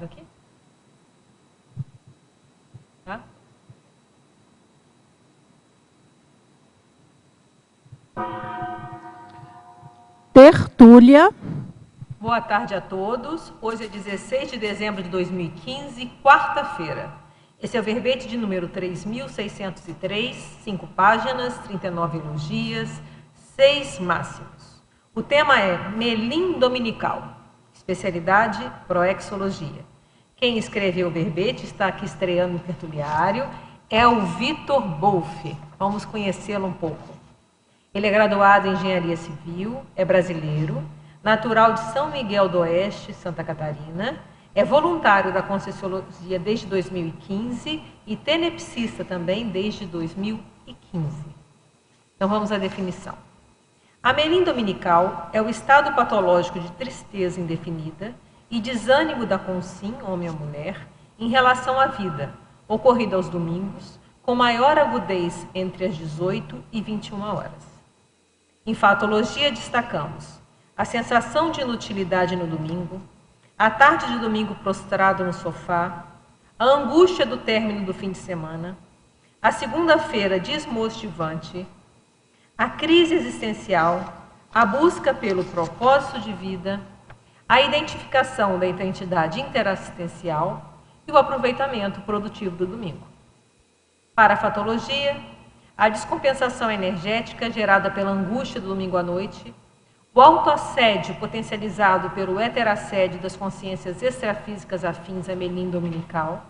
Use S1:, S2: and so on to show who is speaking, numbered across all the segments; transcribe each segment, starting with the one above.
S1: aqui. Tá?
S2: Tertúlia.
S1: Boa tarde a todos. Hoje é 16 de dezembro de 2015, quarta-feira. Esse é o verbete de número 3.603, 5 páginas, 39 elogias, 6 máximos. O tema é Melim Dominical, especialidade Proexologia. Quem escreveu o verbete está aqui estreando no tertuliário, é o Vitor Bolfe. Vamos conhecê-lo um pouco. Ele é graduado em Engenharia Civil, é brasileiro, natural de São Miguel do Oeste, Santa Catarina, é voluntário da Conscienciologia desde 2015 e tenepsista também desde 2015. Então vamos à definição. A melim dominical é o estado patológico de tristeza indefinida e desânimo da consim, homem ou mulher, em relação à vida, ocorrida aos domingos, com maior agudez entre as 18 e 21 horas. Em fatologia destacamos a sensação de inutilidade no domingo, a tarde de domingo prostrado no sofá, a angústia do término do fim de semana, a segunda-feira desmotivante, a crise existencial, a busca pelo propósito de vida, a identificação da identidade interassistencial e o aproveitamento produtivo do domingo. Para a fatologia, a descompensação energética gerada pela angústia do domingo à noite, o autoassédio potencializado pelo heterassédio das consciências extrafísicas afins à melim dominical,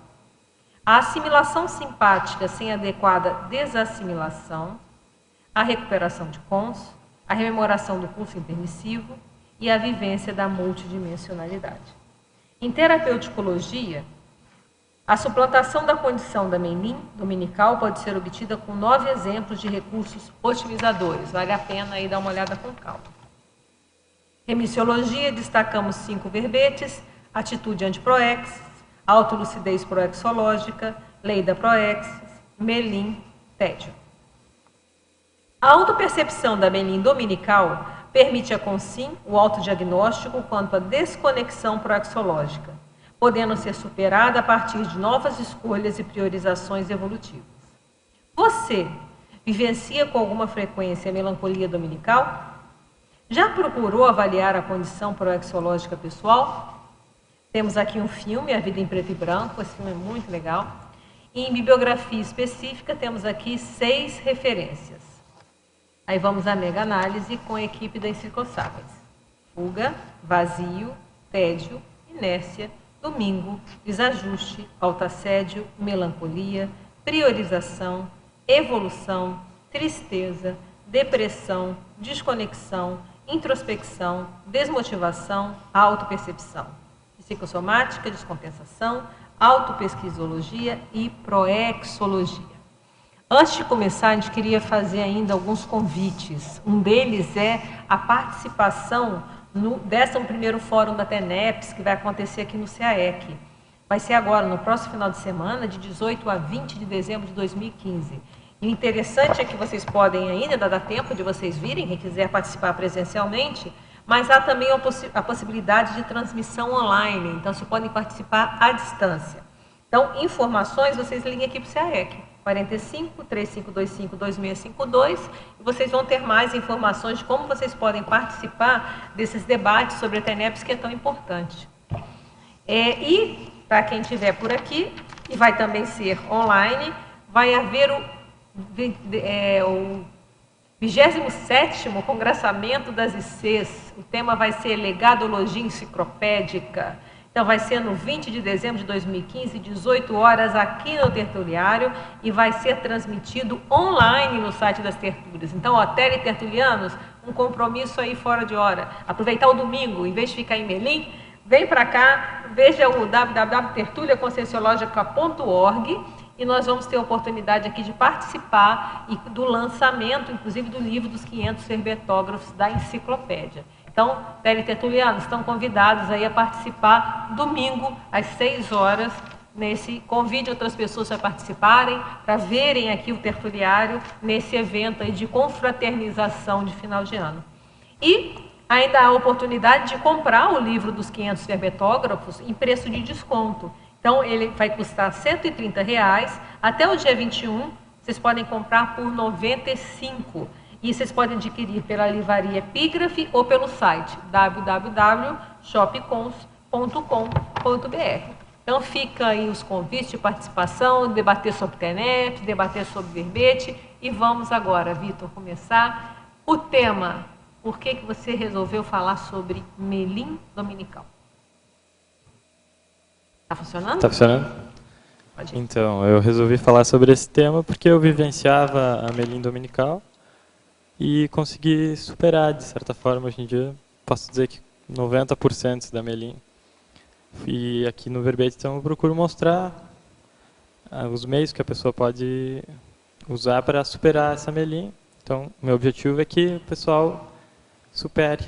S1: a assimilação simpática sem adequada desassimilação, a recuperação de cons, a rememoração do curso intermissivo e a vivência da multidimensionalidade. Em terapeuticologia, a suplantação da condição da melim dominical pode ser obtida com 9 exemplos de recursos otimizadores. Vale a pena aí dar uma olhada com calma. Remissiologia, destacamos 5 verbetes: atitude antiproexis, autolucidez proexológica, lei da proexis, melim, tédio. A autopercepção da melim dominical permite a consim o autodiagnóstico quanto à desconexão proexológica, podendo ser superada a partir de novas escolhas e priorizações evolutivas. Você vivencia com alguma frequência a melancolia dominical? Já procurou avaliar a condição proexológica pessoal? Temos aqui um filme, A Vida em Preto e Branco, esse filme é muito legal. E em bibliografia específica temos aqui 6 referências. Aí vamos à mega análise com a equipe da Enciclosapiens. Fuga, vazio, tédio, inércia, domingo, desajuste, autoassédio, melancolia, priorização, evolução, tristeza, depressão, desconexão, introspecção, desmotivação, autopercepção, psicossomática, descompensação, autopesquisologia e proexologia. Antes de começar, a gente queria fazer ainda alguns convites. Um deles é a participação no 11º Fórum da TENEPS, que vai acontecer aqui no CAEC. Vai ser agora, no próximo final de semana, de 18 a 20 de dezembro de 2015. E o interessante é que vocês podem ainda, dá tempo de vocês virem, quem quiser participar presencialmente, mas há também a possibilidade de transmissão online, então vocês podem participar à distância. Então, informações, vocês liguem aqui para o CAEC, 45-3525-2652, e vocês vão ter mais informações de como vocês podem participar desses debates sobre a TENEPS, que é tão importante. E, para quem estiver por aqui, e vai também ser online, vai haver o 27º Congressamento das ICs. O tema vai ser Legadologia Enciclopédica. Então, vai ser no 20 de dezembro de 2015, 18 horas, aqui no Tertuliário, e vai ser transmitido online no site das tertúlias. Então, ó, teletertulianos, um compromisso aí fora de hora. Aproveitar o domingo, em vez de ficar em Melim, vem para cá, veja o www.tertuliaconscienciologica.org e nós vamos ter a oportunidade aqui de participar e do lançamento, inclusive, do livro dos 500 herbetógrafos da enciclopédia. Então, teletertulianos estão convidados aí a participar domingo, às 6 horas, nesse convide outras pessoas a participarem, para verem aqui o tertuliário nesse evento aí de confraternização de final de ano. E ainda há a oportunidade de comprar o livro dos 500 verbetógrafos em preço de desconto. Então, ele vai custar R$ 130, até o dia 21, vocês podem comprar por R$ 95. E vocês podem adquirir pela livraria Epígrafe ou pelo site www.shopcons.com.br. Então, fica aí os convites de participação, debater sobre TENEP, debater sobre verbete. E vamos agora, Vitor, começar o tema. Por que você resolveu falar sobre Melim Dominical? Está funcionando?
S2: Está funcionando? Então, eu resolvi falar sobre esse tema porque eu vivenciava a Melim Dominical e consegui superar, de certa forma, hoje em dia, posso dizer que 90% da Melim. E aqui no verbete, então, eu procuro mostrar os meios que a pessoa pode usar para superar essa Melim. Então, meu objetivo é que o pessoal supere.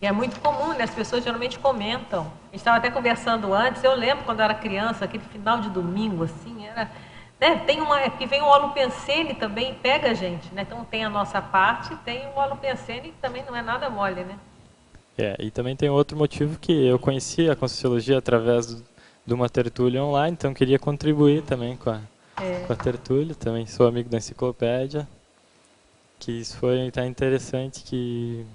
S1: E é muito comum, né? As pessoas geralmente comentam. A gente estava até conversando antes, eu lembro quando eu era criança, aquele final de domingo, assim, era... Né? Tem uma, que vem o holopensene também e pega a gente, né? Então tem a nossa parte, tem o holopensene que também não é nada mole, né?
S2: E também tem outro motivo que eu conheci a Conscienciologia através de uma tertúlia online, então queria contribuir também com a tertúlia, também sou amigo da enciclopédia, que isso foi tá interessante, que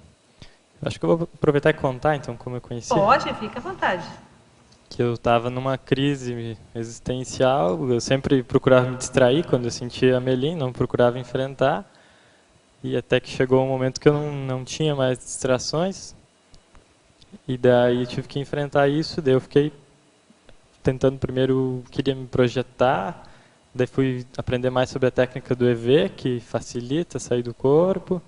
S2: acho que eu vou aproveitar e contar então como eu conheci.
S1: Pode, fica à vontade.
S2: Que eu estava numa crise existencial, eu sempre procurava me distrair quando eu sentia a Melim, não procurava enfrentar, e até que chegou um momento que eu não tinha mais distrações, e daí eu tive que enfrentar isso, daí eu fiquei tentando primeiro, queria me projetar, daí fui aprender mais sobre a técnica do EV, que facilita sair do corpo.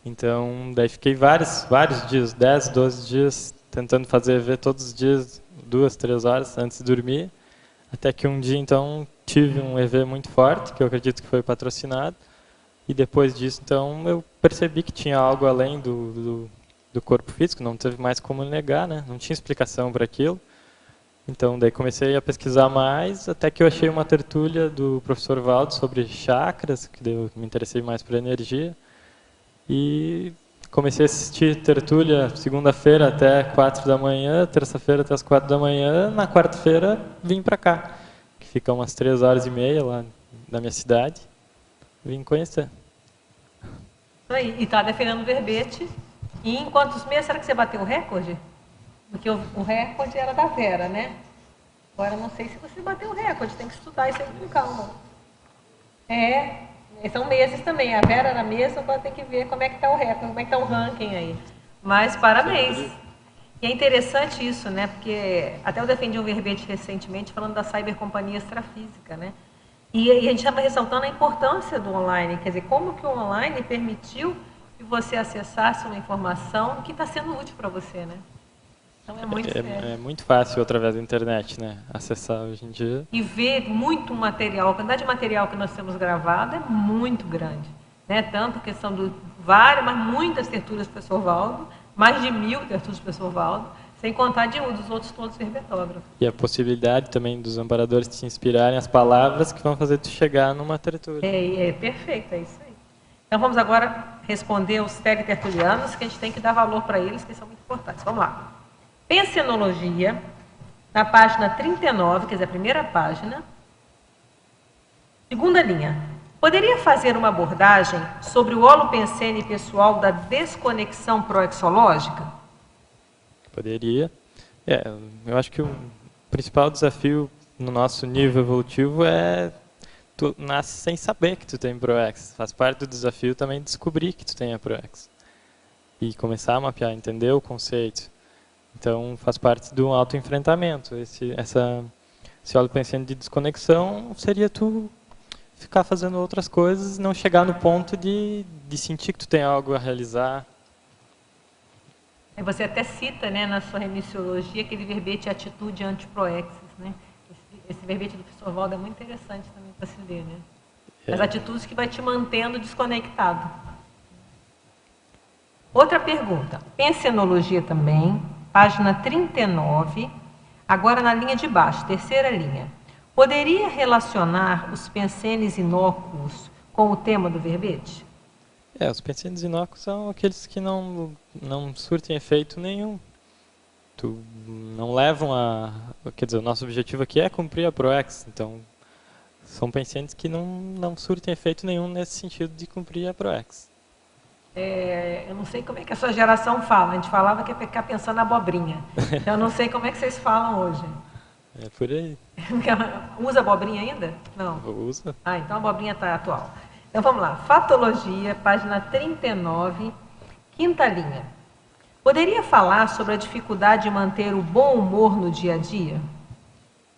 S2: Então, daí fiquei vários dias, 10, 12 dias, tentando fazer EV todos os dias, 2, 3 horas antes de dormir, até que um dia, então, tive um EV muito forte, que eu acredito que foi patrocinado, e depois disso, então, eu percebi que tinha algo além do corpo físico, não teve mais como negar, né? Não tinha explicação para aquilo. Então, daí comecei a pesquisar mais, até que eu achei uma tertúlia do professor Valdo sobre chakras, que daí eu me interessei mais por energia, e comecei a assistir tertúlia segunda-feira até 4 da manhã, terça-feira até as 4 da manhã, na quarta-feira vim para cá, que fica umas 3 horas e meia lá na minha cidade, vim conhecer.
S1: E está defendendo o verbete. E em quantos meses será que você bateu o recorde? Porque o recorde era da Vera, né? Agora não sei se você bateu o recorde, tem que estudar isso aí com calma. São meses também. A Vera era mesmo, agora tem que ver como é que está o recorde, como é que está o ranking aí. Mas parabéns. E é interessante isso, né? Porque até eu defendi um verbete recentemente falando da cybercompanhia extrafísica, né? E a gente estava ressaltando a importância do online, quer dizer, como que o online permitiu que você acessasse uma informação que está sendo útil para você, né? Então é muito sério.
S2: É muito fácil através da internet, né? Acessar hoje em dia.
S1: E ver muito material, a quantidade de material que nós temos gravado é muito grande, né? Tanto a questão do várias, mas muitas tertúlias do professor Valdo, mais de 1000 tertúlias do professor Valdo, sem contar dos outros todos verbetógrafos.
S2: E a possibilidade também dos amparadores te inspirarem as palavras que vão fazer tu chegar numa tertúlia.
S1: É perfeito, é isso aí. Então vamos agora responder os teletertulianos, que a gente tem que dar valor para eles, que são muito importantes. Vamos lá. Pensenologia, na página 39, quer dizer, a primeira página. Segunda linha. Poderia fazer uma abordagem sobre o holopensene pessoal da desconexão proexológica?
S2: Poderia. Eu acho que o principal desafio no nosso nível evolutivo é tu nasce sem saber que tu tem ProEx. Faz parte do desafio também descobrir que tu tem a ProEx. E começar a mapear, entender o conceito. Então, faz parte do autoenfrentamento. Esse holopensene de desconexão seria tu ficar fazendo outras coisas e não chegar no ponto de sentir que tu tem algo a realizar.
S1: Você até cita, né, na sua remissiologia aquele verbete atitude anti-proexis, né? Esse verbete do professor Valdo é muito interessante também para se ler, né? As atitudes que vai te mantendo desconectado. Outra pergunta. Pensenologia também, página 39, agora na linha de baixo, terceira linha. Poderia relacionar os pensenes inócuos com o tema do verbete?
S2: Os pacientes inócuos são aqueles que não surtem efeito nenhum. Não levam a... Quer dizer, o nosso objetivo aqui é cumprir a PROEX, então são pacientes que não surtem efeito nenhum nesse sentido de cumprir a PROEX.
S1: Eu não sei como é que a sua geração fala, a gente falava que é ficar pensando na abobrinha. Eu não sei como é que vocês falam hoje.
S2: É por aí.
S1: Usa abobrinha ainda? Não.
S2: Usa.
S1: Então a abobrinha está atual. Então vamos lá, Fatologia, página 39, quinta linha. Poderia falar sobre a dificuldade de manter o bom humor no dia a dia?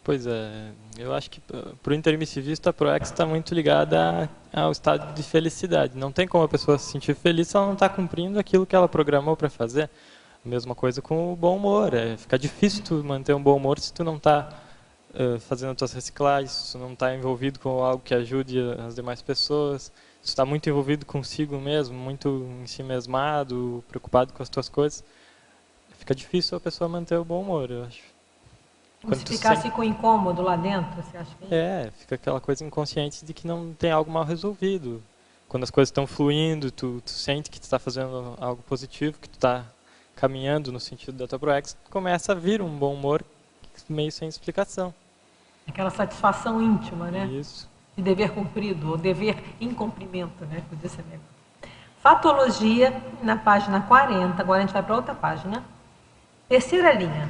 S2: Pois é, eu acho que para o intermissivista a PROEX está muito ligada ao estado de felicidade. Não tem como a pessoa se sentir feliz se ela não está cumprindo aquilo que ela programou para fazer. A mesma coisa com o bom humor. Fica difícil tu manter um bom humor se tu não está fazendo as tuas reciclagens, se tu não está envolvido com algo que ajude as demais pessoas, se tu está muito envolvido consigo mesmo, muito em si mesmado, preocupado com as tuas coisas. Fica difícil a pessoa manter o bom humor, eu acho.
S1: Como se ficasse com incômodo lá dentro, você acha que
S2: fica aquela coisa inconsciente de que não tem algo mal resolvido. Quando as coisas estão fluindo, tu sente que tu está fazendo algo positivo, que tu está caminhando no sentido da tua PROEX, começa a vir um bom humor meio sem explicação.
S1: Aquela satisfação íntima, né?
S2: Isso.
S1: De dever cumprido, ou dever em cumprimento, né? Podia ser mesmo. Fatologia, na página 40, agora a gente vai para outra página. Terceira linha.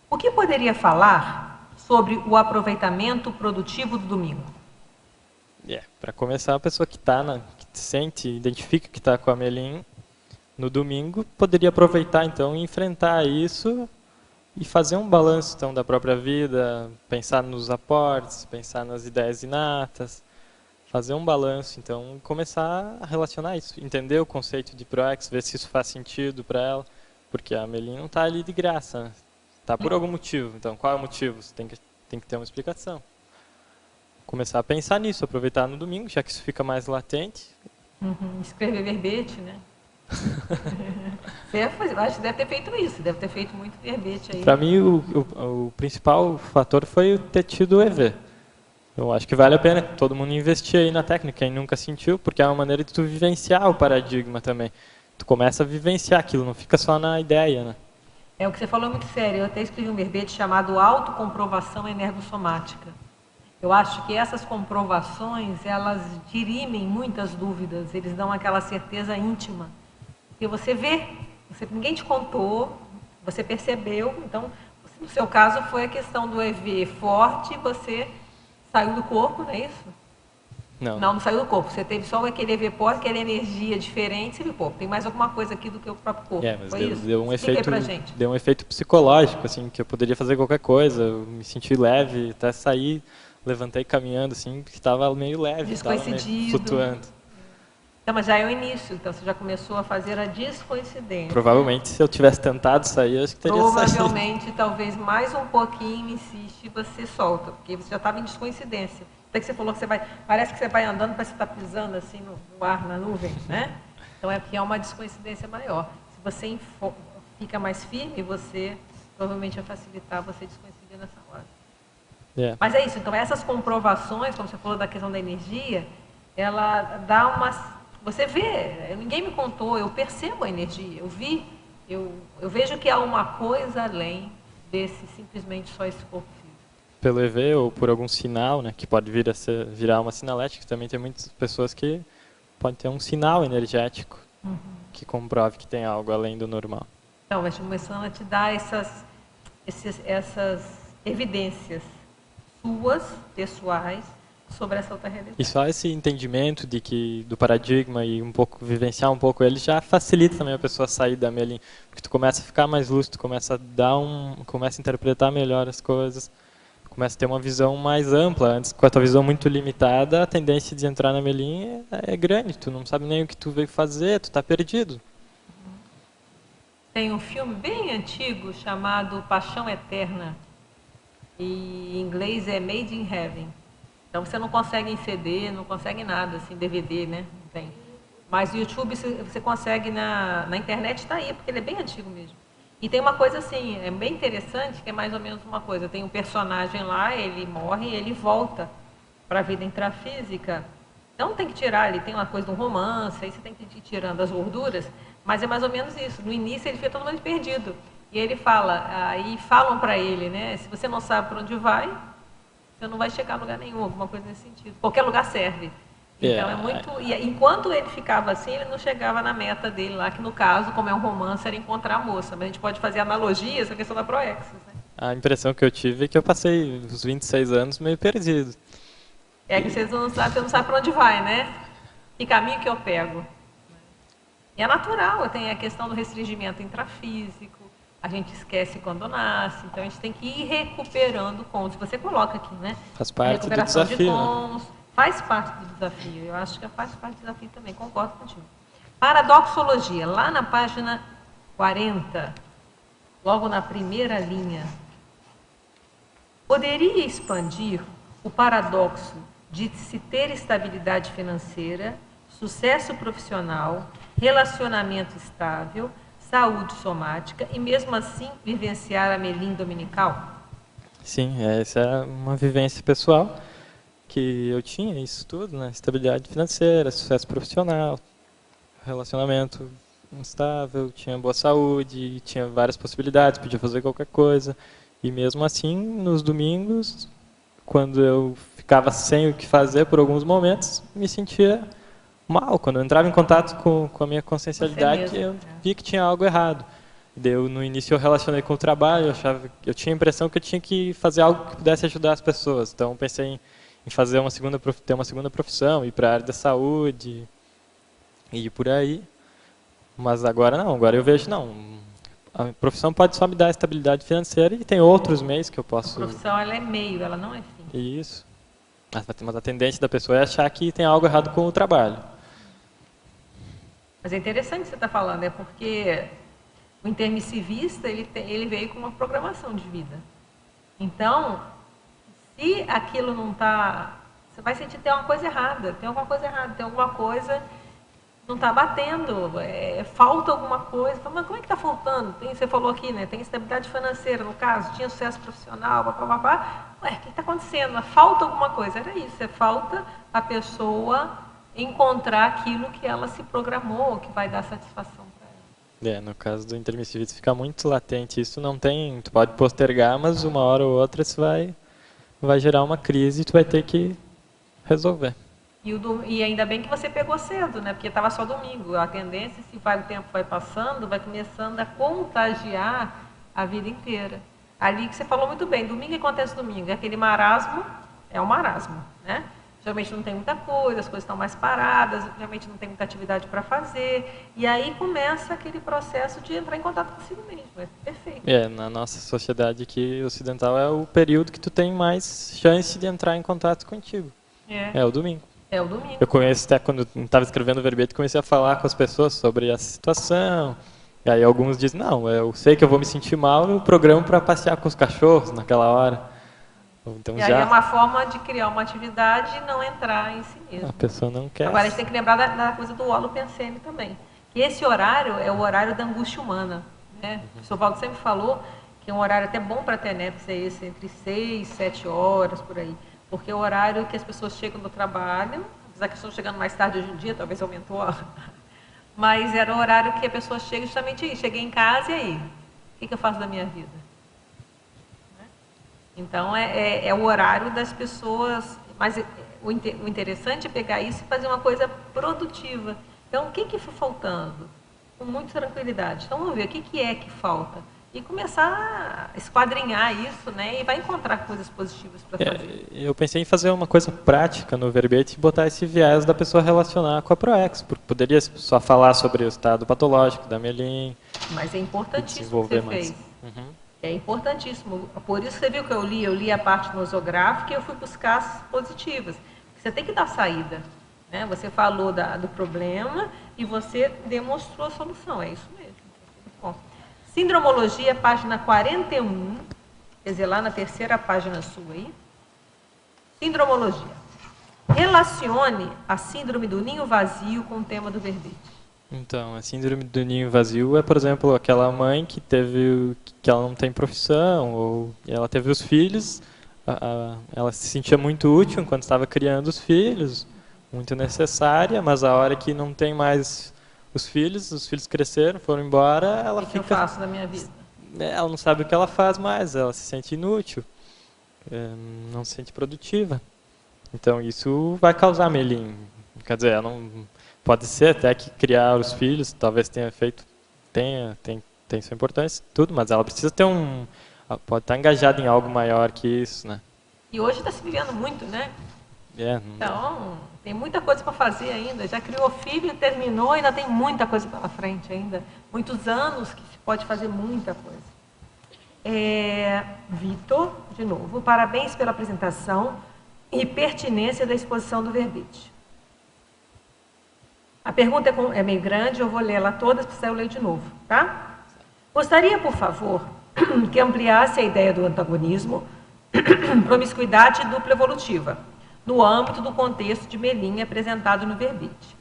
S1: O que poderia falar sobre o aproveitamento produtivo do domingo?
S2: Para começar, a pessoa que sente, identifica que está com a Melim no domingo, poderia aproveitar então e enfrentar isso e fazer um balanço então da própria vida, pensar nos aportes, pensar nas ideias inatas, fazer um balanço, então começar a relacionar isso, entender o conceito de PROEX, ver se isso faz sentido para ela, porque a Melim não está ali de graça, né? Está por algum motivo. Então, qual é o motivo? Você tem que ter uma explicação. Começar a pensar nisso, aproveitar no domingo, já que isso fica mais latente.
S1: Escrever verbete, né? Eu acho que deve ter feito isso, deve ter feito muito verbete aí.
S2: Para mim, o principal fator foi ter tido o EV. Eu acho que vale a pena todo mundo investir aí na técnica, quem nunca sentiu, porque é uma maneira de tu vivenciar o paradigma também. Tu começa a vivenciar aquilo, não fica só na ideia, né?
S1: O que você falou é muito sério. Eu até escrevi um verbete chamado autocomprovação energossomática. Eu acho que essas comprovações, elas dirimem muitas dúvidas, eles dão aquela certeza íntima. Porque você vê, ninguém te contou, você percebeu, então, no seu caso foi a questão do EV forte, você saiu do corpo, não é isso? Não saiu do corpo. Você teve só aquele EV forte, aquela energia diferente, você viu, pô, tem mais alguma coisa aqui do que o próprio corpo.
S2: Mas
S1: foi isso?
S2: Deu um efeito,
S1: pra gente.
S2: Deu um efeito psicológico, assim, que eu poderia fazer qualquer coisa, eu me senti leve, até sair, levantei caminhando, assim, porque estava meio leve, estava meio flutuando.
S1: Então, mas já é o início, então você já começou a fazer a descoincidência.
S2: Provavelmente, se eu tivesse tentado sair, eu acho que teria saído.
S1: Provavelmente, talvez mais um pouquinho, insiste, você solta, porque você já estava em descoincidência. Até que você falou que parece que você vai andando, parece que você está pisando assim no ar, na nuvem, né? Então é porque é uma descoincidência maior. Se você fica mais firme, você provavelmente vai facilitar você descoincidir nessa hora. Mas é isso, então essas comprovações, como você falou da questão da energia, ela dá uma... Você vê, ninguém me contou, eu percebo a energia, eu vi, eu vejo que há uma coisa além desse simplesmente só esse corpo físico.
S2: Pelo EV ou por algum sinal, né, que pode virar uma sinalética, também tem muitas pessoas que podem ter um sinal energético que comprove que tem algo além do normal.
S1: Então, vai começando a te dar essas evidências suas, pessoais, sobre essa outra realidade.
S2: E só esse entendimento do paradigma e um pouco vivenciar um pouco ele já facilita também a pessoa sair da Melim, porque tu começa a ficar mais lúcido, começa a interpretar melhor as coisas, começa a ter uma visão mais ampla. Antes, com a tua visão muito limitada, a tendência de entrar na Melim é grande, tu não sabe nem o que tu veio fazer, tu está perdido.
S1: Tem um filme bem antigo chamado Paixão Eterna, e em inglês é Made in Heaven. Então você não consegue em CD, não consegue nada, assim, DVD, né? Não tem. Mas o YouTube você consegue na internet, está aí, porque ele é bem antigo mesmo. E tem uma coisa assim, é bem interessante, que é mais ou menos uma coisa. Tem um personagem lá, ele morre e ele volta para a vida intrafísica. Então tem que tirar ali, tem uma coisa de um romance, aí você tem que ir tirando as gorduras, mas é mais ou menos isso. No início ele fica totalmente perdido. E ele fala, aí falam para ele, né? Se você não sabe para onde vai, você não vai chegar a lugar nenhum, alguma coisa nesse sentido. Qualquer lugar serve. Então é muito. E enquanto ele ficava assim, ele não chegava na meta dele lá, que no caso, como é um romance, era encontrar a moça. Mas a gente pode fazer analogias à questão da Proexis, né?
S2: A impressão que eu tive é que eu passei os 26 anos meio perdido.
S1: É que você não sabe para onde vai, né? Que caminho que eu pego? E é natural, tem a questão do restringimento intrafísico, a gente esquece quando nasce, então a gente tem que ir recuperando cons. Você coloca aqui, né?
S2: Faz parte do
S1: recuperação
S2: desafio,
S1: de cons, faz parte do desafio. Eu acho que faz parte do desafio também, concordo contigo. Paradoxologia, lá na página 40, logo na primeira linha. Poderia expandir o paradoxo de se ter estabilidade financeira, sucesso profissional, relacionamento estável, saúde somática e mesmo assim vivenciar a Melim dominical?
S2: Sim, essa é uma vivência pessoal que eu tinha, isso tudo, né? Estabilidade financeira, sucesso profissional, relacionamento instável, tinha boa saúde, tinha várias possibilidades, podia fazer qualquer coisa. E mesmo assim, nos domingos, quando eu ficava sem o que fazer por alguns momentos, me sentia mal. Quando eu entrava em contato com a minha consciencialidade, eu vi que tinha algo errado. No início eu relacionei com o trabalho, eu tinha a impressão que eu tinha que fazer algo que pudesse ajudar as pessoas. Então pensei em fazer ter uma segunda profissão, ir para a área da saúde, e por aí. Mas agora não, agora eu vejo não. A profissão pode só me dar estabilidade financeira e tem outros meios que eu posso...
S1: A profissão ela é meio, ela não é fim.
S2: Isso. Mas a tendência da pessoa é achar que tem algo errado com o trabalho.
S1: Mas é interessante o que você está falando, é porque o intermissivista ele veio com uma programação de vida. Então, se aquilo não está... Você vai sentir que tem uma coisa errada, tem alguma coisa não está batendo, falta alguma coisa. Mas como é que está faltando? Você falou aqui, né? Tem estabilidade financeira, no caso, tinha sucesso profissional, papapá. Ué, o que está acontecendo? Falta alguma coisa. Era isso, falta a pessoa encontrar aquilo que ela se programou, que vai dar satisfação para ela.
S2: No caso do intermissivista fica muito latente. Isso não tem, tu pode postergar, mas uma hora ou outra isso vai gerar uma crise e tu vai ter que resolver.
S1: E ainda bem que você pegou cedo, né? Porque estava só domingo. A tendência, se o tempo vai passando, vai começando a contagiar a vida inteira. Ali que você falou muito bem, domingo acontece domingo. Aquele marasmo é um marasmo, né? Geralmente não tem muita coisa, as coisas estão mais paradas, geralmente não tem muita atividade para fazer. E aí começa aquele processo de entrar em contato consigo mesmo. É perfeito.
S2: Na nossa sociedade aqui ocidental é o período que tu tem mais chance de entrar em contato contigo. É o domingo.
S1: É o domingo.
S2: Eu conheço até quando estava escrevendo o verbete, comecei a falar com as pessoas sobre a situação. E aí alguns dizem, não, eu sei que eu vou me sentir mal, eu programo para passear com os cachorros naquela hora. Então,
S1: e aí é uma forma de criar uma atividade e não entrar em si mesmo.
S2: A pessoa não quer.
S1: Agora a gente tem que lembrar da coisa do holopensene também. Que esse horário é o horário da angústia humana. Né? O Sr. Valdo sempre falou que é um horário até bom para a TENEPS, é esse, entre 6 e 7 horas, por aí. Porque é o horário que as pessoas chegam do trabalho, apesar que estão chegando mais tarde hoje em dia, talvez aumentou, mas era o horário que a pessoa chega justamente aí. Cheguei em casa e aí? O que eu faço da minha vida? Então, é o horário das pessoas, mas o interessante é pegar isso e fazer uma coisa produtiva. Então, o que foi faltando? Com muita tranquilidade. Então, vamos ver o que é que falta. E começar a esquadrinhar isso, né? E vai encontrar coisas positivas para fazer.
S2: Eu pensei em fazer uma coisa prática no verbete e botar esse viés da pessoa relacionar com a Proex, porque poderia só falar sobre o estado patológico da Melim.
S1: Mas é importantíssimo o que você fez. É importantíssimo. Por isso você viu que eu li a parte nosográfica e eu fui buscar as positivas. Você tem que dar saída. Né? Você falou do problema e você demonstrou a solução. É isso mesmo. Bom. Sindromologia, página 41, quer dizer, lá na terceira página sua aí. Sindromologia. Relacione a síndrome do ninho vazio com o tema do verbete.
S2: Então, a síndrome do ninho vazio é, por exemplo, aquela mãe que ela não tem profissão, ou ela teve os filhos, ela se sentia muito útil enquanto estava criando os filhos, muito necessária, mas a hora que não tem mais os filhos cresceram, foram embora, ela
S1: O que
S2: fica...
S1: eu faço da minha vida?
S2: Ela não sabe o que ela faz mais, ela se sente inútil, não se sente produtiva. Então isso vai causar melim. Quer dizer, ela não, pode ser até que criar os filhos, talvez tenha feito, tem sua importância, tudo, mas ela precisa ter pode estar engajada em algo maior que isso, né?
S1: E hoje está se vivendo muito, né? Então, tem muita coisa para fazer ainda. Já criou filho, terminou, ainda tem muita coisa pela frente ainda. Muitos anos que se pode fazer muita coisa. Vitor, de novo, parabéns pela apresentação e pertinência da exposição do verbete. A pergunta é meio grande, eu vou ler ela toda, se precisar eu leio de novo, tá? Gostaria, por favor, que ampliasse a ideia do antagonismo, promiscuidade dupla evolutiva, no âmbito do contexto de Melim apresentado no verbete.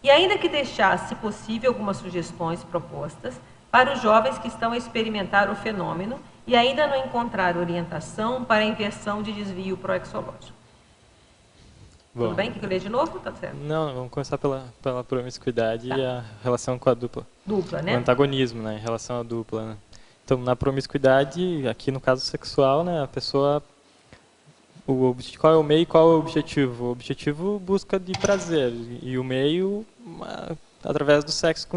S1: E ainda que deixasse, se possível, algumas sugestões propostas para os jovens que estão a experimentar o fenômeno e ainda não encontrar orientação para a inversão de desvio proexológico. Tudo bem? Que eu leio de novo? Tá certo?
S2: Não, vamos começar pela promiscuidade e a relação com a dupla.
S1: Dupla, né?
S2: O antagonismo, né, em relação à dupla, né? Então, na promiscuidade, aqui no caso sexual, né, a pessoa... qual é o meio e qual é o objetivo? O objetivo busca de prazer e o meio através do sexo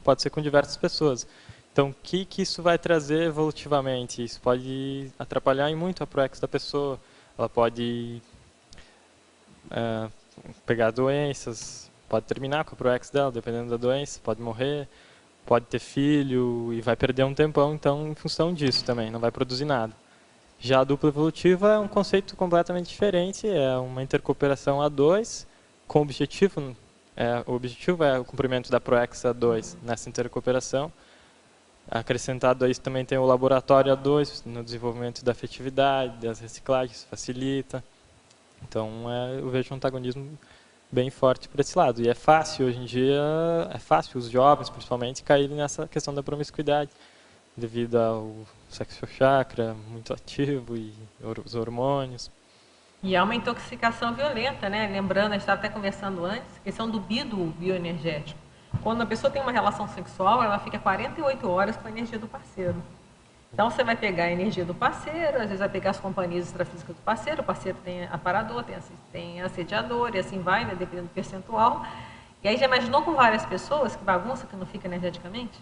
S2: pode ser com diversas pessoas. Então, o que isso vai trazer evolutivamente? Isso pode atrapalhar em muito a proex da pessoa. Ela pode pegar doenças, pode terminar com a proex dela, dependendo da doença, pode morrer, pode ter filho e vai perder um tempão, então, em função disso também, não vai produzir nada. Já a dupla evolutiva é um conceito completamente diferente, é uma intercooperação a dois, com objetivo, o objetivo é o cumprimento da proex a dois nessa intercooperação. Acrescentado a isso também tem o laboratório a dois, no desenvolvimento da afetividade, das reciclagens, facilita. Então eu vejo um antagonismo bem forte por esse lado. E é fácil, hoje em dia, os jovens principalmente, caírem nessa questão da promiscuidade, devido ao sexo chakra muito ativo e os hormônios.
S1: E há uma intoxicação violenta, né? Lembrando, a gente estava até conversando antes, a questão do bioenergético. Quando a pessoa tem uma relação sexual, ela fica 48 horas com a energia do parceiro. Então, você vai pegar a energia do parceiro, às vezes vai pegar as companhias extrafísicas do parceiro, o parceiro tem aparador, tem assediador, e assim vai, né? Dependendo do percentual. E aí, já imaginou com várias pessoas, que bagunça que não fica energeticamente?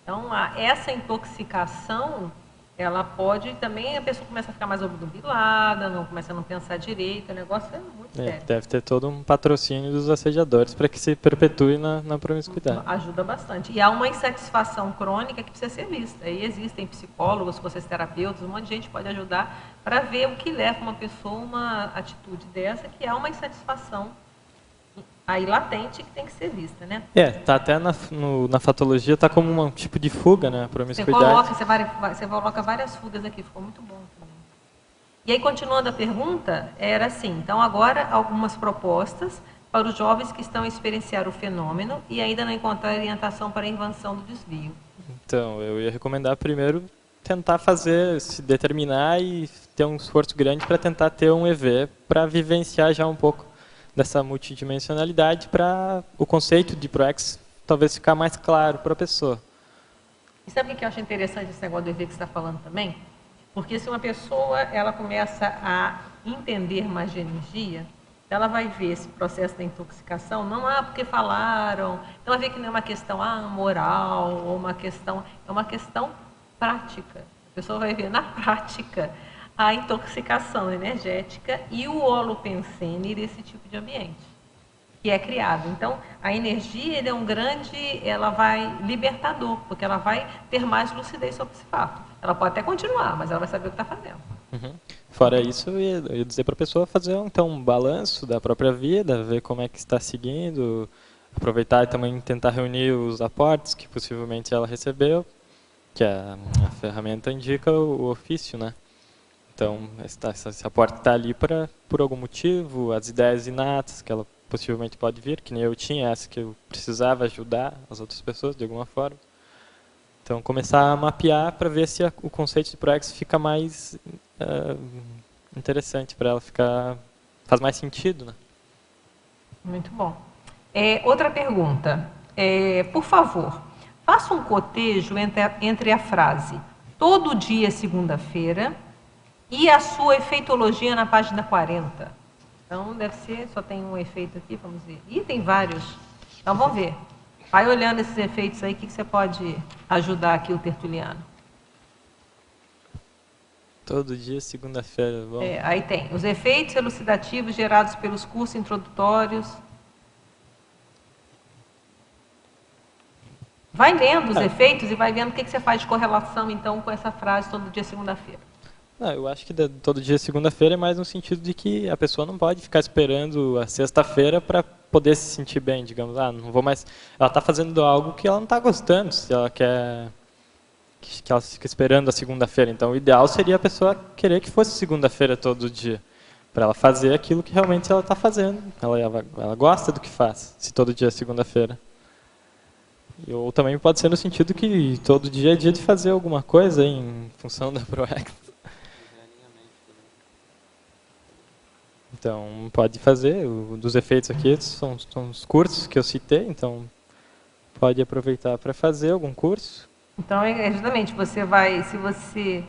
S1: Então, essa intoxicação, ela pode também, a pessoa começa a ficar mais obnubilada, começa a não pensar direito, o negócio é muito sério.
S2: Deve ter todo um patrocínio dos assediadores para que se perpetue na promiscuidade.
S1: Ajuda bastante. E há uma insatisfação crônica que precisa ser vista. E existem psicólogos, terapeutas, um monte de gente pode ajudar para ver o que leva uma pessoa a uma atitude dessa, que há uma insatisfação aí latente que tem que ser vista, né?
S2: Tá até na fatologia, tá como um tipo de fuga, né? A promiscuidade.
S1: Você coloca várias fugas aqui, ficou muito bom também. E aí, continuando a pergunta, era assim, então agora algumas propostas para os jovens que estão a experienciar o fenômeno e ainda não encontrar orientação para a invenção do desvio.
S2: Então, eu ia recomendar primeiro tentar se determinar e ter um esforço grande para tentar ter um EV, para vivenciar já um pouco dessa multidimensionalidade, para o conceito de proex talvez ficar mais claro para a pessoa.
S1: E sabe o que eu acho interessante esse negócio do EV que você está falando também? Porque se uma pessoa ela começa a entender mais de energia, ela vai ver esse processo da intoxicação, não porque falaram, então vai ver que não é uma questão moral, ou uma questão, é uma questão prática. A pessoa vai ver na prática a intoxicação energética e o holopensene desse tipo de ambiente que é criado. Então, a energia ele é ela vai libertador, porque ela vai ter mais lucidez sobre esse fato. Ela pode até continuar, mas ela vai saber o que está fazendo.
S2: Uhum. Fora isso, eu ia dizer para a pessoa fazer então um balanço da própria vida, ver como é que está seguindo, aproveitar e também tentar reunir os aportes que possivelmente ela recebeu, que a ferramenta indica o ofício, né? Então, esse aporte está ali por algum motivo, as ideias inatas que ela possivelmente pode vir, que nem eu tinha, essa que eu precisava ajudar as outras pessoas de alguma forma. Então, começar a mapear para ver se o conceito de proex fica mais interessante para ela, faz mais sentido, né?
S1: Muito bom. Outra pergunta. Por favor, faça um cotejo entre a frase todo dia é segunda-feira e a sua efeitologia na página 40. Então, deve ser, só tem um efeito aqui, vamos ver. Ih, tem vários. Então, vamos ver. Vai olhando esses efeitos aí, o que você pode ajudar aqui o tertuliano?
S2: Todo dia, segunda-feira. Bom.
S1: Aí tem os efeitos elucidativos gerados pelos cursos introdutórios. Vai lendo os efeitos e vai vendo o que você faz de correlação, então, com essa frase todo dia, segunda-feira.
S2: Eu acho que todo dia, segunda-feira, é mais no sentido de que a pessoa não pode ficar esperando a sexta-feira para poder se sentir bem, digamos. Não vou mais... Ela está fazendo algo que ela não está gostando, se ela quer... que ela fica esperando a segunda-feira. Então, o ideal seria a pessoa querer que fosse segunda-feira todo dia, para ela fazer aquilo que realmente ela está fazendo. Ela gosta do que faz, se todo dia é segunda-feira. Ou também pode ser no sentido que todo dia é dia de fazer alguma coisa em função da ProEx. Então, pode fazer. Dos efeitos aqui são os cursos que eu citei, então pode aproveitar para fazer algum curso.
S1: Então, justamente, você vai, se você...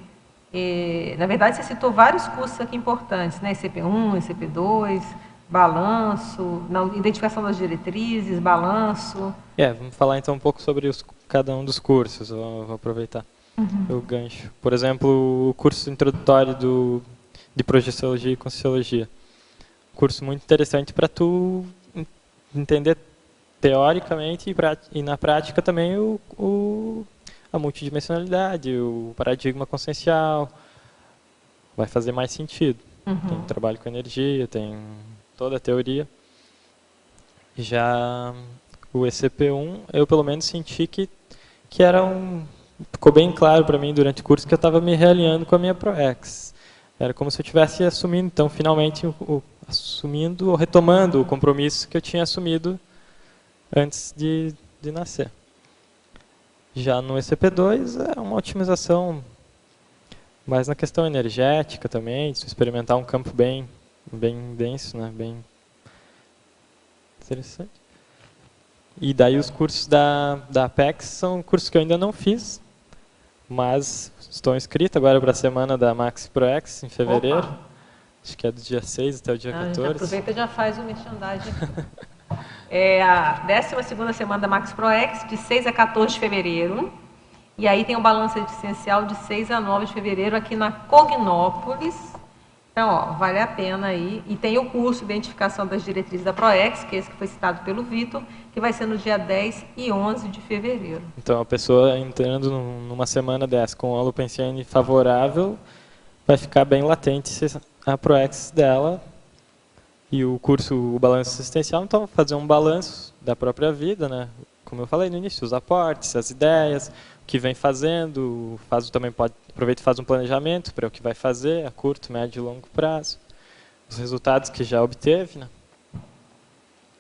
S1: na verdade, você citou vários cursos aqui importantes, né? ICP1, ICP2, balanço, identificação das diretrizes, balanço.
S2: Vamos falar então um pouco sobre cada um dos cursos, vou aproveitar o gancho. Por exemplo, o curso introdutório de projeciologia e conscienciologia. Curso muito interessante para tu entender teoricamente e na prática também a multidimensionalidade, o paradigma consciencial. Vai fazer mais sentido. Tem trabalho com energia, tem toda a teoria. Já o ECP1, eu pelo menos senti que era ficou bem claro para mim durante o curso que eu estava me realinhando com a minha ProEx. Era como se eu estivesse assumindo, então, finalmente, assumindo ou retomando o compromisso que eu tinha assumido antes de nascer. Já no ECP2 é uma otimização mais na questão energética também, de experimentar um campo bem denso, né? Bem interessante. E daí os cursos da Apex são cursos que eu ainda não fiz, mas estou inscrito agora para a semana da Max ProEx em fevereiro. Opa. Acho que é do dia 6 até o dia 14.
S1: Aproveita e já faz o merchandising. É a 12ª semana da Max ProEx, de 6 a 14 de fevereiro. E aí tem o balanço existencial de 6 a 9 de fevereiro aqui na Cognópolis. Então, vale a pena aí. E tem o curso de Identificação das Diretrizes da ProEx, que é esse que foi citado pelo Vitor, que vai ser no dia 10 e 11 de fevereiro.
S2: Então, a pessoa entrando numa semana dessa com a Lupensiane favorável, vai ficar bem latente a ProEx dela e o curso, o balanço existencial. Então, fazer um balanço da própria vida, né? Como eu falei no início, os aportes, as ideias, o que vem fazendo, também aproveita e faz um planejamento para o que vai fazer a curto, médio e longo prazo, os resultados que já obteve, né?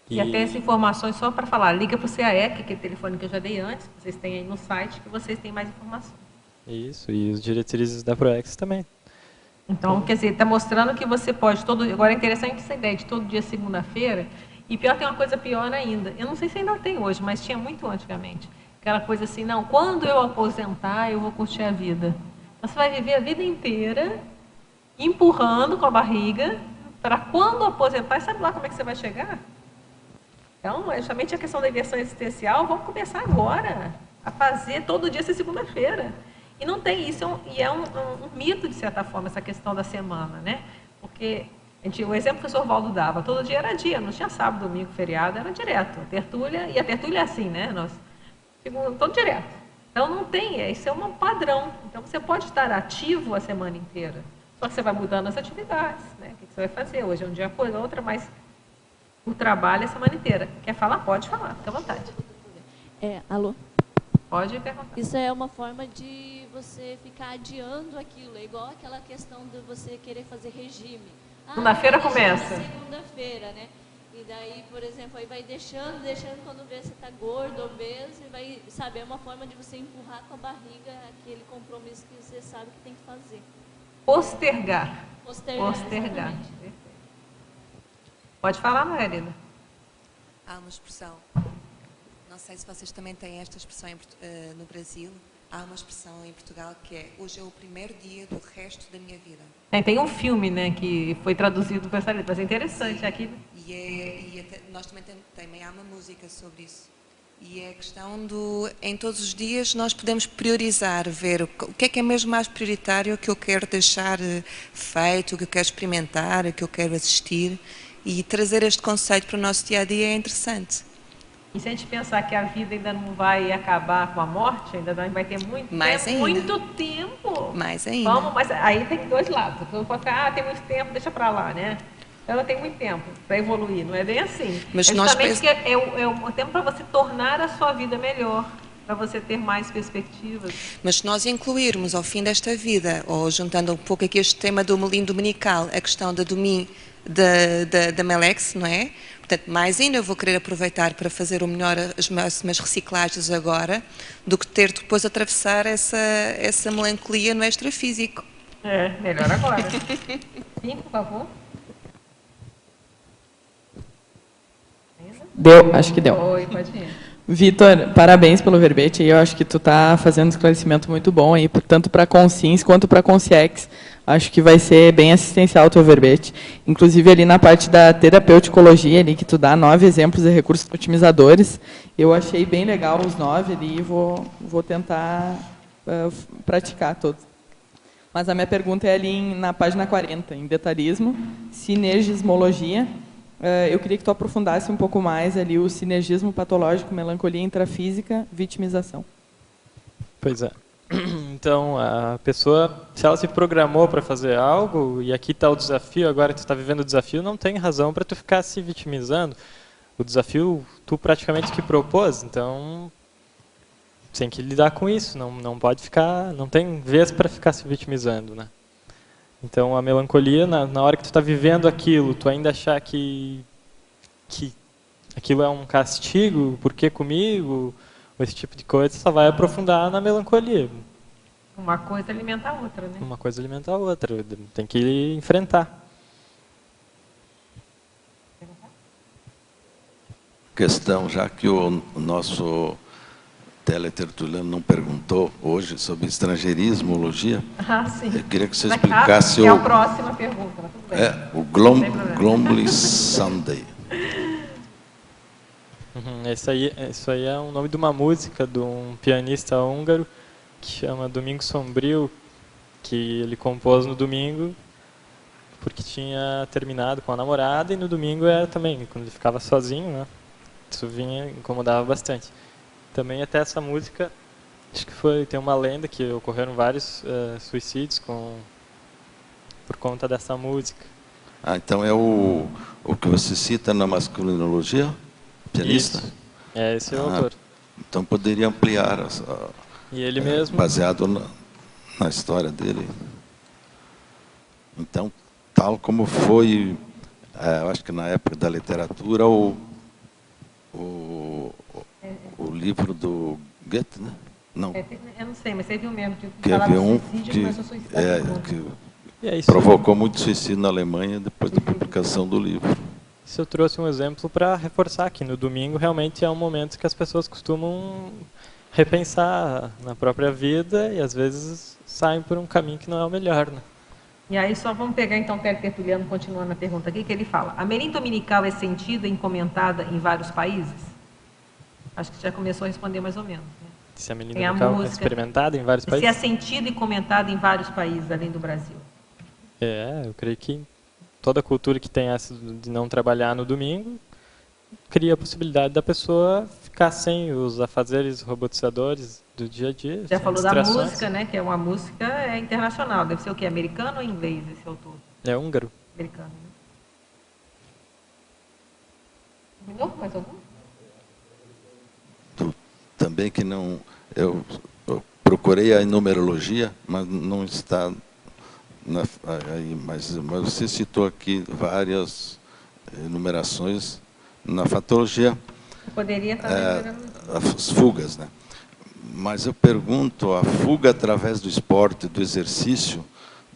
S1: E até essas informações, só para falar, liga para o CAEC, que é o telefone que eu já dei antes, vocês têm aí no site, que vocês têm mais informações.
S2: Isso, e os diretrizes da ProEx também.
S1: Então, quer dizer, está mostrando que você pode, agora é interessante essa ideia de todo dia segunda-feira, e pior, tem uma coisa pior ainda, eu não sei se ainda tem hoje, mas tinha muito antigamente, aquela coisa assim, não, quando eu aposentar, eu vou curtir a vida. Então, você vai viver a vida inteira empurrando com a barriga, para quando aposentar, sabe lá como é que você vai chegar? Então, justamente a questão da inversão existencial, vamos começar agora a fazer todo dia ser segunda-feira. E não tem isso, é um mito, de certa forma, essa questão da semana, né? Porque o exemplo que o professor Valdo dava, todo dia era dia, não tinha sábado, domingo, feriado, era direto. Tertúlia, e a tertúlia é assim, né? Todo direto. Então não tem, isso é um padrão. Então você pode estar ativo a semana inteira. Só que você vai mudando as atividades, né? O que você vai fazer? Hoje é um dia, coisa, outra, mas o trabalho é a semana inteira. Quer falar? Pode falar, fica à vontade.
S3: Alô?
S1: Pode perguntar.
S3: Isso é uma forma de você ficar adiando aquilo, é igual aquela questão de você querer fazer regime.
S1: Segunda-feira começa.
S3: Segunda-feira, né? E daí, por exemplo, aí vai deixando, quando vê se está gordo, obeso, e vai, sabe, é uma forma de você empurrar com a barriga aquele compromisso que você sabe que tem que fazer.
S1: Postergar.
S3: Postergar.
S1: Pode falar, Margarida.
S4: Há uma expressão, não sei se vocês também têm esta expressão no Brasil, há uma expressão em Portugal que é: hoje é o primeiro dia do resto da minha vida.
S1: Tem um filme, né, que foi traduzido com essa letra, mas é interessante. Aqui.
S4: Nós também há uma música sobre isso. E é a questão em todos os dias nós podemos priorizar, ver o que é mesmo mais prioritário, o que eu quero deixar feito, o que eu quero experimentar, o que eu quero assistir, e trazer este conceito para o nosso dia-a-dia é interessante.
S1: E se a gente pensar que a vida ainda não vai acabar com a morte, ainda vai ter muito
S4: mais
S1: tempo,
S4: ainda.
S1: muito tempo.
S4: Mais ainda.
S1: Mas aí tem dois lados. Então, pode ficar, tem muito tempo, deixa para lá, né? Ela tem muito tempo para evoluir, não é bem assim.
S4: Mas
S1: é justamente que é o tempo para você tornar a sua vida melhor, para você ter mais perspectivas.
S4: Mas se nós incluirmos ao fim desta vida, ou juntando um pouco aqui este tema do Melim Dominical, a questão da Melex, não é? Portanto, mais ainda eu vou querer aproveitar para fazer o melhor, as máximas reciclagens agora, do que ter depois atravessar essa melancolia no extrafísico.
S1: Melhor agora. Sim, por favor.
S5: Deu, acho que deu.
S1: Oi, pode ir.
S5: Vitor, parabéns pelo verbete. Eu acho que tu está fazendo um esclarecimento muito bom aí, tanto para a Consciência quanto para a Consciex. Acho que vai ser bem assistencial o teu verbete. Inclusive, ali na parte da terapeuticologia, ali, que tu dá 9 exemplos de recursos otimizadores, eu achei bem legal os 9 ali e vou tentar praticar todos. Mas a minha pergunta é ali na página 40, em detalhismo, sinergismologia. Eu queria que tu aprofundasse um pouco mais ali o sinergismo patológico, melancolia intrafísica, vitimização.
S2: Pois é. Então, a pessoa, se ela se programou para fazer algo, e aqui está o desafio, agora tu está vivendo o desafio, não tem razão para tu ficar se vitimizando. O desafio, tu praticamente que propôs, então tem que lidar com isso, não pode ficar, não tem vez para ficar se vitimizando, né? Então, a melancolia, na hora que tu está vivendo aquilo, tu ainda achar que aquilo é um castigo, por que comigo, esse tipo de coisa, só vai aprofundar na melancolia.
S1: Uma coisa alimenta a outra, né?
S2: Uma coisa alimenta a outra, tem que enfrentar.
S6: Questão, já que o nosso teletertuliano não perguntou hoje sobre estrangeirismologia.
S1: Sim.
S6: Eu queria que você explicasse
S1: é a próxima pergunta.
S6: O Glomley Sunday.
S2: Isso aí é o nome de uma música de um pianista húngaro que chama Domingo Sombrio, que ele compôs no domingo porque tinha terminado com a namorada, e no domingo era também, quando ele ficava sozinho, né? Isso incomodava bastante. Também até essa música, acho que tem uma lenda que ocorreram vários suicídios por conta dessa música.
S6: Então é o que você cita na masculinologia? Pianista?
S2: Isso. Esse é o autor.
S6: Então poderia ampliar,
S2: e ele mesmo,
S6: baseado na história dele. Então, tal como foi, eu acho que na época da literatura, o livro do Goethe, né? Não.
S1: Eu não sei, mas você viu mesmo
S6: que havia um que provocou muito suicídio na Alemanha depois da publicação do livro.
S2: Isso eu trouxe um exemplo para reforçar que no domingo realmente é um momento que as pessoas costumam repensar na própria vida e às vezes saem por um caminho que não é o melhor, né?
S1: E aí só vamos pegar então o Tertuliano, continuando a pergunta aqui, que ele fala: a Melim Dominical é sentida e comentada em vários países? Acho que já começou a responder mais ou menos, né?
S2: Se a Melim Dominical é experimentada em vários países?
S1: Se é sentida e comentada em vários países, além do Brasil.
S2: Eu creio que toda cultura que tem essa de não trabalhar no domingo cria a possibilidade da pessoa ficar sem os afazeres robotizadores do dia a dia.
S1: Já falou da música, né? Que é uma música internacional. Deve ser o quê? Americano ou inglês esse autor?
S2: É húngaro.
S1: Americano, né? Terminou? Mais algum?
S6: Também que não... Eu procurei a numerologia, mas não está... mas você citou aqui várias enumerações na fatologia.
S1: Poderia também
S6: as fugas, né? Mas eu pergunto, a fuga através do esporte, do exercício,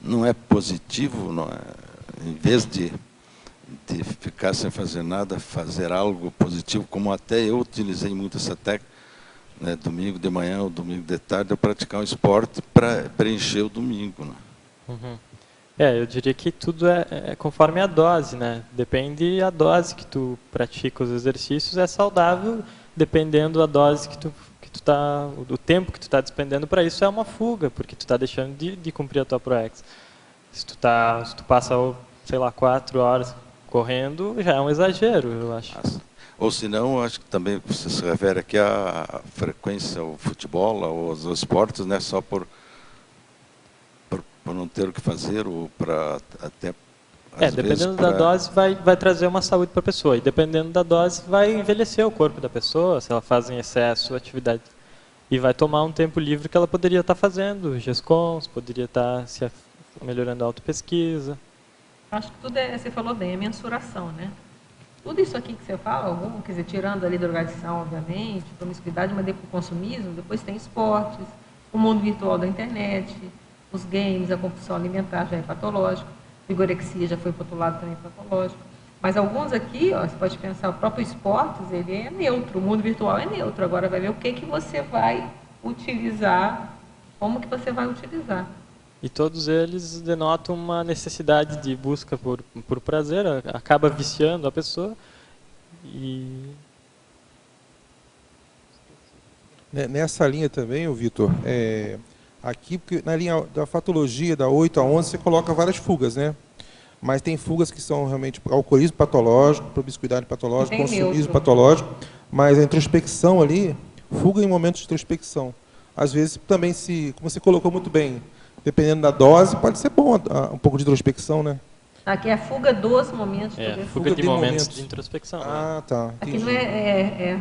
S6: não é positivo? Não é? Em vez de de ficar sem fazer nada, fazer algo positivo, como até eu utilizei muito essa técnica, né, domingo de manhã ou domingo de tarde, eu praticar um esporte para preencher o domingo. Né?
S2: Uhum. Eu diria que tudo é conforme a dose, né? Depende a dose que tu pratica os exercícios, é saudável, dependendo da dose que tu tá, o tempo que tu está despendendo para isso é uma fuga, porque tu está deixando de cumprir a tua ProEx. Se tu passa, sei lá, 4 horas correndo, já é um exagero, eu acho.
S6: Ou se não, acho que também você se refere aqui à frequência ao futebol, aos esportes, né? Só por não ter o que fazer, ou para até...
S2: Dependendo da dose, vai trazer uma saúde para a pessoa. E dependendo da dose, vai envelhecer o corpo da pessoa, se ela faz em excesso atividade. E vai tomar um tempo livre que ela poderia estar fazendo, GESCONs, poderia estar melhorando a autopesquisa.
S1: Acho que tudo você falou bem, é mensuração, né? Tudo isso aqui que você fala, quer dizer, tirando ali drogadição, obviamente, promiscuidade, mas depois o consumismo, depois tem esportes, o mundo virtual da internet, os games, a compulsão alimentar já é patológico, vigorexia já foi para outro lado também patológico. Mas alguns aqui, você pode pensar, o próprio esportes, ele é neutro, o mundo virtual é neutro. Agora vai ver o que você vai utilizar, como que você vai utilizar.
S2: E todos eles denotam uma necessidade de busca por prazer, acaba viciando a pessoa.
S7: Nessa linha também, Vitor, aqui, porque na linha da fatologia, da 8 a 11, você coloca várias fugas, né? Mas tem fugas que são realmente alcoolismo patológico, promiscuidade patológica, consumismo patológico, mas a introspecção ali, fuga em momentos de introspecção. Às vezes também, como você colocou muito bem, dependendo da dose, pode ser bom um pouco de introspecção, né?
S1: Aqui é a fuga dos momentos.
S2: Fuga de momentos de introspecção.
S7: Ah, tá.
S1: Aqui não é...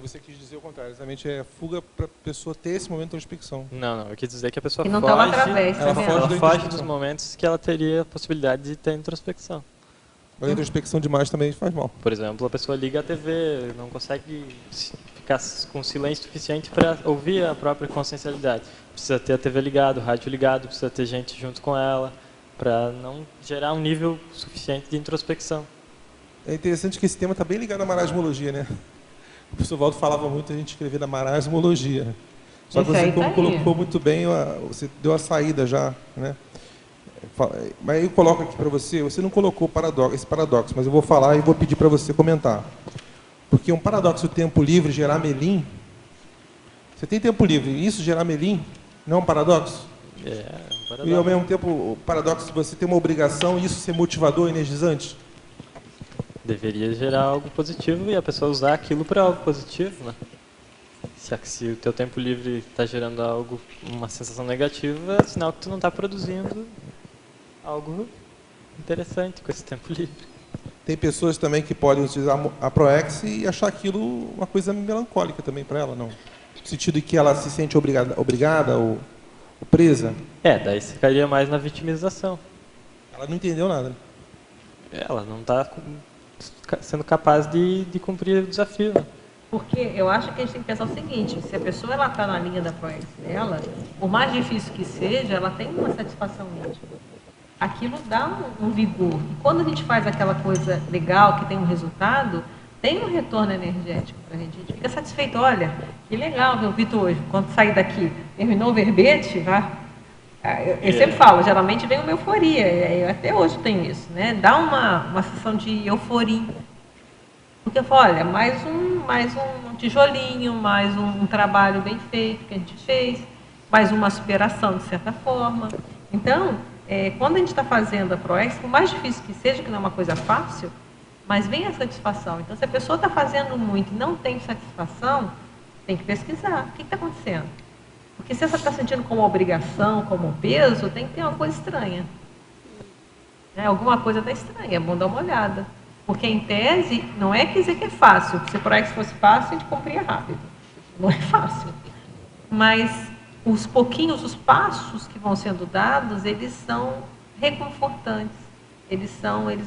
S7: Você quis dizer o contrário, exatamente é fuga para a pessoa ter esse momento de introspecção.
S2: Não, eu quis dizer que a pessoa
S1: não foge, através,
S2: ela foge dos momentos que ela teria a possibilidade de ter introspecção.
S7: Mas a introspecção demais também faz mal.
S2: Por exemplo, a pessoa liga a TV, não consegue ficar com silêncio suficiente para ouvir a própria consciencialidade. Precisa ter a TV ligada, o rádio ligado, precisa ter gente junto com ela, para não gerar um nível suficiente de introspecção.
S7: É interessante que esse tema está bem ligado à marasmologia, né? O professor Valdo falava muito a gente escrever da marasmologia. Só que você colocou muito bem, você deu a saída já, né? Mas eu coloco aqui para você não colocou esse paradoxo, mas eu vou falar e vou pedir para você comentar. Porque um paradoxo do tempo livre gerar melim, você tem tempo livre, e isso gerar melim não é um paradoxo?
S2: Um paradoxo.
S7: E ao mesmo tempo, o paradoxo de você ter uma obrigação e isso ser motivador, energizante?
S2: Deveria gerar algo positivo e a pessoa usar aquilo para algo positivo, né? Se o teu tempo livre está gerando algo, uma sensação negativa, é sinal que tu não está produzindo algo interessante com esse tempo livre.
S7: Tem pessoas também que podem utilizar a ProEx e achar aquilo uma coisa melancólica também para ela, não? No sentido de que ela se sente obrigada ou presa.
S2: Daí se ficaria mais na vitimização.
S7: Ela não entendeu nada.
S2: Ela não está sendo capaz de cumprir o desafio. Né?
S1: Porque eu acho que a gente tem que pensar o seguinte, se a pessoa está na linha da ProEx dela, por mais difícil que seja, ela tem uma satisfação íntima. Aquilo dá um vigor. E quando a gente faz aquela coisa legal, que tem um resultado, tem um retorno energético para a gente fica satisfeito. Olha, que legal ver o Vitor hoje, quando sair daqui, terminou o verbete, eu sempre falo, geralmente vem uma euforia, eu até hoje tenho isso, né? Dá uma sensação de euforia. Porque eu falo, olha, mais um tijolinho, mais um trabalho bem feito que a gente fez, mais uma superação de certa forma. Então, quando a gente está fazendo a ProEx, por mais difícil que seja, que não é uma coisa fácil, mas vem a satisfação. Então, se a pessoa está fazendo muito e não tem satisfação, tem que pesquisar. O que está acontecendo? Porque se você está sentindo como obrigação, como peso, tem que ter uma coisa estranha. Alguma coisa está estranha, é bom dar uma olhada. Porque, em tese, não é quer dizer que é fácil. Se a ProEx fosse fácil, a gente cumpria rápido. Não é fácil. Mas os passos que vão sendo dados, eles são reconfortantes. Eles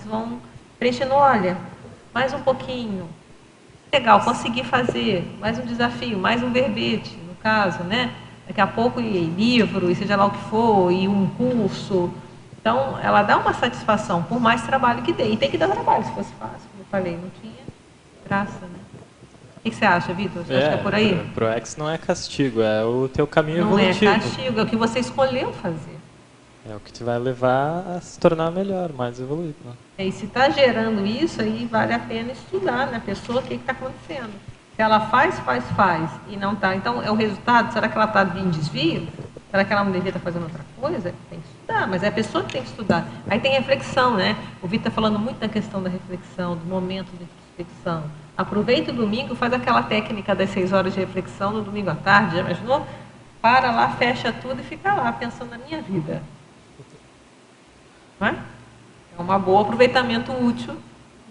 S1: vão preenchendo, olha, mais um pouquinho. Legal, consegui fazer, mais um desafio, mais um verbete, no caso, né? Daqui a pouco, e livro, e seja lá o que for, e um curso. Então, Então, ela dá uma satisfação, por mais trabalho que dê. E tem que dar trabalho, se fosse fácil, como eu falei, não tinha graça, né? O que você acha, Vitor? Você acha que é por aí?
S2: ProEx não é castigo, é o teu caminho
S1: não
S2: evolutivo.
S1: Não é castigo, é o que você escolheu fazer.
S2: É o que te vai levar a se tornar melhor, mais evoluído. Né?
S1: E se está gerando isso, aí vale a pena estudar, né? A pessoa, o que está acontecendo. Se ela faz e não está. Então, é o resultado, será que ela está em desvio? Será que ela não devia estar fazendo outra coisa? Tem que estudar, mas é a pessoa que tem que estudar. Aí tem reflexão, né? O Vitor está falando muito da questão da reflexão, do momento de introspecção. Aproveita o domingo, faz aquela técnica das 6 horas de reflexão no domingo à tarde, já imaginou? Para lá, fecha tudo e fica lá, pensando na minha vida. Não é? É um bom aproveitamento útil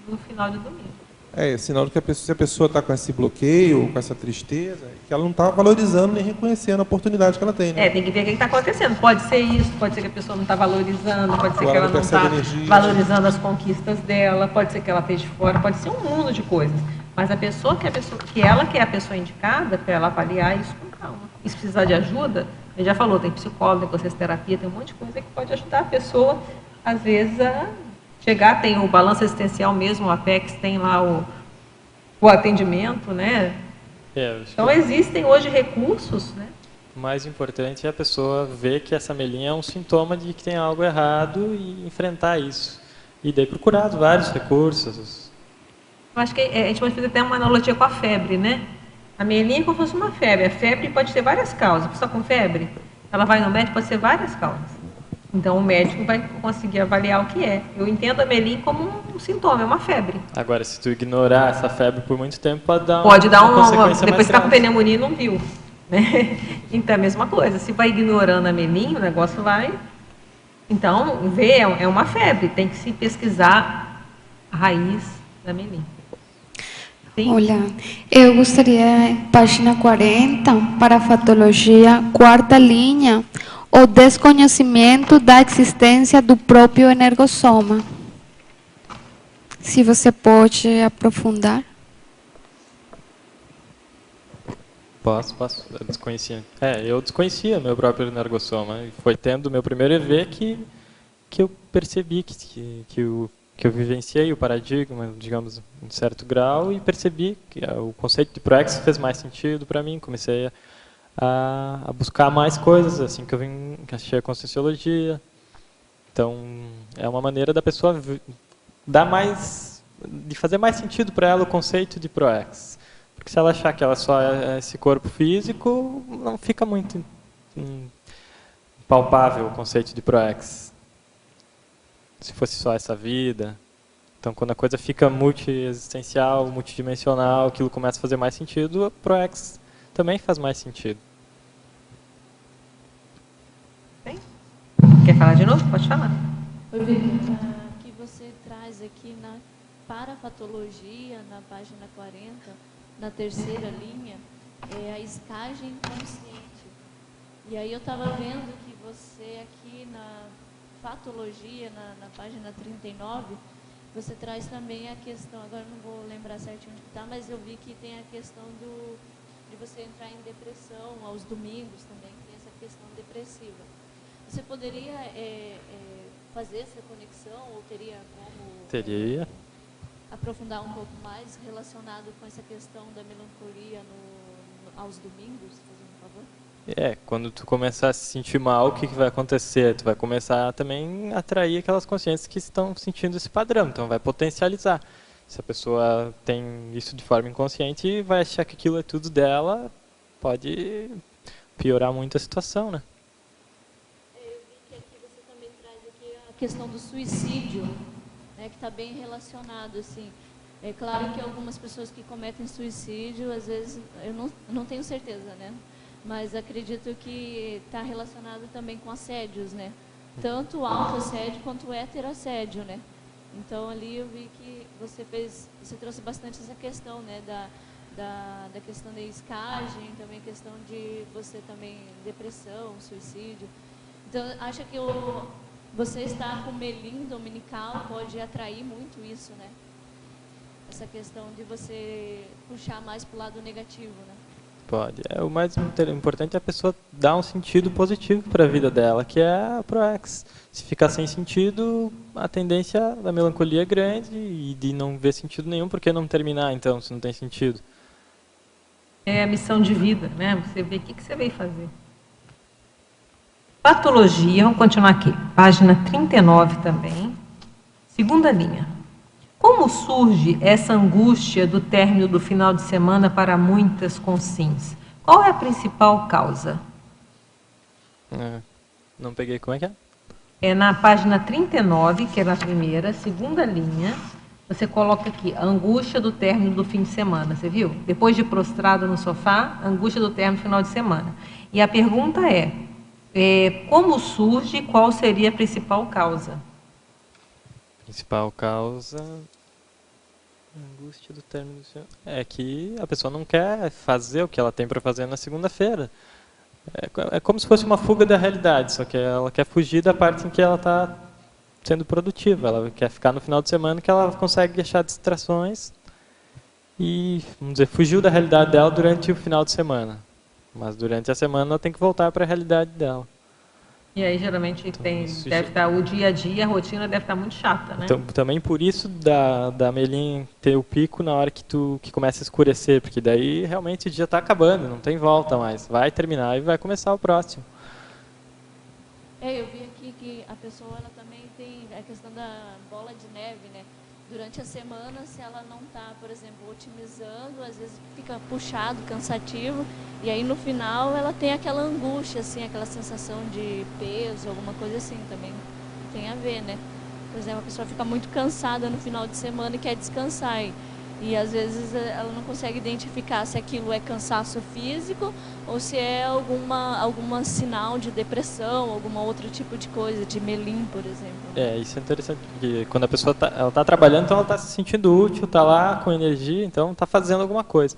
S1: no final de domingo.
S7: É sinal de que se a pessoa está com esse bloqueio, com essa tristeza, que ela não está valorizando nem reconhecendo a oportunidade que ela tem. Né?
S1: Tem que ver o que está acontecendo. Pode ser isso, pode ser que a pessoa não está valorizando, pode ser que ela não está valorizando as conquistas dela, pode ser que ela esteja fora, pode ser um mundo de coisas. Mas a pessoa que ela que é a pessoa indicada para ela avaliar isso com calma. E se precisar de ajuda, a gente já falou, tem psicólogo, tem processo-terapia, tem um monte de coisa que pode ajudar a pessoa, às vezes, a chegar. Tem o balanço existencial mesmo, o Apex tem lá o atendimento, né? Então existem hoje recursos, né?
S2: O mais importante é a pessoa ver que essa melinha é um sintoma de que tem algo errado e enfrentar isso. E daí procurar vários recursos.
S1: Eu acho que a gente pode fazer até uma analogia com a febre, né? A melinha é como se fosse uma febre. A febre pode ter várias causas. A pessoa com febre, ela vai no médico, pode ser várias causas. Então, o médico vai conseguir avaliar o que é. Eu entendo a melinha como um sintoma, é uma febre.
S2: Agora, se tu ignorar essa febre por muito tempo, pode dar
S1: uma consequência depois ficar com pneumonia e não viu. Né? Então, é a mesma coisa. Se vai ignorando a melinha, o negócio vai... Então, é uma febre. Tem que se pesquisar a raiz da melinha. Sim?
S8: Olá, eu gostaria, página 40, para a patologia, 4ª linha, o desconhecimento da existência do próprio energossoma. Se você pode aprofundar.
S2: Posso. Eu desconhecia. Eu desconhecia meu próprio energossoma. Foi tendo meu primeiro EV que eu percebi que eu vivenciei o paradigma, digamos, em certo grau, e percebi que o conceito de ProEx fez mais sentido para mim. Comecei a buscar mais coisas, assim que eu achei a Conscienciologia. Então, é uma maneira da pessoa de fazer mais sentido para ela o conceito de ProEx. Porque se ela achar que ela só é esse corpo físico, não fica muito palpável o conceito de ProEx. Se fosse só essa vida. Então, quando a coisa fica multi-existencial, multidimensional, aquilo começa a fazer mais sentido, o ProEx também faz mais sentido.
S1: Bem, quer falar de novo? Pode falar.
S3: Oi, Vitor, que você traz aqui na parapatologia, na página 40, na 3ª linha, é a escagem consciente. E aí eu estava vendo que você aqui na patologia, na página 39, você traz também a questão, agora não vou lembrar certinho onde está, mas eu vi que tem a questão de você entrar em depressão, aos domingos também, tem essa questão depressiva. Você poderia fazer essa conexão, ou teria como...
S2: Teria.
S3: Aprofundar um pouco mais relacionado com essa questão da melancolia aos domingos, fazendo um favor?
S2: Quando tu começar a se sentir mal, o que vai acontecer? Tu vai começar também a atrair aquelas consciências que estão sentindo esse padrão, então vai potencializar. Se a pessoa tem isso de forma inconsciente e vai achar que aquilo é tudo dela, pode piorar muito a situação, né?
S3: Eu vi que aqui você também traz aqui a questão do suicídio, né, que está bem relacionado, assim. É claro que algumas pessoas que cometem suicídio, às vezes, eu não tenho certeza, né? Mas acredito que está relacionado também com assédios, né? Tanto o autoassédio quanto o heterassédio, né? Então ali eu vi que você trouxe bastante essa questão, né? Da questão da escagem, também questão de você também depressão, suicídio. Então acha que você estar com melim dominical pode atrair muito isso, né? Essa questão de você puxar mais para o lado negativo, né?
S2: Pode. O mais importante é a pessoa dar um sentido positivo para a vida dela, que é a ProEx. Se ficar sem sentido, a tendência da melancolia é grande e de não ver sentido nenhum, por que não terminar então, se não tem sentido?
S1: É a missão de vida, né? Você vê o que você veio fazer. Patologia, vamos continuar aqui. Página 39 também. Segunda linha. Como surge essa angústia do término do final de semana para muitas consins? Qual é a principal causa?
S2: Não peguei, como é que é?
S1: É na página 39, que é na primeira, segunda linha, você coloca aqui, a angústia do término do fim de semana, você viu? Depois de prostrado no sofá, angústia do término do final de semana. E a pergunta como surge, qual seria a principal causa?
S2: Principal causa, angústia do término, é que a pessoa não quer fazer o que ela tem para fazer na segunda-feira. É como se fosse uma fuga da realidade, só que ela quer fugir da parte em que ela está sendo produtiva. Ela quer ficar no final de semana que ela consegue achar distrações e, vamos dizer, fugiu da realidade dela durante o final de semana. Mas durante a semana ela tem que voltar para a realidade dela.
S1: E aí, geralmente, deve estar o dia a dia, a rotina deve estar muito chata, né?
S2: Então, também por isso da Melim ter o pico na hora que começa a escurecer, porque daí realmente o dia está acabando, não tem volta mais. Vai terminar e vai começar o próximo.
S3: Eu vi aqui que a pessoa ela também tem a questão da bola de neve, né? Durante a semana, se ela não está, por exemplo, otimizando, às vezes fica puxado, cansativo, e aí no final ela tem aquela angústia, assim, aquela sensação de peso, alguma coisa assim também tem a ver, né? Por exemplo, a pessoa fica muito cansada no final de semana e quer descansar, e às vezes ela não consegue identificar se aquilo é cansaço físico ou se é alguma sinal de depressão, algum outro tipo de coisa, de Melim, por exemplo.
S2: Isso é interessante, porque quando a pessoa está trabalhando, então ela está se sentindo útil, está lá com energia, então está fazendo alguma coisa.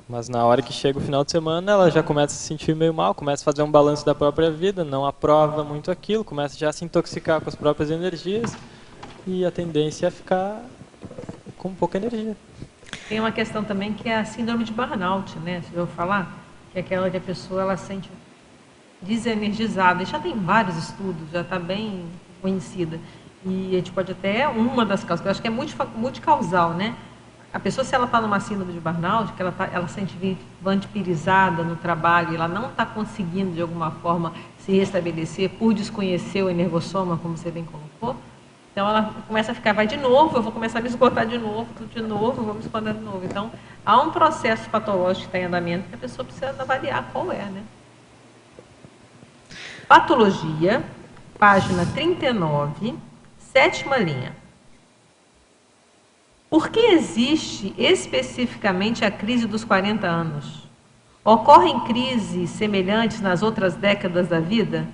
S2: Mas na hora que chega o final de semana, ela já começa a se sentir meio mal, começa a fazer um balanço da própria vida, não aprova muito aquilo, começa já a se intoxicar com as próprias energias e a tendência é ficar com pouca energia.
S1: Tem uma questão também que é a síndrome de burnout, né? Você ouviu falar? Que é aquela que a pessoa ela sente desenergizada. E já tem vários estudos, já está bem conhecida. E a gente pode até, uma das causas, que eu acho que é multicausal, né? A pessoa, se ela está numa síndrome de burnout, que ela sente vampirizada no trabalho, ela não está conseguindo, de alguma forma, se restabelecer por desconhecer o energossoma, como você bem colocou. Então, ela começa a ficar, vai de novo, eu vou começar a me esgotar de novo, eu vou me esgotar de novo. Então, há um processo patológico que está em andamento que a pessoa precisa avaliar qual é, né? Patologia, página 39, sétima linha. Por que existe especificamente a crise dos 40 anos? Ocorrem crises semelhantes nas outras décadas da vida?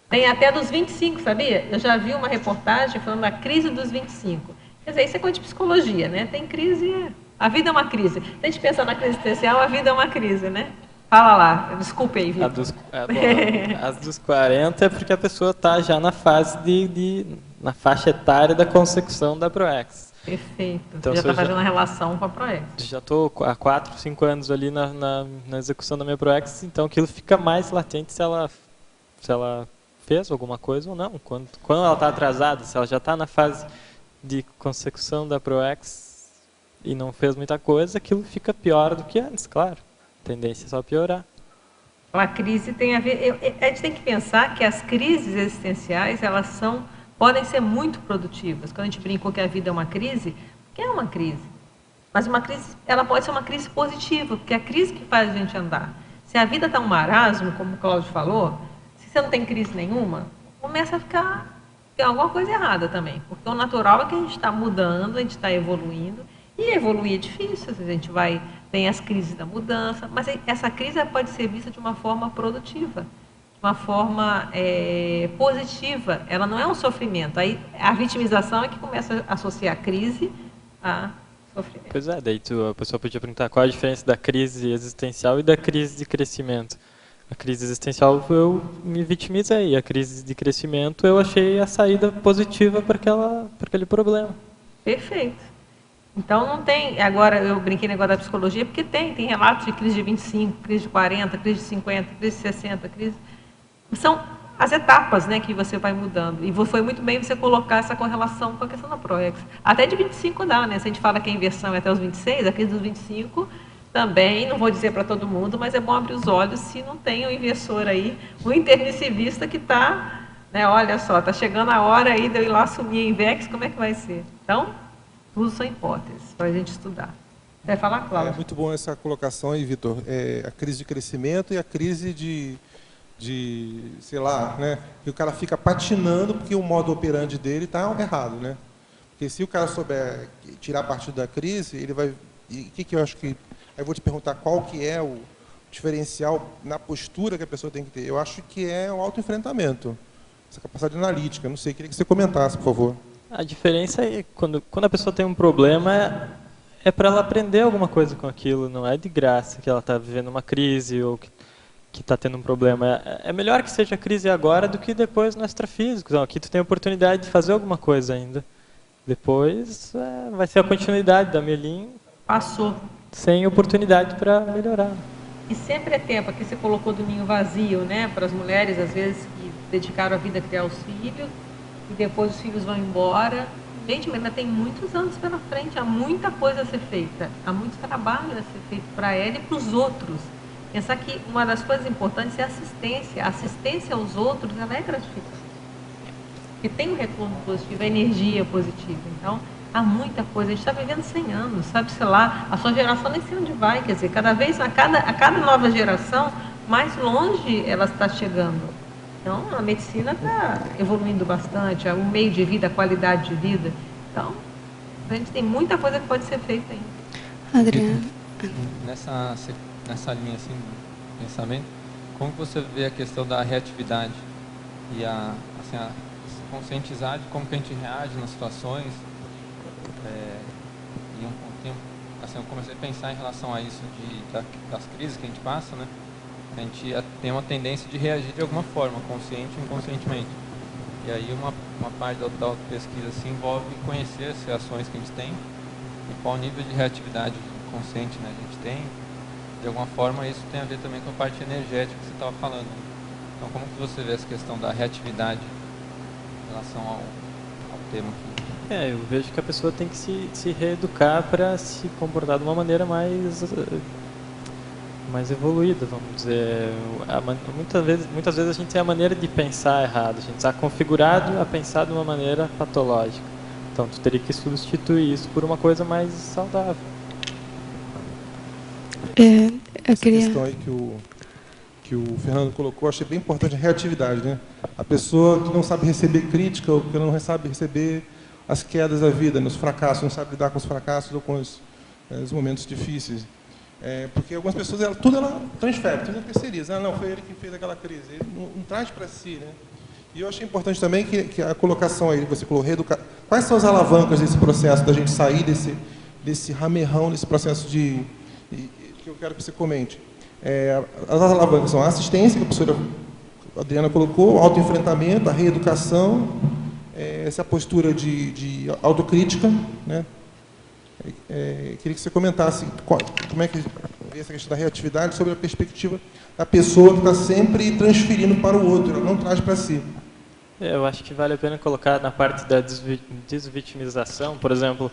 S1: Tem até dos 25, sabia? Eu já vi uma reportagem falando da crise dos 25. Quer dizer, isso é coisa de psicologia, né? Tem crise, a vida é uma crise. Se a gente pensar na crise existencial, a vida é uma crise, né? Fala lá, desculpa aí, Vitor.
S2: As dos 40 é porque a pessoa está já na fase na faixa etária da consecução da ProEx.
S1: Perfeito. Então, já está fazendo a relação com a ProEx.
S2: Já estou há 4, 5 anos ali na execução da minha ProEx, então aquilo fica mais latente se ela fez alguma coisa ou não. Quando ela está atrasada, se ela já está na fase de consecução da ProEx e não fez muita coisa, aquilo fica pior do que antes, claro. A tendência é só piorar.
S1: A crise tem a ver... A gente tem que pensar que as crises existenciais, elas podem ser muito produtivas. Quando a gente brincou que a vida é uma crise, porque é uma crise. Mas uma crise, ela pode ser uma crise positiva, porque é a crise que faz a gente andar. Se a vida está um marasmo, como o Cláudio falou, se você não tem crise nenhuma, começa a ficar... Tem alguma coisa errada também. Porque o natural é que a gente está mudando, a gente está evoluindo. E evoluir é difícil, a gente tem as crises da mudança, mas essa crise pode ser vista de uma forma produtiva, de uma forma positiva. Ela não é um sofrimento. Aí a vitimização é que começa a associar a crise a sofrimento.
S2: Pois é, daí a pessoa podia perguntar qual a diferença da crise existencial e da crise de crescimento. A crise existencial eu me vitimizei, a crise de crescimento eu achei a saída positiva para aquele problema.
S1: Perfeito. Então, não tem... Agora, eu brinquei no negócio da psicologia, porque tem relatos de crise de 25, crise de 40, crise de 50, crise de 60, crise... São as etapas, né, que você vai mudando. E foi muito bem você colocar essa correlação com a questão da PROEX. Até de 25 dá, né? Se a gente fala que a inversão é até os 26, a crise dos 25 também, não vou dizer para todo mundo, mas é bom abrir os olhos se não tem um inversor aí, um intermissivista que está, né, olha só, está chegando a hora aí de eu ir lá assumir a INVEX, como é que vai ser? Então, tudo são hipóteses para a gente estudar. Vai falar, Cláudio?
S7: É muito bom essa colocação aí, Vitor. A crise de crescimento e a crise de sei lá, né? Que o cara fica patinando porque o modo operandi dele está errado, né? Porque se o cara souber tirar partido da crise, ele vai... E o que eu acho que... Aí eu vou te perguntar qual que é o diferencial na postura que a pessoa tem que ter. Eu acho que é o autoenfrentamento, essa capacidade analítica. Não sei, queria que você comentasse, por favor. A
S2: diferença é quando a pessoa tem um problema, é para ela aprender alguma coisa com aquilo, não é de graça que ela está vivendo uma crise ou que está tendo um problema. É melhor que seja crise agora do que depois no extrafísico. Então, aqui tu tem a oportunidade de fazer alguma coisa ainda. Depois vai ser a continuidade da Melim.
S1: Passou.
S2: Sem oportunidade para melhorar.
S1: E sempre é tempo, aqui você colocou do ninho vazio, né? Para as mulheres, às vezes, que dedicaram a vida a criar os filhos, e depois os filhos vão embora. Gente, ainda tem muitos anos pela frente, há muita coisa a ser feita, há muito trabalho a ser feito para ela e para os outros. Pensar que uma das coisas importantes é a assistência. A assistência aos outros, ela é gratificante. Porque tem um retorno positivo, a energia positiva. Então, há muita coisa. A gente está vivendo 100 anos, sabe, sei lá, a sua geração nem sei onde vai. Quer dizer, cada vez, a cada nova geração, mais longe ela está chegando. Então, a medicina está evoluindo bastante, o meio de vida, a qualidade de vida. Então, a gente tem muita coisa que pode ser feita ainda.
S8: Adriana.
S9: Nessa linha assim, de pensamento, como que você vê a questão da reatividade e a se conscientizar de como que a gente reage nas situações? E eu comecei a pensar em relação a isso das crises que a gente passa, né? A gente tem uma tendência de reagir de alguma forma, consciente ou inconscientemente. E aí uma parte da pesquisa assim, envolve conhecer as reações que a gente tem e qual nível de reatividade consciente, né, a gente tem. De alguma forma isso tem a ver também com a parte energética que você estava falando. Então como que você vê essa questão da reatividade em relação ao tema aqui?
S2: Eu vejo que a pessoa tem que se reeducar para se comportar de uma maneira mais evoluída, vamos dizer. Muitas vezes a gente tem a maneira de pensar errado, a gente está configurado a pensar de uma maneira patológica. Então tu teria que substituir isso por uma coisa mais saudável.
S7: Essa questão aí que o Fernando colocou, eu achei bem importante, a reatividade, né? A pessoa que não sabe receber crítica ou que não sabe receber as quedas da vida, nos fracassos, não sabe lidar com os fracassos ou com os momentos difíceis. Porque algumas pessoas, tudo ela transfere, tudo ela terceiriza. Não, foi ele que fez aquela crise. Ele não traz para si, né? E eu achei importante também que a colocação aí, você falou, reeducar. Quais são as alavancas desse processo, da gente sair desse ramerrão, desse processo que eu quero que você comente? As alavancas são a assistência, que a professora Adriana colocou, o autoenfrentamento, a reeducação, essa postura de autocrítica, né? Queria que você comentasse como é que vê essa questão da reatividade sobre a perspectiva da pessoa que está sempre transferindo para o outro, ela não traz para si.
S2: Eu acho que vale a pena colocar na parte da desvitimização, por exemplo,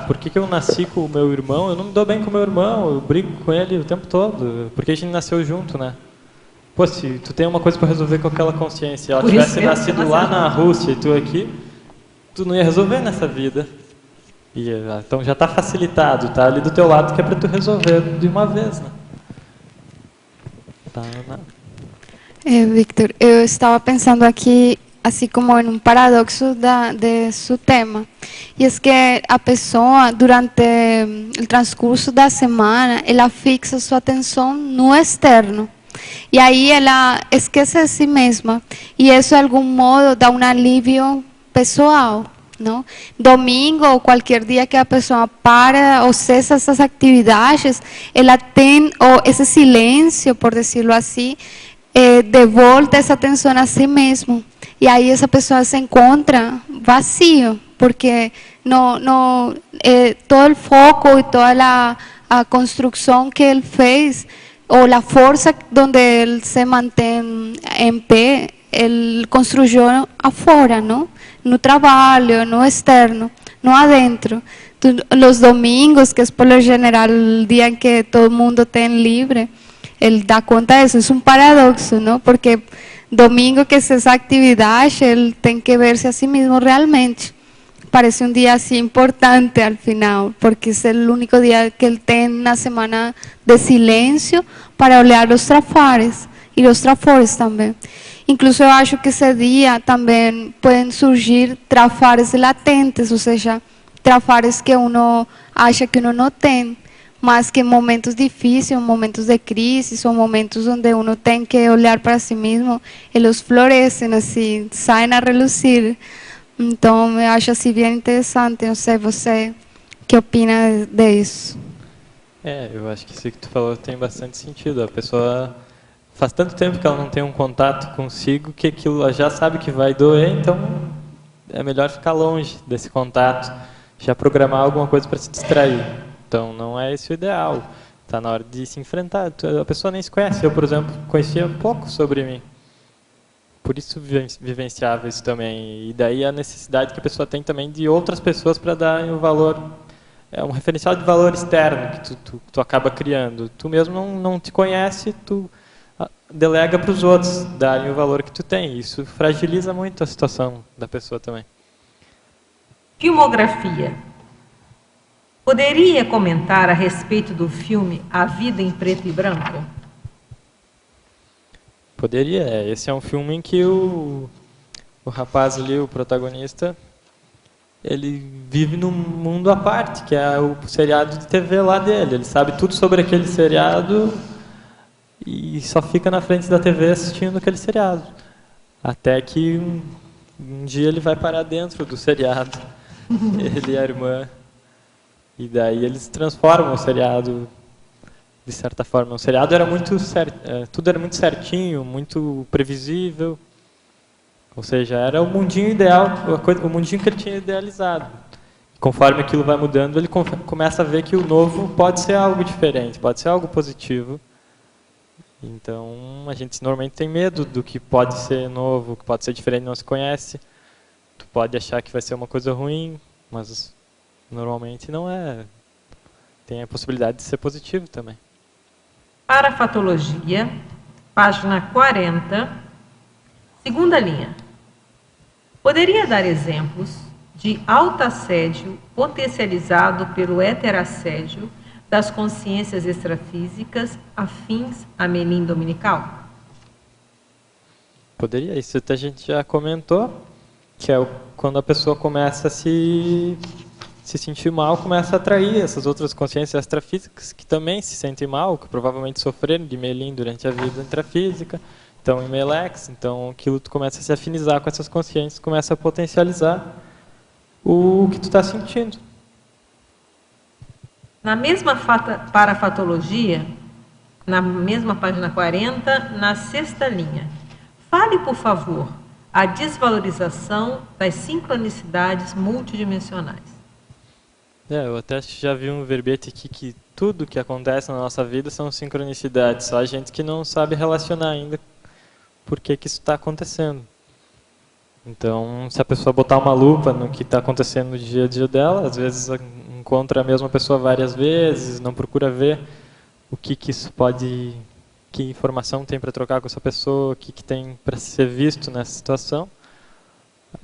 S2: por que eu nasci com o meu irmão? Eu não me dou bem com o meu irmão, eu brigo com ele o tempo todo, porque a gente nasceu junto, né? Pô, se tu tem uma coisa para resolver com aquela consciência, ela tivesse nascido lá na Rússia e tu aqui, tu não ia resolver nessa vida. Então já está facilitado, tá ali do teu lado, que é para tu resolver de uma vez, né?
S8: Víctor, eu estava pensando aqui, assim como em um paradoxo de seu tema, e é que a pessoa, durante o transcurso da semana, ela fixa sua atenção no externo, e aí ela esquece de si mesma, e isso de algum modo dá um alívio pessoal. ¿No? Domingo ou qualquer dia que a pessoa para ou cessa essas atividades, ela tem esse silêncio, por decirlo assim, devolve essa atenção a si mesmo. E aí essa pessoa se encontra vazio, porque todo o foco e toda a construção que ele fez, ou a força onde ele se mantém em pé, ele construiu afora, não? No trabalho, no externo, no adentro. Os domingos, que é por lo general o dia em que todo mundo tem livre, ele dá conta disso. É um paradoxo, não? Porque domingo, que é essa atividade, ele tem que ver-se a si mesmo realmente. Parece um dia assim importante al final, porque é o único dia que ele tem na semana de silêncio para olhar os trafares e os trafores também. Incluso eu acho que esse dia também podem surgir trafares latentes, ou seja, trafares que uno acha que uno não tem, mas que em momentos difíceis, momentos de crise, são momentos onde uno tem que olhar para si mesmo, eles florescem assim, saem a relucir. Então, eu acho assim bem interessante. Não sei você, que opina disso?
S2: Eu acho que isso que tu falou tem bastante sentido. A pessoa faz tanto tempo que ela não tem um contato consigo que aquilo ela já sabe que vai doer, então é melhor ficar longe desse contato, já programar alguma coisa para se distrair. Então, não é esse o ideal. Está na hora de se enfrentar. A pessoa nem se conhece. Eu, por exemplo, conhecia pouco sobre mim. Por isso vivenciava isso também. E daí a necessidade que a pessoa tem também de outras pessoas para dar um valor, um referencial de valor externo que tu acaba criando. Tu mesmo não te conhece, tu delega para os outros darem o valor que tu tem. Isso fragiliza muito a situação da pessoa também.
S1: Filmografia. Poderia comentar a respeito do filme A Vida em Preto e Branco?
S2: Poderia. Esse é um filme em que o rapaz ali, o protagonista, ele vive num mundo à parte, que é o seriado de TV lá dele. Ele sabe tudo sobre aquele seriado e só fica na frente da TV assistindo aquele seriado. Até que um dia ele vai parar dentro do seriado, ele e a irmã. E daí eles transformam o seriado de certa forma. O seriado era tudo era muito certinho, muito previsível. Ou seja, era o mundinho ideal, o mundinho que ele tinha idealizado. Conforme aquilo vai mudando, ele começa a ver que o novo pode ser algo diferente, pode ser algo positivo. Então, a gente normalmente tem medo do que pode ser novo, que pode ser diferente, não se conhece. Tu pode achar que vai ser uma coisa ruim, mas normalmente não é. Tem a possibilidade de ser positivo também.
S1: Parafatologia, página 40, segunda linha. Poderia dar exemplos de autoassédio potencializado pelo heterassédio das consciências extrafísicas afins à Melim dominical?
S2: Poderia, isso a gente já comentou, que é quando a pessoa começa a se sentir mal, começa a atrair essas outras consciências extrafísicas que também se sentem mal, que provavelmente sofreram de Melim durante a vida intrafísica, então em Melex, então aquilo tu começa a se afinizar com essas consciências, começa a potencializar o que tu está sentindo.
S1: Na mesma parafatologia, na mesma página 40, na sexta linha, fale, por favor, a desvalorização das sincronicidades multidimensionais.
S2: Eu até já vi um verbete aqui que tudo que acontece na nossa vida são sincronicidades, só a gente que não sabe relacionar ainda por que isso está acontecendo. Então, se a pessoa botar uma lupa no que está acontecendo no dia a dia dela, às vezes encontra a mesma pessoa várias vezes, não procura ver o que isso pode, que informação tem para trocar com essa pessoa, o que tem para ser visto nessa situação.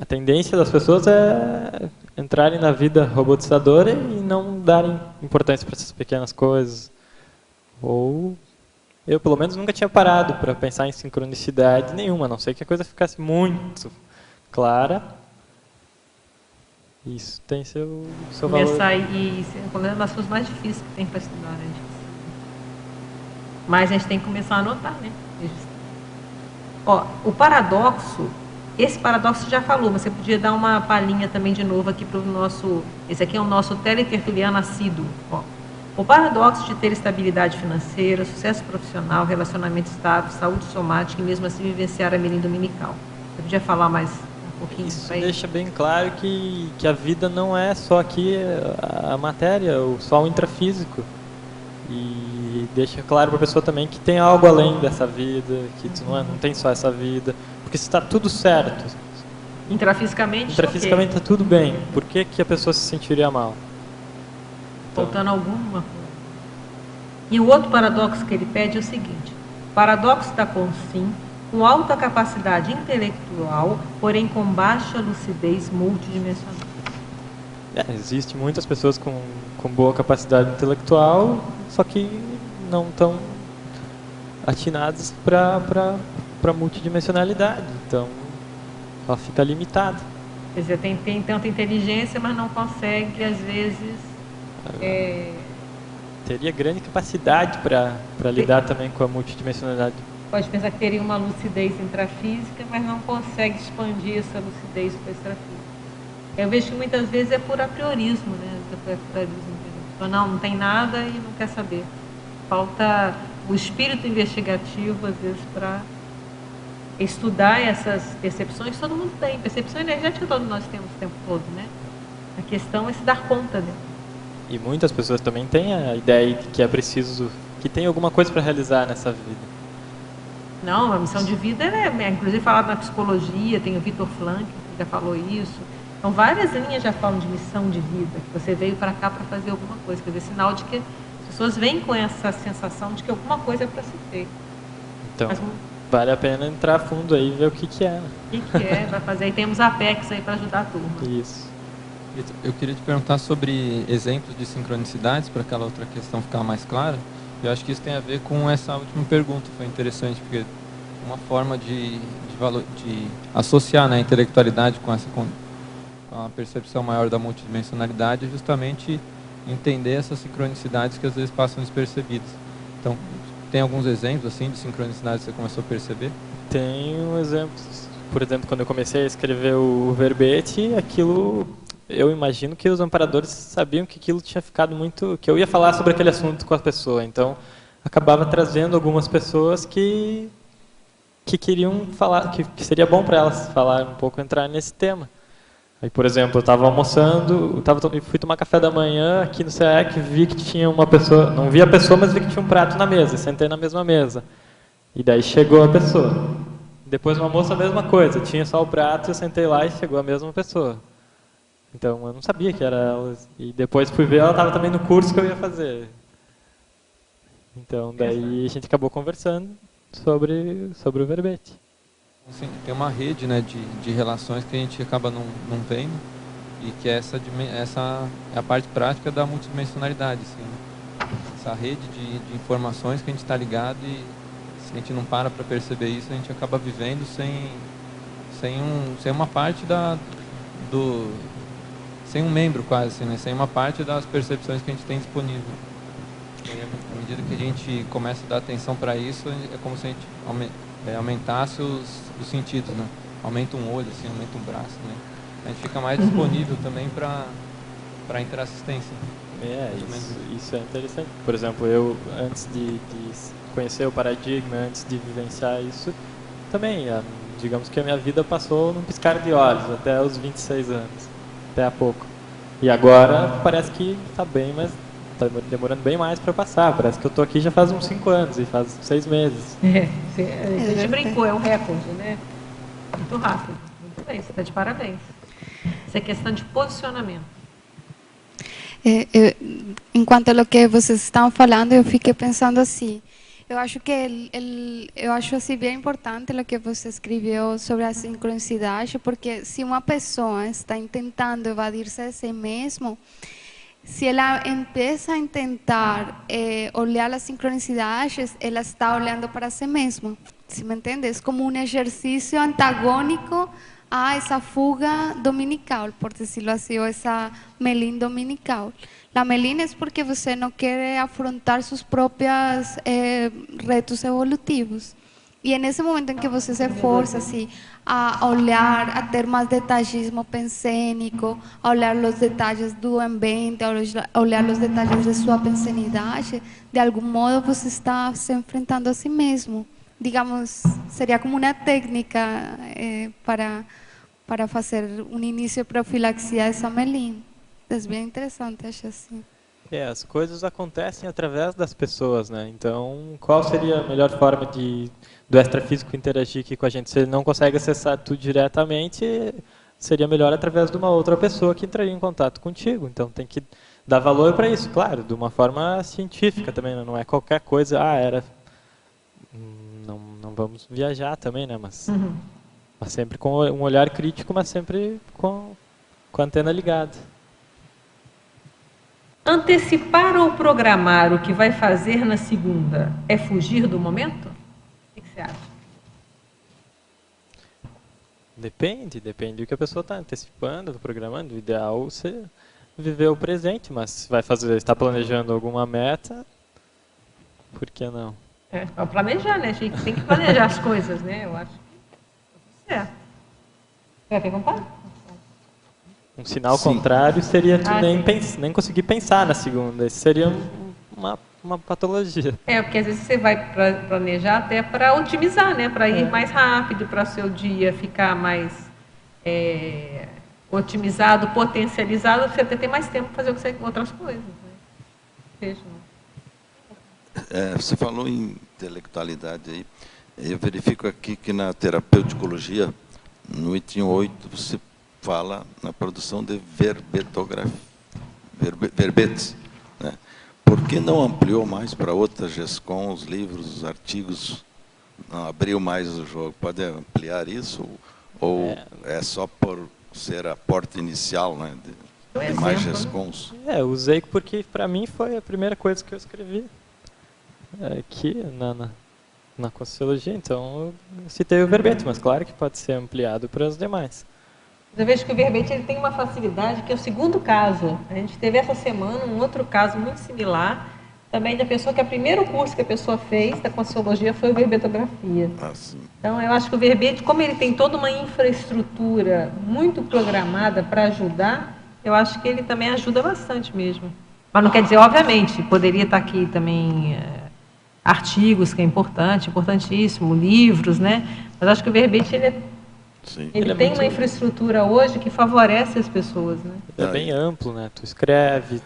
S2: A tendência das pessoas é entrarem na vida robotizadora e não darem importância para essas pequenas coisas. Ou eu, pelo menos, nunca tinha parado para pensar em sincronicidade nenhuma, a não ser que a coisa ficasse muito clara. Isso tem seu valor.
S1: Começar e ser uma das coisas mais difíceis que tem para estudar, né? Mas a gente tem que começar a anotar, né? O paradoxo. Esse paradoxo já falou, mas você podia dar uma palhinha também de novo aqui para o nosso... Esse aqui é o nosso teletertuliano assíduo. O paradoxo de ter estabilidade financeira, sucesso profissional, relacionamento estável, saúde somática e mesmo assim vivenciar a Melim dominical. Você podia falar mais um um pouquinho.
S2: Isso deixa bem claro que a vida não é só aqui a matéria, só o intrafísico. E deixa claro para a pessoa também que tem algo além dessa vida, que tu não tem só essa vida. Porque se está tudo certo,
S1: intrafisicamente
S2: está tudo bem, por que a pessoa se sentiria mal? Então,
S1: faltando alguma coisa. E o outro paradoxo que ele pede é o seguinte: paradoxo da Consim, com alta capacidade intelectual, porém com baixa lucidez multidimensional.
S2: Existem muitas pessoas com boa capacidade intelectual, só que não estão atinadas para multidimensionalidade. Então, ela fica limitada.
S1: Quer dizer, tem tanta inteligência, mas não consegue, às vezes...
S2: Teria grande capacidade para lidar também com a multidimensionalidade.
S1: Pode pensar que teria uma lucidez intrafísica, mas não consegue expandir essa lucidez para a extrafísica. Eu vejo que muitas vezes é por apriorismo, né? Então, não tem nada e não quer saber. Falta o espírito investigativo, às vezes, para estudar essas percepções. Todo mundo tem. Percepção energética todos nós temos o tempo todo, né? A questão é se dar conta, né?
S2: E muitas pessoas também têm a ideia de que é preciso, que tem alguma coisa para realizar nessa vida.
S1: Não, a missão de vida é inclusive falado na psicologia, tem o Victor Frankl, que já falou isso. Então, várias linhas já falam de missão de vida, que você veio para cá para fazer alguma coisa. Quer dizer, sinal de que as pessoas vêm com essa sensação de que alguma coisa é para se ter.
S2: Então, vale a pena entrar a fundo aí e ver o que é. Né?
S1: O que é, vai fazer. Aí temos a Apex aí para ajudar a turma.
S2: Isso.
S9: Eu queria te perguntar sobre exemplos de sincronicidades, para aquela outra questão ficar mais clara. Eu acho que isso tem a ver com essa última pergunta, foi interessante, porque uma forma de associar, né, a intelectualidade com a percepção maior da multidimensionalidade é justamente entender essas sincronicidades que às vezes passam despercebidas. Então, tem alguns exemplos assim de sincronicidades que você começou a perceber?
S2: Tenho exemplos. Por exemplo, quando eu comecei a escrever o verbete, aquilo... Eu imagino que os amparadores sabiam que aquilo tinha ficado muito... que eu ia falar sobre aquele assunto com a pessoa. Então, acabava trazendo algumas pessoas que queriam falar, que seria bom para elas falar um pouco, entrar nesse tema. Aí, por exemplo, eu estava almoçando, fui tomar café da manhã aqui no SEAC, vi que tinha uma pessoa... Não vi a pessoa, mas vi que tinha um prato na mesa. Sentei na mesma mesa. E daí chegou a pessoa. Depois no almoço a mesma coisa. Tinha só o prato, eu sentei lá e chegou a mesma pessoa. Então, eu não sabia que era ela. E depois fui ver, ela estava também no curso que eu ia fazer. Então, daí a gente acabou conversando sobre o verbete.
S9: Sim, tem uma rede, né, de relações que a gente acaba não vendo, e que essa é a parte prática da multidimensionalidade. Assim, né? Essa rede de informações que a gente está ligado, e se a gente não para perceber isso, a gente acaba vivendo sem uma parte sem um membro quase, assim, né? Sem uma parte das percepções que a gente tem disponível. E à medida que a gente começa a dar atenção para isso, é como se a gente aumentasse os sentidos, né? Aumenta um olho, assim, aumenta um braço, né? A gente fica mais disponível também para interassistência.
S2: Isso é interessante. Por exemplo, eu, antes de conhecer o paradigma, antes de vivenciar isso, também, digamos que a minha vida passou num piscar de olhos, até os 26 anos. Até há pouco. E agora parece que está bem, mas está demorando bem mais para passar. Parece que eu estou aqui já faz uns 5 anos e faz 6 meses.
S1: A gente brincou, é um recorde, né? Muito rápido. Muito bem, você está de parabéns. Isso é questão de posicionamento.
S8: Enquanto ao que vocês estão falando, eu fiquei pensando assim. Eu acho que eu acho assim bem importante o que você escreveu sobre a sincronicidade, porque se uma pessoa está tentando evadir-se a si mesmo, se ela começa a tentar olhar as sincronicidades, ela está olhando para si mesma. ¿Sí me entende? Es como un ejercicio antagónico a esa fuga dominical, por decirlo así, o esa melín dominical. La melín es porque você não quer afrontar sus propios retos evolutivos. E é nesse momento em que você se força assim, a olhar, a ter mais detalhismo pensênico, a olhar os detalhes do ambiente, a olhar os detalhes de sua pensenidade, de algum modo você está se enfrentando a si mesmo. Digamos, seria como uma técnica para fazer um início de profilaxia de Samelin. É bem interessante, acho assim.
S2: As coisas acontecem através das pessoas, né? Então, qual seria a melhor forma do extrafísico interagir aqui com a gente? Se ele não consegue acessar tudo diretamente, seria melhor através de uma outra pessoa que entraria em contato contigo. Então, tem que dar valor para isso, claro, de uma forma científica também, né? Não é qualquer coisa, não vamos viajar também, né? Mas sempre com um olhar crítico, mas sempre com a antena ligada.
S1: Antecipar ou programar o que vai fazer na segunda é fugir do momento? O que você acha?
S2: Depende do que a pessoa está antecipando, está programando. O ideal é você viver o presente, mas se está planejando alguma meta, por que não?
S1: Para planejar, né? A gente tem que planejar as coisas, né? Eu acho que é. Quer perguntar?
S2: Um sinal contrário seria tu nem conseguir pensar na segunda. Isso seria uma patologia.
S1: Porque às vezes você vai planejar até para otimizar, né? Para ir mais rápido, para o seu dia ficar mais otimizado, potencializado, você até tem mais tempo para fazer outras coisas. Né?
S6: Você falou em intelectualidade aí. Eu verifico aqui que na terapeuticologia, no item 8, você fala na produção de verbetes. Né? Por que não ampliou mais para outras GESCOM, os livros, os artigos? Não abriu mais o jogo? Pode ampliar isso? Ou é só por ser a porta inicial, né, de mais GESCONs?
S2: Usei porque para mim foi a primeira coisa que eu escrevi aqui na Conscienciologia. Então eu citei o verbete, mas claro que pode ser ampliado para os demais.
S1: Eu vejo que o verbete ele tem uma facilidade, que é o segundo caso. A gente teve essa semana um outro caso muito similar, também da pessoa que o primeiro curso que a pessoa fez da Conscienciologia foi o verbetografia. Então, eu acho que o verbete, como ele tem toda uma infraestrutura muito programada para ajudar, eu acho que ele também ajuda bastante mesmo. Mas não quer dizer, obviamente, poderia estar aqui também artigos, que é importante, importantíssimo, livros, né? Mas acho que o verbete, ele tem uma infraestrutura hoje que favorece as pessoas, né?
S2: É bem amplo, né? Tu escreve,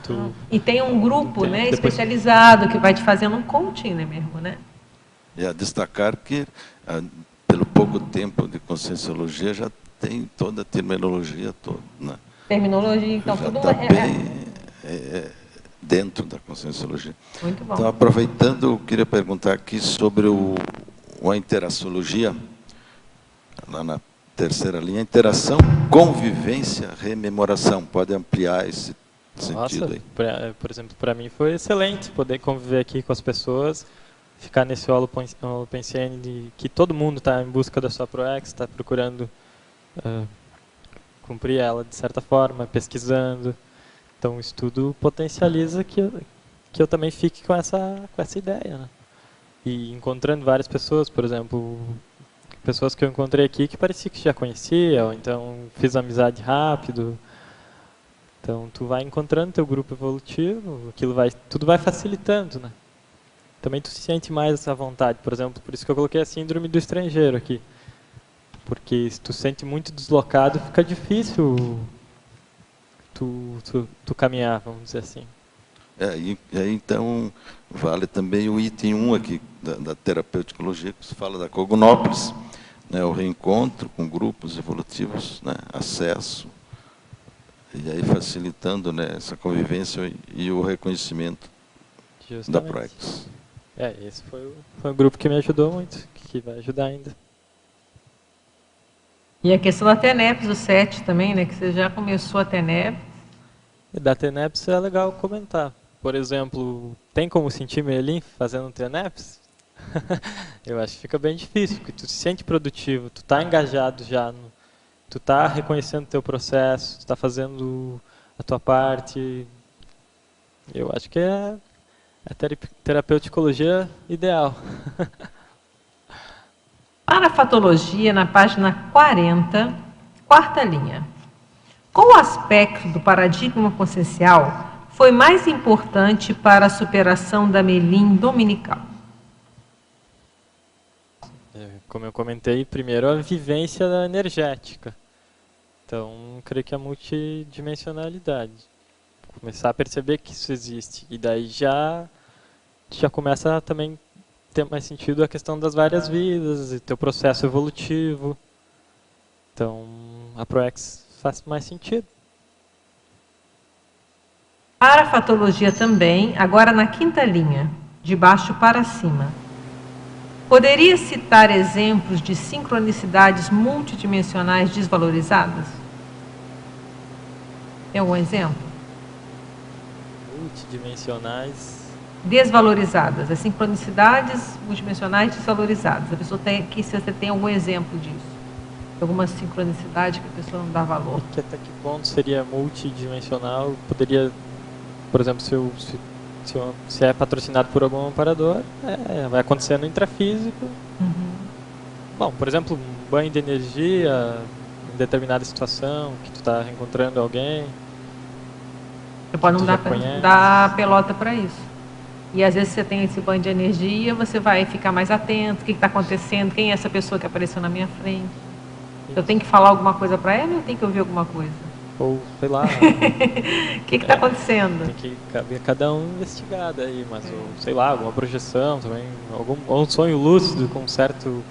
S1: E tem um grupo, né, especializado que vai te fazendo um coaching, né, mesmo, né?
S6: E a destacar que, pelo pouco tempo de Conscienciologia, já tem toda a terminologia toda, né?
S1: Terminologia, então
S6: já
S1: tudo
S6: bem dentro da Conscienciologia.
S1: Muito bom.
S6: Então, aproveitando, eu queria perguntar aqui sobre a interassologia, lá na terceira linha, interação, convivência, rememoração. Pode ampliar esse sentido aí?
S2: Por exemplo, para mim foi excelente poder conviver aqui com as pessoas, ficar nesse holopensiene de que todo mundo está em busca da sua ProEx, está procurando cumprir ela de certa forma, pesquisando. Então o estudo potencializa que eu também fique com essa ideia, né? E encontrando várias pessoas, por exemplo, pessoas que eu encontrei aqui que parecia que já conhecia, ou então fiz amizade rápido. Então tu vai encontrando teu grupo evolutivo, tudo vai facilitando, né? Também tu se sente mais essa vontade, por exemplo, por isso que eu coloquei a síndrome do estrangeiro aqui. Porque se tu sente muito deslocado, fica difícil tu caminhar, vamos dizer assim.
S6: E aí, então, vale também o item 1 aqui, da terapeuticologia, que se fala da Cognópolis, né, o reencontro com grupos evolutivos, né, acesso, e aí facilitando, né, essa convivência e o reconhecimento da ProEx.
S2: Esse foi um grupo que me ajudou muito, que vai ajudar ainda.
S1: E a questão da TENEPS, o 7 também, né, que você já começou a TENEPS.
S2: E da TENEPS é legal comentar. Por exemplo, tem como sentir Merlin fazendo TENEPS? Eu acho que fica bem difícil, porque tu se sente produtivo, tu está engajado já, tu está reconhecendo o teu processo, tu está fazendo a tua parte. Eu acho que é a terapeuticologia ideal.
S1: Para a fatologia, na página 40, quarta linha. Qual aspecto do paradigma consciencial foi mais importante para a superação da Merlin dominical?
S2: Como eu comentei, primeiro a vivência energética. Então, creio que a multidimensionalidade. Começar a perceber que isso existe. E daí já começa a também ter mais sentido a questão das várias vidas e teu processo evolutivo. Então, a ProEx faz mais sentido.
S1: Para a fatologia também, agora na quinta linha, de baixo para cima. Poderia citar exemplos de sincronicidades multidimensionais desvalorizadas? Tem algum exemplo?
S2: Multidimensionais.
S1: Desvalorizadas, as sincronicidades multidimensionais desvalorizadas. A pessoa tem aqui, se você tem algum exemplo disso. Alguma sincronicidade que a pessoa não dá valor.
S2: E que até que ponto seria multidimensional? Poderia, por exemplo, se é patrocinado por algum amparador, vai acontecer no intrafísico. Bom, por exemplo, um banho de energia em determinada situação, que tu está encontrando alguém.
S1: Você pode não dar pelota para isso. E às vezes você tem esse banho de energia, você vai ficar mais atento, o que está acontecendo, quem é essa pessoa que apareceu na minha frente. Eu tenho que falar alguma coisa para ela ou eu tenho que ouvir alguma coisa?
S2: Ou, sei lá...
S1: O que está acontecendo?
S2: Tem que caber cada um investigado aí, mas, sei lá, alguma projeção também, ou um sonho lúcido com um certo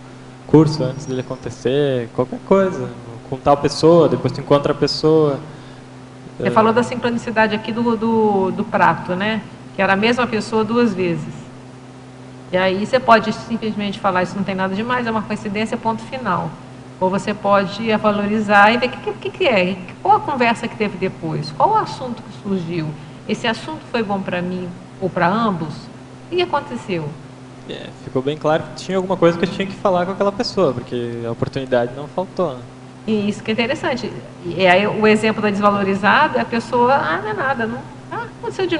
S2: curso antes dele acontecer, qualquer coisa. Com tal pessoa, depois tu encontra a pessoa.
S1: Você falou da sincronicidade aqui do prato, né? Que era a mesma pessoa 2 vezes. E aí você pode simplesmente falar, isso não tem nada demais, é uma coincidência, ponto final. Ou você pode valorizar e ver o que é, qual a conversa que teve depois, qual o assunto que surgiu. Esse assunto foi bom para mim ou para ambos? O que aconteceu?
S2: Ficou bem claro que tinha alguma coisa que eu tinha que falar com aquela pessoa, porque a oportunidade não faltou. Né?
S1: E isso que é interessante. E aí o exemplo da desvalorizada, a pessoa, não é nada, não, aconteceu de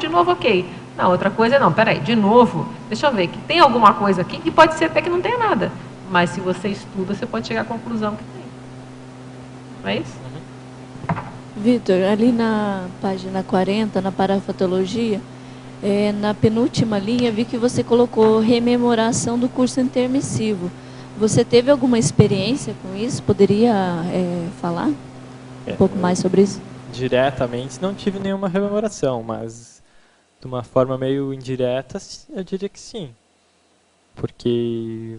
S1: novo, ok. Não, outra coisa não, peraí, de novo, deixa eu ver, que tem alguma coisa aqui que pode ser até que não tenha nada. Mas se você estuda, você pode chegar à conclusão que tem. Não é isso?
S3: Vitor, ali na página 40, na parafatologia, na penúltima linha, vi que você colocou rememoração do curso intermissivo. Você teve alguma experiência com isso? Poderia falar um pouco mais sobre isso?
S2: Diretamente não tive nenhuma rememoração, mas de uma forma meio indireta, eu diria que sim. Porque...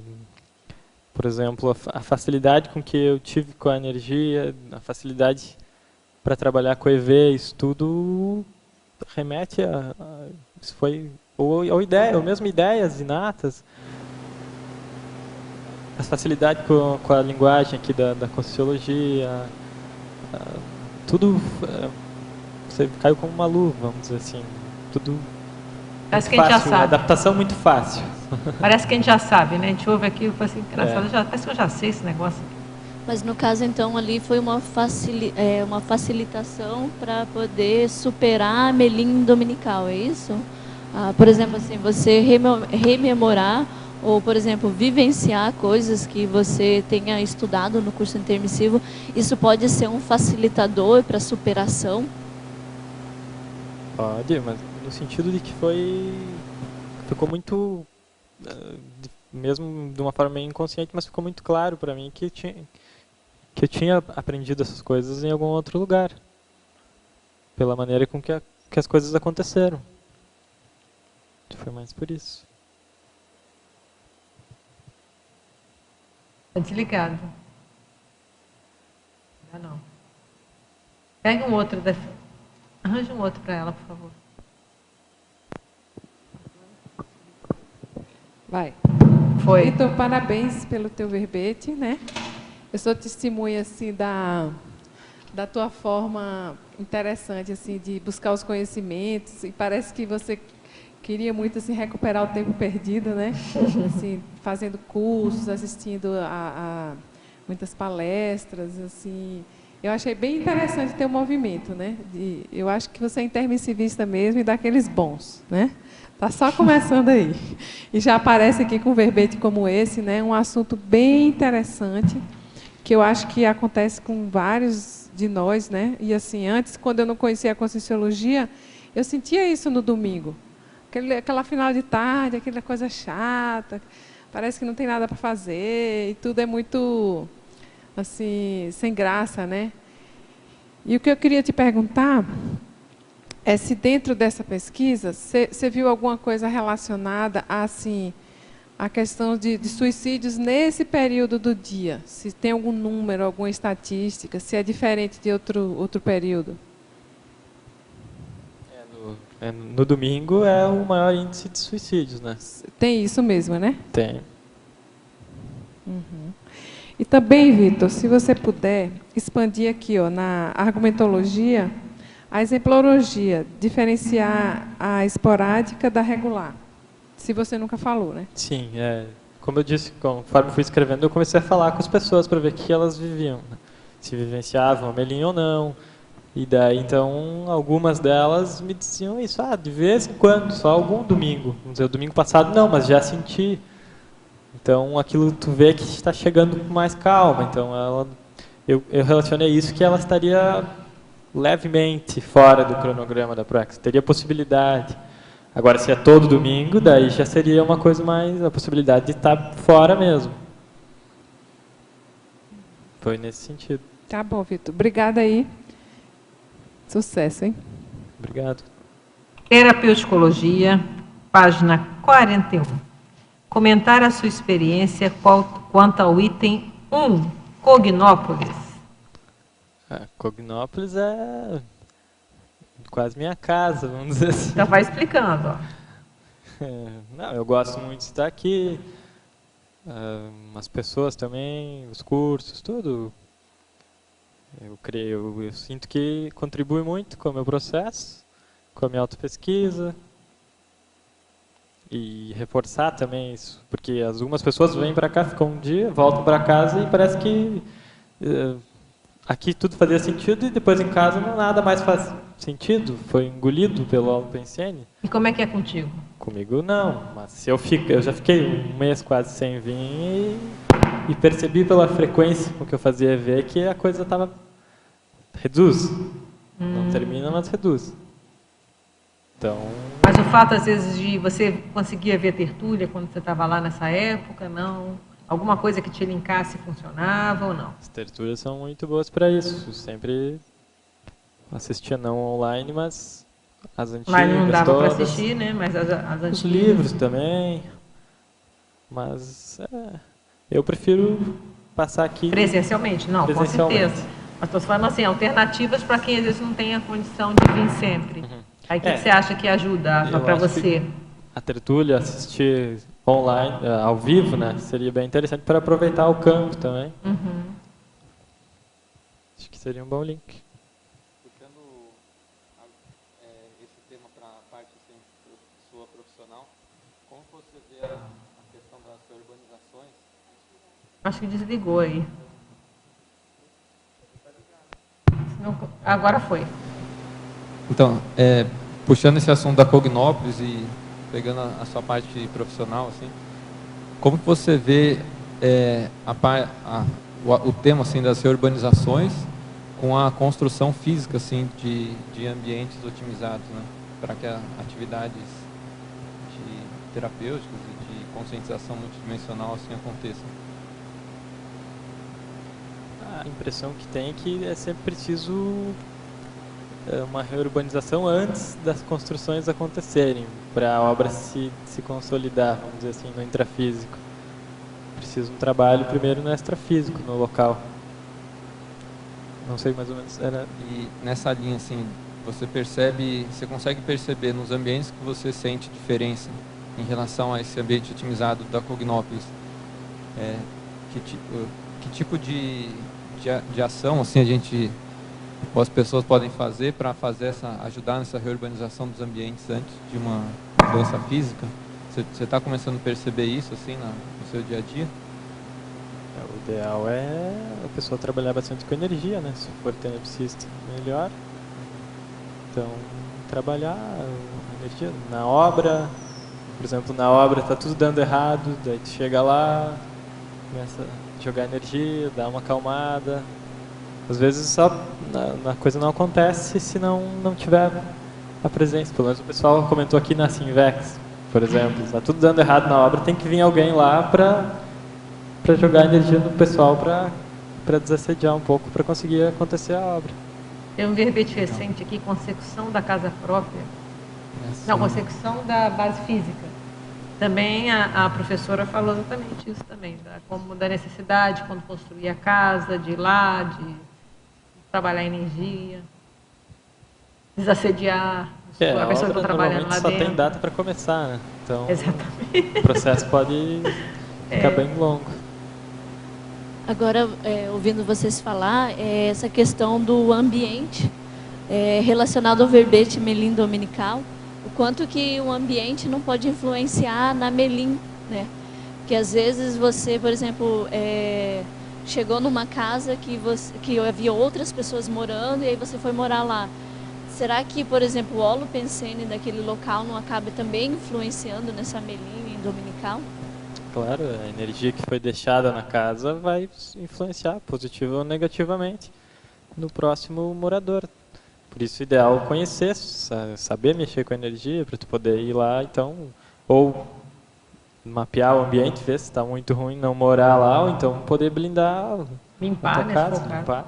S2: Por exemplo, a facilidade com que eu tive com a energia, a facilidade para trabalhar com EV, isso tudo remete isso foi ou mesmo ideias inatas. A facilidade com a linguagem aqui da Conscienciologia, tudo você caiu como uma luva, vamos dizer assim, tudo.
S1: Parece que a gente já sabe.
S2: Uma adaptação muito fácil.
S1: Parece que a gente já sabe, né? A gente ouve aquilo e fala assim, engraçado, parece que eu já sei esse negócio.
S3: Mas no caso, então, ali foi uma facilitação para poder superar a Melim dominical, é isso? Por exemplo, assim, você rememorar ou, por exemplo, vivenciar coisas que você tenha estudado no curso intermissivo, isso pode ser um facilitador para superação?
S2: Pode, mas no sentido de que ficou muito, mesmo de uma forma meio inconsciente, mas ficou muito claro para mim que eu tinha aprendido essas coisas em algum outro lugar, pela maneira com que as coisas aconteceram. Foi mais por isso.
S1: Está desligado. Não. Pega um outro, arranja um outro para ela, por favor.
S10: Vai.
S1: Foi.
S10: Vitor, parabéns pelo teu verbete, né? Eu sou testemunha assim da tua forma interessante assim de buscar os conhecimentos e parece que você queria muito assim recuperar o tempo perdido, né? Assim, fazendo cursos, assistindo a muitas palestras, assim. Eu achei bem interessante ter um movimento, né? Eu acho que você é intermissivista mesmo e daqueles bons, né? Está só começando aí. E já aparece aqui com um verbete como esse, né? Um assunto bem interessante, que eu acho que acontece com vários de nós, né? E assim, antes, quando eu não conhecia a Conscienciologia, eu sentia isso no domingo. Aquela final de tarde, aquela coisa chata, parece que não tem nada para fazer, e tudo é muito, assim, sem graça, né? E o que eu queria te perguntar é se dentro dessa pesquisa você viu alguma coisa relacionada a, assim, a questão de suicídios nesse período do dia. Se tem algum número, alguma estatística, se é diferente de outro período.
S2: No domingo é o maior índice de suicídios, né?
S10: Tem isso mesmo, né?
S2: Tem.
S10: Uhum. E também, Vitor, se você puder expandir aqui, ó, na argumentologia, a exemplologia, diferenciar a esporádica da regular. Se você nunca falou, né?
S2: Sim, como eu disse, conforme fui escrevendo, eu comecei a falar com as pessoas para ver o que elas viviam, né? Se vivenciavam a Melim ou não. E daí, então, algumas delas me diziam isso, de vez em quando, só algum domingo. Vamos dizer, o domingo passado não, mas já senti. Então, aquilo tu vê que está chegando com mais calma. Então, eu relacionei isso que ela estaria levemente fora do cronograma da Praxis, teria possibilidade. Agora, se é todo domingo, daí já seria uma coisa mais, a possibilidade de estar fora mesmo. Foi nesse sentido.
S10: Tá bom, Vitor. Obrigada aí. Sucesso, hein?
S2: Obrigado.
S1: Terapeuticologia, página 41. Comentar a sua experiência quanto ao item 1, Cognópolis.
S2: Cognópolis é quase minha casa, vamos dizer assim.
S1: Já vai explicando. Ó.
S2: Não, eu gosto muito de estar aqui, as pessoas também, os cursos, tudo. Eu sinto que contribui muito com o meu processo, com a minha autopesquisa. E reforçar também isso, porque algumas pessoas vêm para cá, ficam um dia, voltam para casa e parece que aqui tudo fazia sentido e depois em casa nada mais faz sentido, foi engolido pelo Alpensiene.
S1: E como é que é contigo?
S2: Comigo não, mas eu já fiquei um mês quase sem vir e percebi pela frequência com que eu fazia ver que a coisa estava reduz, não termina, mas reduz. Então...
S1: Mas o fato, às vezes, de você conseguia ver tertúlia quando você estava lá nessa época, não? Alguma coisa que te linkasse funcionava ou não?
S2: As tertúlias são muito boas para isso. Eu sempre assistia não online, mas as antigas
S1: Mas não dava para
S2: todas,
S1: assistir, né? Mas as antigas...
S2: Os livros também. Mas eu prefiro passar aqui...
S1: Presencialmente? Não, com certeza. Mas estou falando assim, alternativas para quem às vezes não tem a condição de vir sempre. Aí o que você acha que ajuda para você?
S2: A tertúlia, assistir online, ao vivo, né? Seria bem interessante para aproveitar o campo também. Acho que seria um bom link.
S9: Puxando esse tema para a parte assim, sua profissional, como você vê a questão das urbanizações?
S1: Acho que desligou aí. Agora foi.
S9: Então, puxando esse assunto da Cognópolis e pegando a sua parte profissional, assim, como que você vê o tema assim, das reurbanizações com a construção física assim, de ambientes otimizados, né, para que atividades terapêuticas e de conscientização multidimensional assim, aconteçam?
S2: A impressão que tem é que é sempre preciso uma reurbanização antes das construções acontecerem, para a obra se consolidar, vamos dizer assim, no intrafísico. Precisa um trabalho primeiro no extrafísico, no local. Não sei mais ou menos.
S9: E nessa linha, assim, você consegue perceber nos ambientes que você sente diferença em relação a esse ambiente otimizado da Cognópolis? Que tipo de ação assim as pessoas podem fazer para ajudar nessa reurbanização dos ambientes antes de uma mudança física? Você está começando a perceber isso assim no seu dia a dia?
S2: O ideal é a pessoa trabalhar bastante com energia, né? Se for tenepsista, melhor. Então, trabalhar a energia na obra. Por exemplo, na obra está tudo dando errado, daí tu chega lá, começa a jogar energia, dá uma acalmada. Às vezes só a coisa não acontece se não tiver a presença. Pelo menos o pessoal comentou aqui na Sinvex, por exemplo. Está tudo dando errado na obra, tem que vir alguém lá para jogar energia no pessoal para desassediar um pouco, para conseguir acontecer a obra.
S1: Tem um verbete recente aqui, consecução da casa própria. Não, consecução da base física. Também a professora falou exatamente isso também, como da necessidade, quando construir a casa, de ir lá, de trabalhar energia, desassediar. A pessoa que está trabalhando lá
S2: só
S1: dentro.
S2: Tem data para começar, né? Então,
S1: exatamente.
S2: O processo pode ficar bem longo.
S3: Agora, ouvindo vocês falar, essa questão do ambiente relacionado ao verbete Melim dominical, o quanto que o ambiente não pode influenciar na Melim, né? Que às vezes você, por exemplo, chegou numa casa que havia outras pessoas morando e aí você foi morar lá. Será que, por exemplo, o olo pensene daquele local não acaba também influenciando nessa Melim dominical?
S2: Claro, a energia que foi deixada na casa vai influenciar positiva ou negativamente no próximo morador. Por isso, o ideal é conhecer, saber mexer com a energia para tu poder ir lá, então, ou mapear o ambiente, ver se está muito ruim, não morar lá, ou então poder blindar,
S1: limpar,
S2: a tua casa, limpar.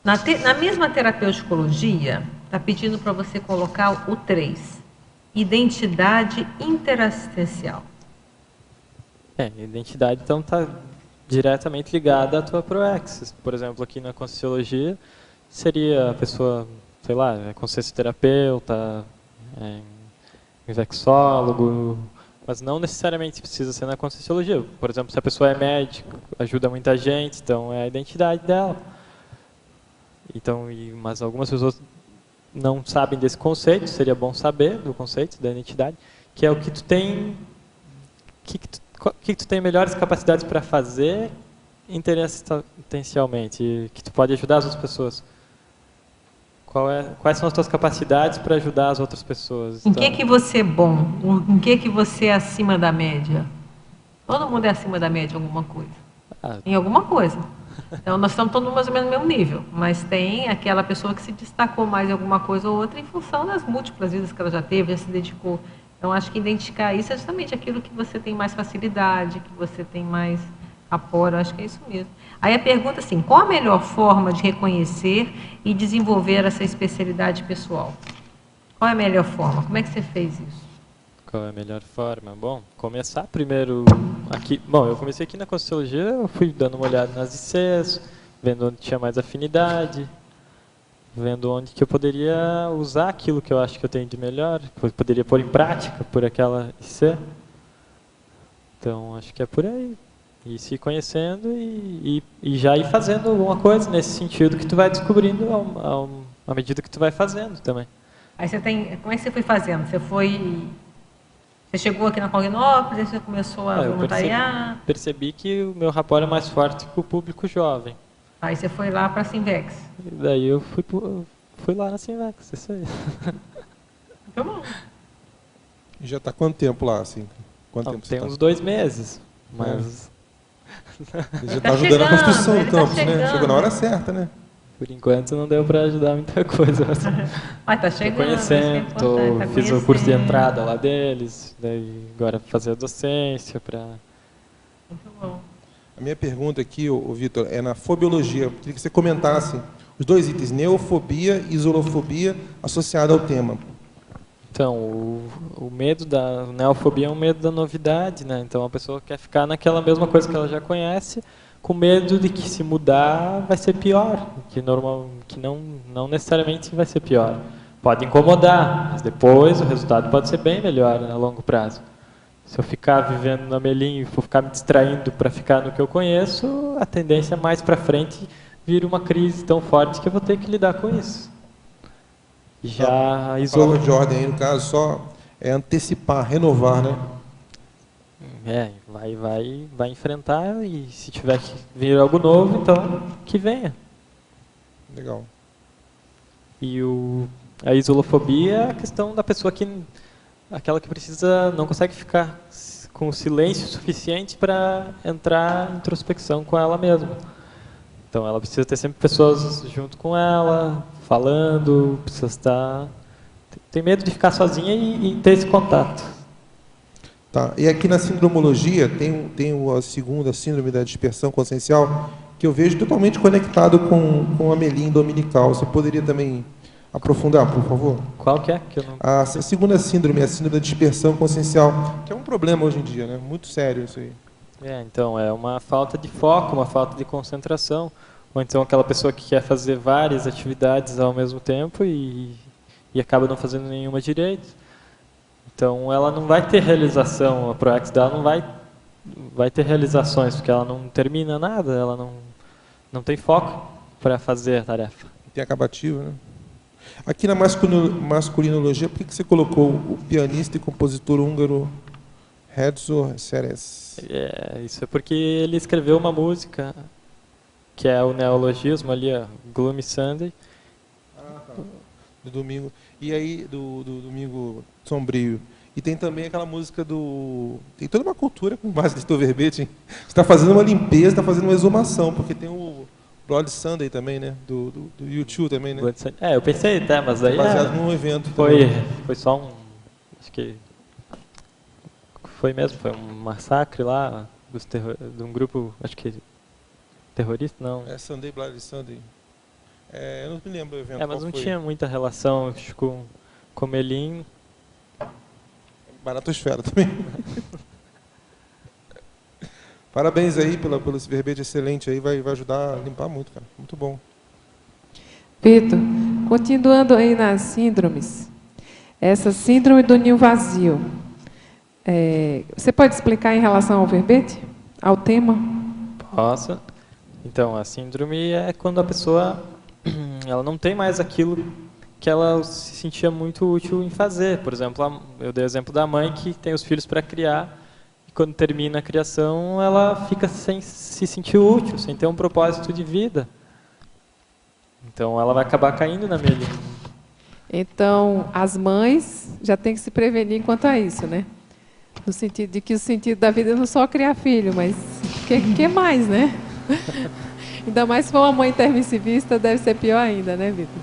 S1: Na mesma terapeuticologia, está pedindo para você colocar o 3, identidade interassistencial.
S2: Identidade, então, está diretamente ligada à tua proexis. Por exemplo, aqui na Conscienciologia, seria a pessoa, sei lá, consciencioterapeuta, infectólogo, mas não necessariamente precisa ser na Conscienciologia. Por exemplo, se a pessoa é médico, ajuda muita gente, então é a identidade dela. Então, mas algumas pessoas não sabem desse conceito, seria bom saber do conceito da identidade, que é o que tu tem, que tu tem melhores capacidades para fazer interassistencialmente, que tu pode ajudar as outras pessoas. Quais são as tuas capacidades para ajudar as outras pessoas?
S1: Em que você é bom? Em que você é acima da média? Todo mundo é acima da média em alguma coisa. Em alguma coisa. Então, nós estamos todos mais ou menos no mesmo nível, mas tem aquela pessoa que se destacou mais em alguma coisa ou outra em função das múltiplas vidas que ela já teve, já se dedicou. Então, acho que identificar isso é justamente aquilo que você tem mais facilidade, que você tem mais aporo, acho que é isso mesmo. Aí a pergunta assim, qual a melhor forma de reconhecer e desenvolver essa especialidade pessoal? Qual é a melhor forma? Como é que você fez isso?
S2: Qual é a melhor forma? Bom, começar primeiro aqui. Bom, eu comecei aqui na Conscienciologia, eu fui dando uma olhada nas ICs, vendo onde tinha mais afinidade, vendo onde que eu poderia usar aquilo que eu acho que eu tenho de melhor, que eu poderia pôr em prática por aquela IC. Então, acho que é por aí. E se conhecendo e já ir fazendo alguma coisa nesse sentido que tu vai descobrindo à medida que tu vai fazendo também.
S1: Aí como é que você foi fazendo? Você chegou aqui na Cognópolis, aí você começou a voluntariar?
S2: Percebi que o meu rapport é mais forte com o público jovem.
S1: Aí você foi lá para a Sinvex?
S2: E daí eu fui lá na Sinvex, isso aí.
S1: Tá bom.
S7: E já está quanto tempo lá, assim?
S2: Tem uns 2 meses, mas...
S7: Ele já está ajudando a construção do campus, né? Chegou na hora certa, né?
S2: Por enquanto não deu para ajudar muita coisa.
S1: Mas tá chegando.
S2: Tô conhecendo, fiz o curso de entrada lá deles, daí agora fazer a docência para...
S1: Muito bom.
S7: A minha pergunta aqui, Vitor, é na fobiologia. Eu queria que você comentasse os 2 itens, neofobia e isolofobia associada ao tema.
S2: Então, o medo da neofobia é um medo da novidade, né? Então a pessoa quer ficar naquela mesma coisa que ela já conhece, com medo de que se mudar vai ser pior, que não necessariamente vai ser pior. Pode incomodar, mas depois o resultado pode ser bem melhor, né, a longo prazo. Se eu ficar vivendo na Melim e for ficar me distraindo para ficar no que eu conheço, a tendência é mais para frente vir uma crise tão forte que eu vou ter que lidar com isso. Já
S7: a palavra de ordem aí, no caso, só é antecipar, renovar, né?
S2: Vai enfrentar e se tiver que vir algo novo, então que venha.
S7: Legal.
S2: E a isolofobia é a questão da pessoa aquela que não consegue ficar com silêncio suficiente para entrar em introspecção com ela mesma. Então ela precisa ter sempre pessoas junto com ela, falando, precisa estar... Tem medo de ficar sozinha e ter esse contato.
S7: Tá. E aqui na sindromologia tem a segunda síndrome da dispersão consciencial, que eu vejo totalmente conectado com a Melim dominical. Você poderia também aprofundar, por favor?
S2: Qual que é? Que eu não...
S7: A segunda síndrome, a síndrome da dispersão consciencial, que é um problema hoje em dia, né? Muito sério isso aí.
S2: Então, é uma falta de foco, uma falta de concentração, ou então aquela pessoa que quer fazer várias atividades ao mesmo tempo e acaba não fazendo nenhuma direito. Então, ela não vai ter realização, a ProEx dela não vai ter realizações, porque ela não termina nada, ela não tem foco para fazer a tarefa.
S7: Tem acabativo, né? Aqui na masculinologia, por que você colocou o pianista e compositor húngaro Herzo Szerez?
S2: Isso é porque ele escreveu uma música que é o neologismo ali, Gloomy Sunday.
S7: Tá. Do domingo. E aí, do domingo sombrio. E tem também aquela música tem toda uma cultura com base de teu verbete. Você está fazendo uma limpeza, está fazendo uma exumação, porque tem o Blood Sunday também, né? Do YouTube também, né?
S2: Eu pensei até, mas aí...
S7: Baseado num evento.
S2: Foi só um... Acho que... Foi mesmo, foi um massacre lá de um grupo, acho que... Terrorista, não.
S7: Sunday, Blood Sunday. Eu não me lembro do evento.
S2: Mas não tinha muita relação, acho, com Melim.
S7: Baratosfera também. Parabéns aí pelo esse verbete excelente aí, vai ajudar a limpar muito, cara. Muito bom.
S10: Vitor, continuando aí nas síndromes, essa síndrome do ninho vazio, você pode explicar em relação ao verbete, ao tema?
S2: Posso. Então, a síndrome é quando a pessoa ela não tem mais aquilo que ela se sentia muito útil em fazer. Por exemplo, eu dei o exemplo da mãe que tem os filhos para criar, e quando termina a criação, ela fica sem se sentir útil, sem ter um propósito de vida. Então, ela vai acabar caindo na Melim.
S10: Então, as mães já têm que se prevenir quanto a isso, né? No sentido de que o sentido da vida não é só criar filho, mas que mais, né? Ainda mais se for uma mãe intermissivista, deve ser pior ainda, né, Vitor?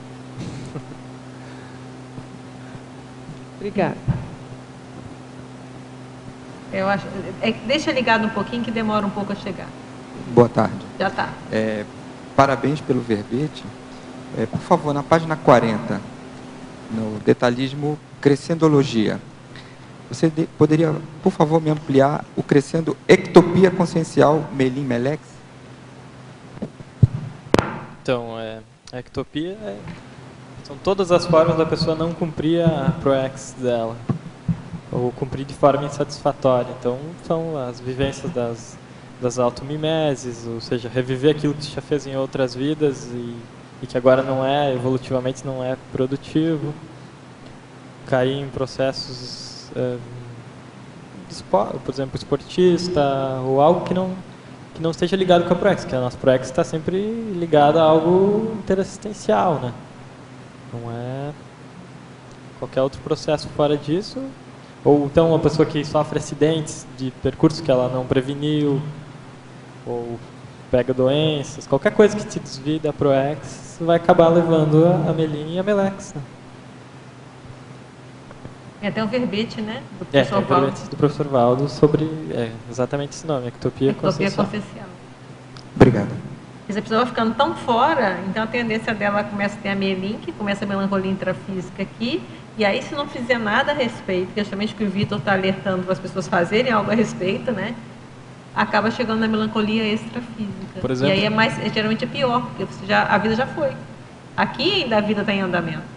S10: Obrigada.
S1: Eu acho. Deixa ligado um pouquinho que demora um pouco a chegar.
S11: Boa tarde.
S1: Já está.
S11: Parabéns pelo verbete. Por favor, na página 40, no detalhismo Crescendologia, você poderia, por favor, me ampliar o crescendo ectopia consciencial Melim Melex?
S2: Então, a ectopia são todas as formas da pessoa não cumprir a ProEx dela, ou cumprir de forma insatisfatória. Então, são as vivências das automimeses, ou seja, reviver aquilo que você já fez em outras vidas e que agora evolutivamente não é produtivo, cair em processos, por exemplo, esportista, ou algo que não esteja ligado com a ProEx, que a nossa ProEx está sempre ligada a algo interassistencial, né? Não é qualquer outro processo fora disso. Ou então uma pessoa que sofre acidentes de percurso que ela não preveniu, ou pega doenças, qualquer coisa que te desvie da ProEx vai acabar levando a Melim e a Melex, né?
S1: Tem um verbete, né?
S2: Do professor Valdo. Verbete do professor Valdo sobre exatamente esse nome, ectopia consciencial.
S11: Obrigado.
S1: Se a pessoa vai ficando tão fora, então a tendência dela começa a ter a Melim, que começa a melancolia intrafísica aqui, e aí se não fizer nada a respeito, que é justamente que o Vitor está alertando para as pessoas fazerem algo a respeito, né? Acaba chegando na melancolia extrafísica.
S2: Por exemplo,
S1: e aí geralmente é pior, porque a vida já foi. Aqui ainda a vida está em andamento.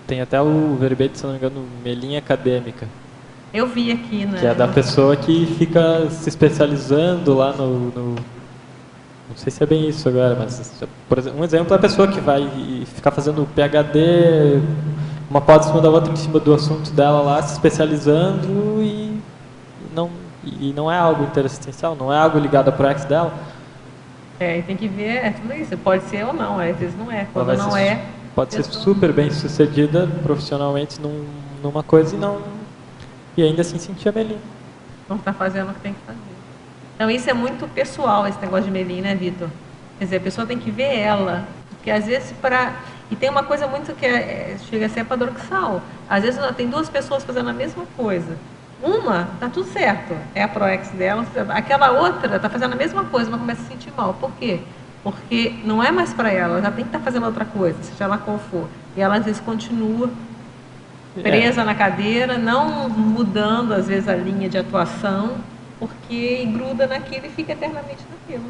S2: Tem até o verbete, se não me engano, Melim acadêmica.
S1: Eu vi aqui, né?
S2: Que é da pessoa que fica se especializando lá no não sei se é bem isso agora, mas por exemplo, um exemplo é a pessoa que vai ficar fazendo PhD, uma pauta em cima da outra, em cima do assunto dela lá, se especializando e não é algo interassistencial, não é algo ligado à ProEx dela.
S1: Tem que ver, tudo isso, pode ser ou não, às vezes não é. Quando não é...
S2: Pode ser super bem sucedida profissionalmente numa coisa e ainda assim sentir a Melim.
S1: Não está fazendo o que tem que fazer. Então isso é muito pessoal, esse negócio de Melim, né, Vitor? Quer dizer, a pessoa tem que ver ela, porque às vezes e tem uma coisa muito que chega a ser paradoxal. Às vezes tem duas pessoas fazendo a mesma coisa, Uma, tá tudo certo, é a ProEx dela. Aquela outra tá fazendo a mesma coisa, mas começa a se sentir mal. Por quê? Porque não é mais para ela já tem que estar fazendo outra coisa, seja lá qual for. E ela às vezes continua presa na cadeira, não mudando às vezes a linha de atuação, porque gruda naquilo e fica eternamente naquilo.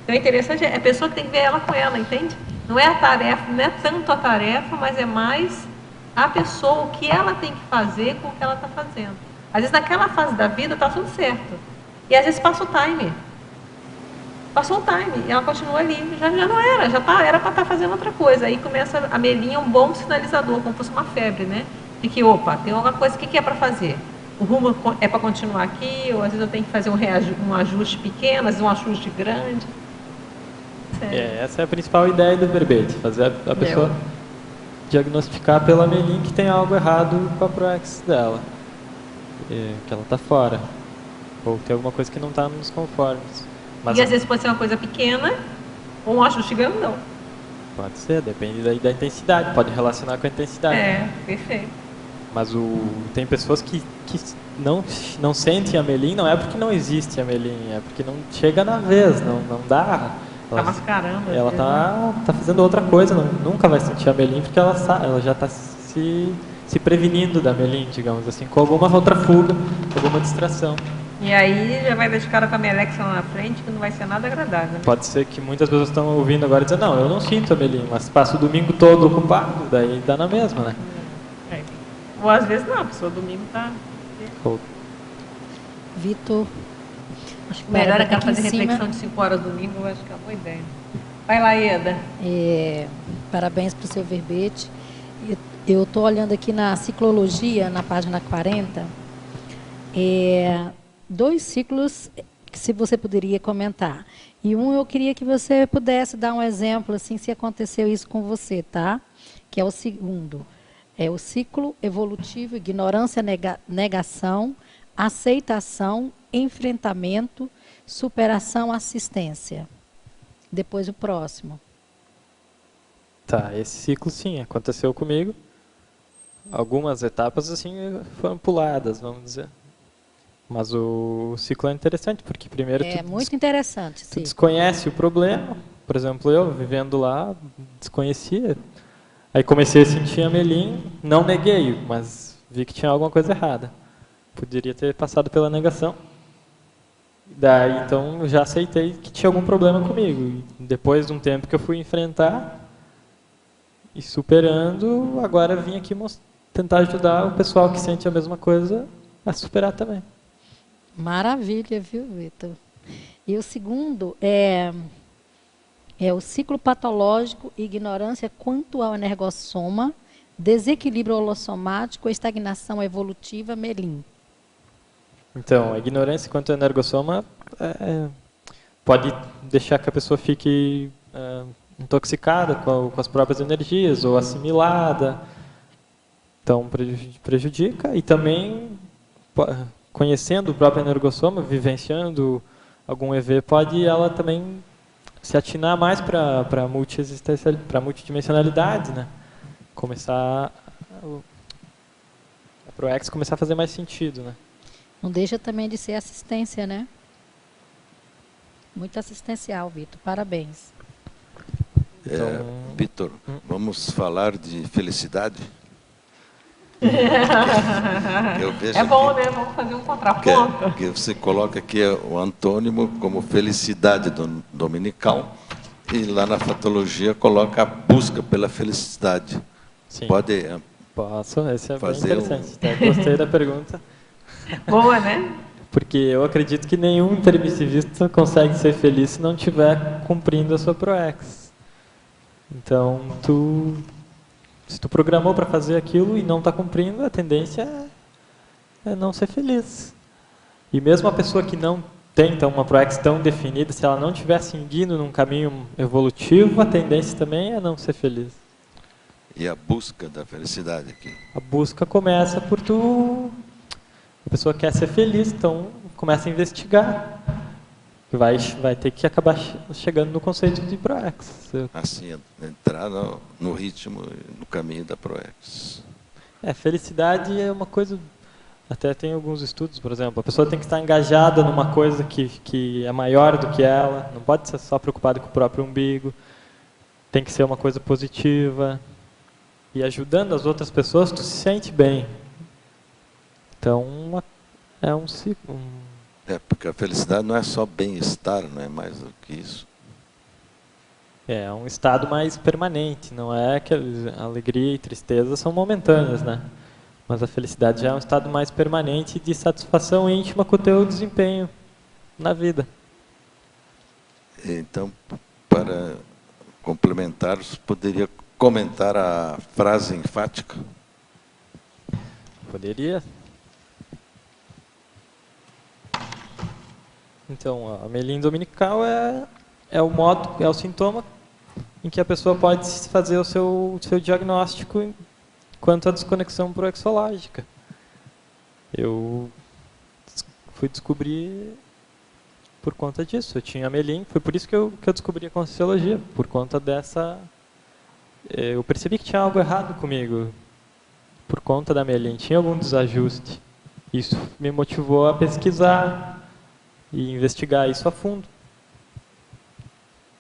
S1: Então é interessante, é a pessoa que tem que ver ela com ela, entende? Não é a tarefa, não é tanto a tarefa, mas é mais a pessoa, o que ela tem que fazer com o que ela está fazendo. Às vezes naquela fase da vida está tudo certo. E às vezes passa o time. Passou o time, e ela continua ali, já não era, era para estar fazendo outra coisa. Aí começa, a melinha é um bom sinalizador, como se fosse uma febre, né? De que, opa, tem alguma coisa, o que é para fazer? O rumo é para continuar aqui, ou às vezes eu tenho que fazer um ajuste pequeno, às vezes um ajuste grande.
S2: Essa é a principal ideia do verbete, fazer a pessoa diagnosticar pela melinha que tem algo errado com a ProEx dela, que ela está fora, ou tem alguma coisa que não está nos conformes.
S1: Mas, e às vezes pode ser uma coisa pequena ou um ajuste grandão.
S2: Pode ser, depende da intensidade, pode relacionar com a intensidade.
S1: Perfeito.
S2: Mas tem pessoas que não sentem a melinha, não é porque não existe a melinha, é porque não chega na vez, não dá.
S1: Está mascarando.
S2: Ela tá fazendo outra coisa, nunca vai sentir a melinha porque ela já está se prevenindo da melinha, digamos assim, com alguma outra fuga, alguma distração.
S1: E aí já vai dar de cara com a Melex lá na frente, que não vai ser nada agradável. Né?
S2: Pode ser que muitas pessoas estão ouvindo agora e dizendo, não, eu não sinto a melinha, mas passo o domingo todo ocupado, daí dá na mesma, né?
S1: Ou às vezes não, a pessoa domingo tá...
S12: Vitor...
S1: Acho que melhor é fazer reflexão de 5 horas domingo, eu acho que é uma boa ideia. Vai lá, Ieda.
S12: Parabéns para o seu verbete. Eu estou olhando aqui na ciclologia, na página 40, 2 ciclos que se você poderia comentar. E eu queria que você pudesse dar um exemplo, assim, se aconteceu isso com você, tá? Que é o segundo. É o ciclo evolutivo, ignorância, negação, aceitação, enfrentamento, superação, assistência. Depois o próximo.
S2: Tá, esse ciclo sim, aconteceu comigo. Algumas etapas assim foram puladas, vamos dizer. Mas o ciclo é interessante, porque primeiro
S12: muito interessante,
S2: tu desconhece o problema. Por exemplo, eu vivendo lá, desconhecia. Aí comecei a sentir a melinha, não neguei, mas vi que tinha alguma coisa errada. Poderia ter passado pela negação. Daí, então, eu já aceitei que tinha algum problema comigo. E depois de um tempo que eu fui enfrentar e superando, agora vim aqui tentar ajudar o pessoal que sente a mesma coisa a superar também.
S12: Maravilha, viu, Vitor? E o segundo é o ciclo patológico, ignorância quanto ao energossoma, desequilíbrio holossomático, estagnação evolutiva, melim.
S2: Então, a ignorância quanto ao energossoma pode deixar que a pessoa fique intoxicada com as próprias energias ou assimilada. Então, prejudica. E também, conhecendo o próprio energossoma, vivenciando algum EV, pode ela também se atinar mais para multidimensionalidade, né? Começar a ProEx começar a fazer mais sentido, né?
S12: Não deixa também de ser assistência, né? Muito assistencial, Vitor. Parabéns.
S6: Vitor, vamos falar de felicidade?
S1: Eu vejo bom, né? Vamos fazer um contraponto.
S6: Que você coloca aqui o antônimo como felicidade dominical e lá na fatologia coloca a busca pela felicidade.
S2: Sim.
S6: Pode?
S2: Posso, esse é bem interessante. Gostei da pergunta.
S1: Boa, né?
S2: Porque eu acredito que nenhum intermissivista consegue ser feliz se não estiver cumprindo a sua ProEx. Então, se tu programou para fazer aquilo e não está cumprindo, a tendência é não ser feliz. E mesmo a pessoa que não tem então, uma ProEx tão definida, se ela não estiver seguindo num caminho evolutivo, a tendência também é não ser feliz.
S6: E a busca da felicidade aqui?
S2: A busca começa por a pessoa quer ser feliz, então começa a investigar. Vai ter que acabar chegando no conceito de ProEx.
S6: Assim, entrar no ritmo, no caminho da ProEx.
S2: Felicidade é uma coisa Até tem alguns estudos, por exemplo, a pessoa tem que estar engajada numa coisa que é maior do que ela, não pode ser só preocupada com o próprio umbigo, tem que ser uma coisa positiva. E ajudando as outras pessoas, tu se sente bem. Então, é um ciclo.
S6: Porque a felicidade não é só bem-estar, não é mais do que isso.
S2: É um estado mais permanente, não é que a alegria e tristeza são momentâneas, né? Mas a felicidade já é um estado mais permanente de satisfação íntima com o teu desempenho na vida.
S6: Então, para complementar, você poderia comentar a frase enfática?
S2: Poderia. Então, a Melim dominical é o modo, é o sintoma em que a pessoa pode fazer o seu diagnóstico quanto à desconexão proexológica. Eu fui descobrir por conta disso. Eu tinha a Melim, foi por isso que eu descobri a Conscienciologia, por conta dessa... Eu percebi que tinha algo errado comigo, por conta da Melim, tinha algum desajuste. Isso me motivou a pesquisar e investigar isso a fundo.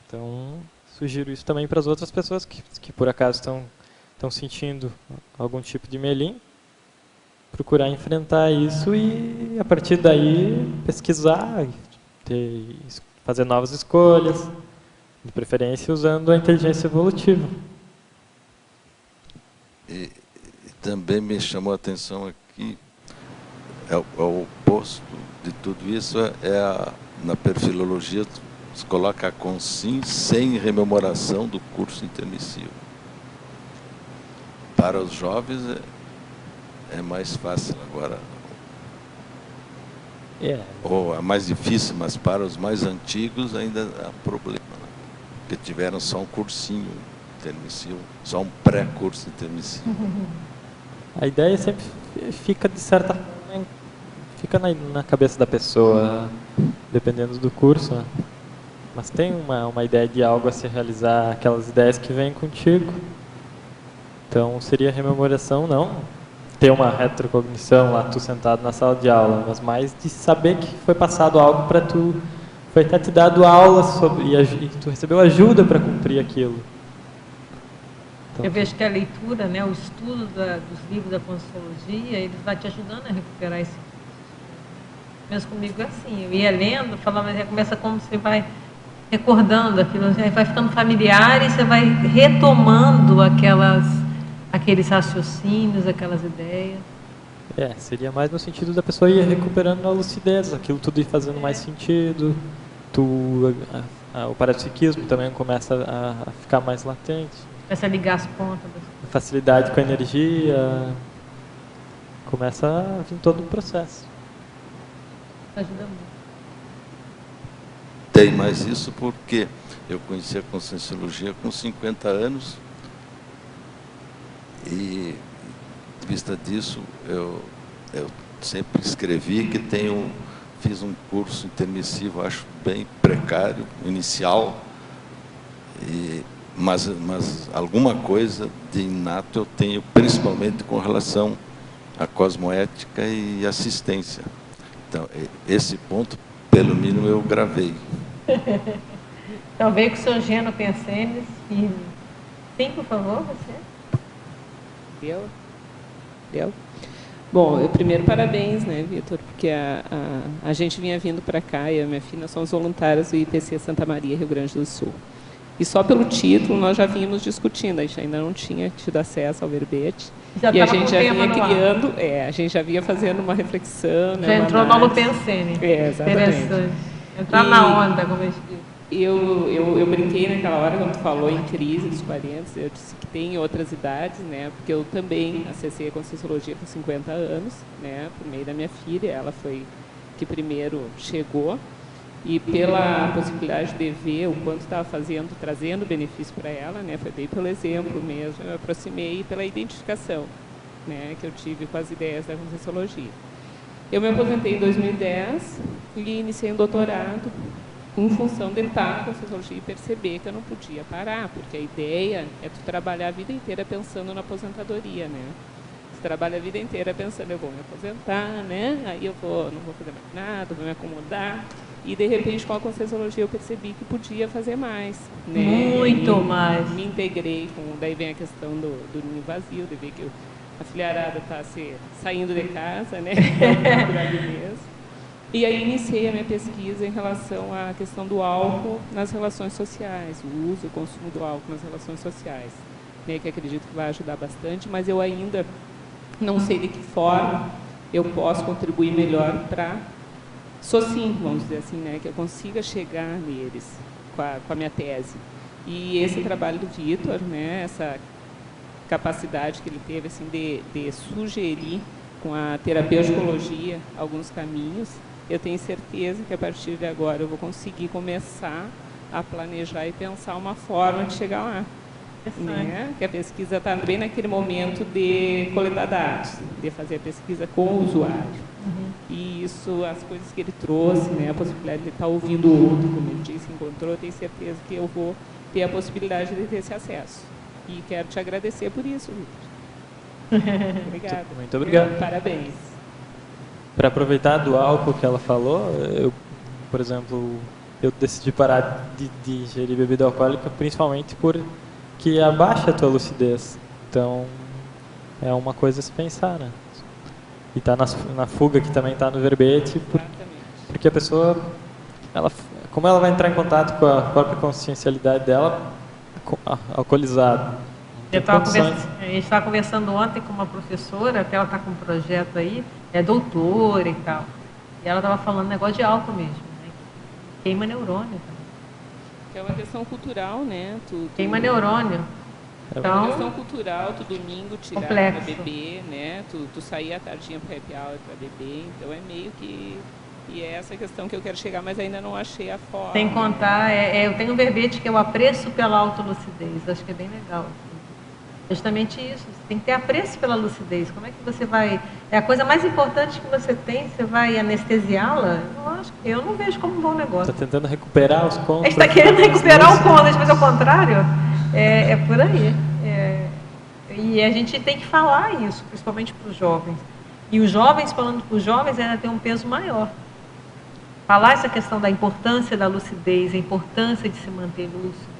S2: Então, sugiro isso também para as outras pessoas que por acaso estão sentindo algum tipo de Melim, procurar enfrentar isso e, a partir daí, pesquisar, fazer novas escolhas, de preferência usando a inteligência evolutiva.
S6: E também me chamou a atenção aqui, o oposto de tudo isso, na perfilologia, se coloca a consciência sem rememoração do curso intermissivo. Para os jovens é mais fácil agora. Ou é mais difícil, mas para os mais antigos ainda há problema, né? Porque tiveram só um cursinho intermissivo, só um pré-curso intermissivo.
S2: A ideia sempre fica, de certa forma, fica na cabeça da pessoa, dependendo do curso, né? Mas tem uma ideia de algo a se realizar, aquelas ideias que vêm contigo. Então, seria rememoração, não ter uma retrocognição lá, tu sentado na sala de aula, mas mais de saber que foi passado algo para tu, foi até te dado aula sobre, e tu recebeu ajuda para cumprir aquilo. Então,
S1: eu vejo que a leitura, né, o estudo dos livros da Conscienciologia, eles vai te ajudando a recuperar esse... Mesmo comigo é assim, eu ia lendo, falava, mas começa como você vai recordando aquilo, vai ficando familiar e você vai retomando aqueles raciocínios, aquelas ideias.
S2: Seria mais no sentido da pessoa ir recuperando a lucidez, aquilo tudo ir fazendo mais sentido, o parapsiquismo também começa a ficar mais latente.
S1: Começa a ligar as pontas.
S2: A facilidade com a energia, começa a vir todo o processo.
S1: Ajuda muito.
S6: Tem mais isso porque eu conheci a Conscienciologia com 50 anos e, de vista disso, eu sempre escrevi que fiz um curso intermissivo, acho bem precário, inicial, mas alguma coisa de inato eu tenho, principalmente com relação à cosmoética e assistência. Então, esse ponto, pelo mínimo, eu gravei.
S1: Então, veio com o seu Geno Pensenes, firme. Sim, por favor, você.
S10: Deu? Bom, primeiro, parabéns, né, Vitor, porque a gente vinha vindo para cá, e a minha filha, nós somos voluntários do IPC Santa Maria, Rio Grande do Sul. E só pelo título nós já vínhamos discutindo, a gente ainda não tinha tido acesso ao verbete. E a gente já vinha criando, a gente já vinha fazendo uma reflexão.
S1: Já entrou no Holopensene.
S10: Exatamente.
S1: Interessante. Entrar na onda, como eu disse.
S10: Eu brinquei naquela hora, quando tu falou em crise dos 40, eu disse que tem outras idades, né? Porque eu também acessei a Conscienciologia com 50 anos, né? Por meio da minha filha, ela foi que primeiro chegou. E pela possibilidade de ver o quanto estava fazendo, trazendo benefício para ela, né? Foi bem pelo exemplo mesmo, eu me aproximei pela identificação, né? Que eu tive com as ideias da Conscienciologia. Eu me aposentei em 2010 e iniciei um doutorado em função de estar com a Conscienciologia e perceber que eu não podia parar, porque a ideia é tu trabalhar a vida inteira pensando na aposentadoria, né? Você
S13: trabalha a vida inteira pensando, eu vou me aposentar, né? Aí não vou fazer mais nada, vou me acomodar. E, de repente, com a Conscienciologia, eu percebi que podia fazer mais. Né?
S1: Muito mais.
S13: Me integrei daí vem a questão do ninho vazio, de ver que a filharada está saindo de casa, né? E aí iniciei a minha pesquisa em relação à questão do álcool nas relações sociais, o uso e o consumo do álcool nas relações sociais, né? Que acredito que vai ajudar bastante, mas eu ainda não sei de que forma eu posso contribuir melhor para sozinho, vamos dizer assim, né, que eu consiga chegar neles com a minha tese. E esse trabalho do Vitor, né, essa capacidade que ele teve assim, de sugerir com a terapeuticologia alguns caminhos, eu tenho certeza que a partir de agora eu vou conseguir começar a planejar e pensar uma forma de chegar lá. Né? Que a pesquisa está bem naquele momento de coletar dados, de fazer a pesquisa com o usuário. E isso, as coisas que ele trouxe, né, a possibilidade de estar ouvindo o outro, como ele disse, encontrou, eu tenho certeza que eu vou ter a possibilidade de ter esse acesso. E quero te agradecer por isso, Vitor. Obrigada.
S2: Muito obrigado.
S13: Parabéns.
S2: Para aproveitar do álcool que ela falou, por exemplo, eu decidi parar de ingerir bebida alcoólica principalmente porque abaixa a tua lucidez. Então, é uma coisa a se pensar, né? E está na fuga, que também está no verbete, porque a pessoa, como ela vai entrar em contato com a própria consciencialidade dela, alcoolizada.
S1: A gente estava conversando ontem com uma professora, que ela está com um projeto aí, é doutora e tal. E ela estava falando negócio de álcool mesmo, né? Queima neurônio.
S13: Que é uma questão cultural, né?
S1: Queima neurônio.
S13: É uma questão cultural, tu domingo tirar para beber, né? Tu sair à tardinha para happy hour para beber, então é meio que... E é essa questão que eu quero chegar, mas ainda não achei a forma.
S1: Sem contar, eu tenho um verbete que é o apreço pela autolucidez, acho que é bem legal. É justamente isso, você tem que ter apreço pela lucidez. Como é que você vai... É a coisa mais importante que você tem, você vai anestesiá-la? Eu não vejo como um bom negócio.
S2: Está tentando recuperar os pontos.
S1: A gente está querendo recuperar o ponto, mas ao contrário, é por aí. E a gente tem que falar isso, principalmente para os jovens. E os jovens, falando para os jovens, ainda tem um peso maior. Falar essa questão da importância da lucidez, a importância de se manter lúcido.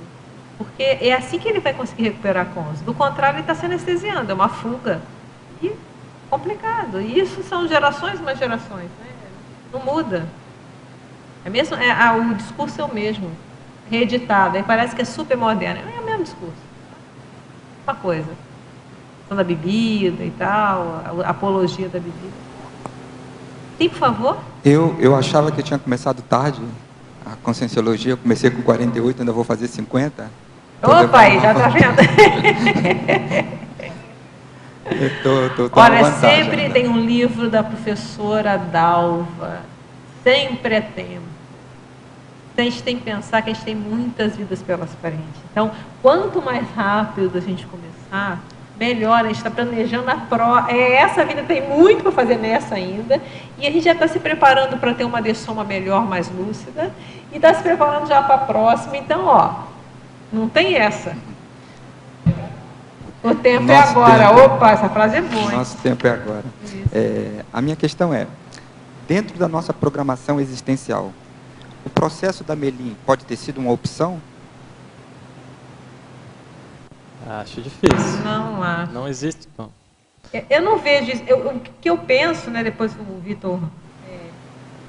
S1: Porque é assim que ele vai conseguir recuperar a consciência. Do contrário, ele está se anestesiando, é uma fuga. E complicado. E isso são gerações mais gerações. Né? Não muda. O discurso é o mesmo. Reeditado. Aí parece que é super moderno. É o mesmo discurso. Uma coisa. A questão da bebida e tal, a apologia da bebida. Sim, por favor?
S11: Eu achava que eu tinha começado tarde a Conscienciologia. Eu comecei com 48, ainda vou fazer 50.
S1: Opa, aí, já está vendo? Olha, sempre ainda. Tem um livro da professora Dalva. Sempre é tempo. A gente tem que pensar que a gente tem muitas vidas pela frente. Então, quanto mais rápido a gente começar, melhor. A gente está planejando a prova. Essa vida tem muito para fazer nessa ainda. E a gente já está se preparando para ter uma dessoma melhor, mais lúcida. E está se preparando já para a próxima. Então, não tem essa. O tempo é agora. Opa, essa frase é boa.
S11: Nosso tempo é agora. A minha questão é, dentro da nossa programação existencial, o processo da Melim pode ter sido uma opção?
S2: Acho difícil.
S1: Não acho.
S2: Não existe. Bom.
S1: Eu não vejo isso. O que eu penso, né, depois o Vitor...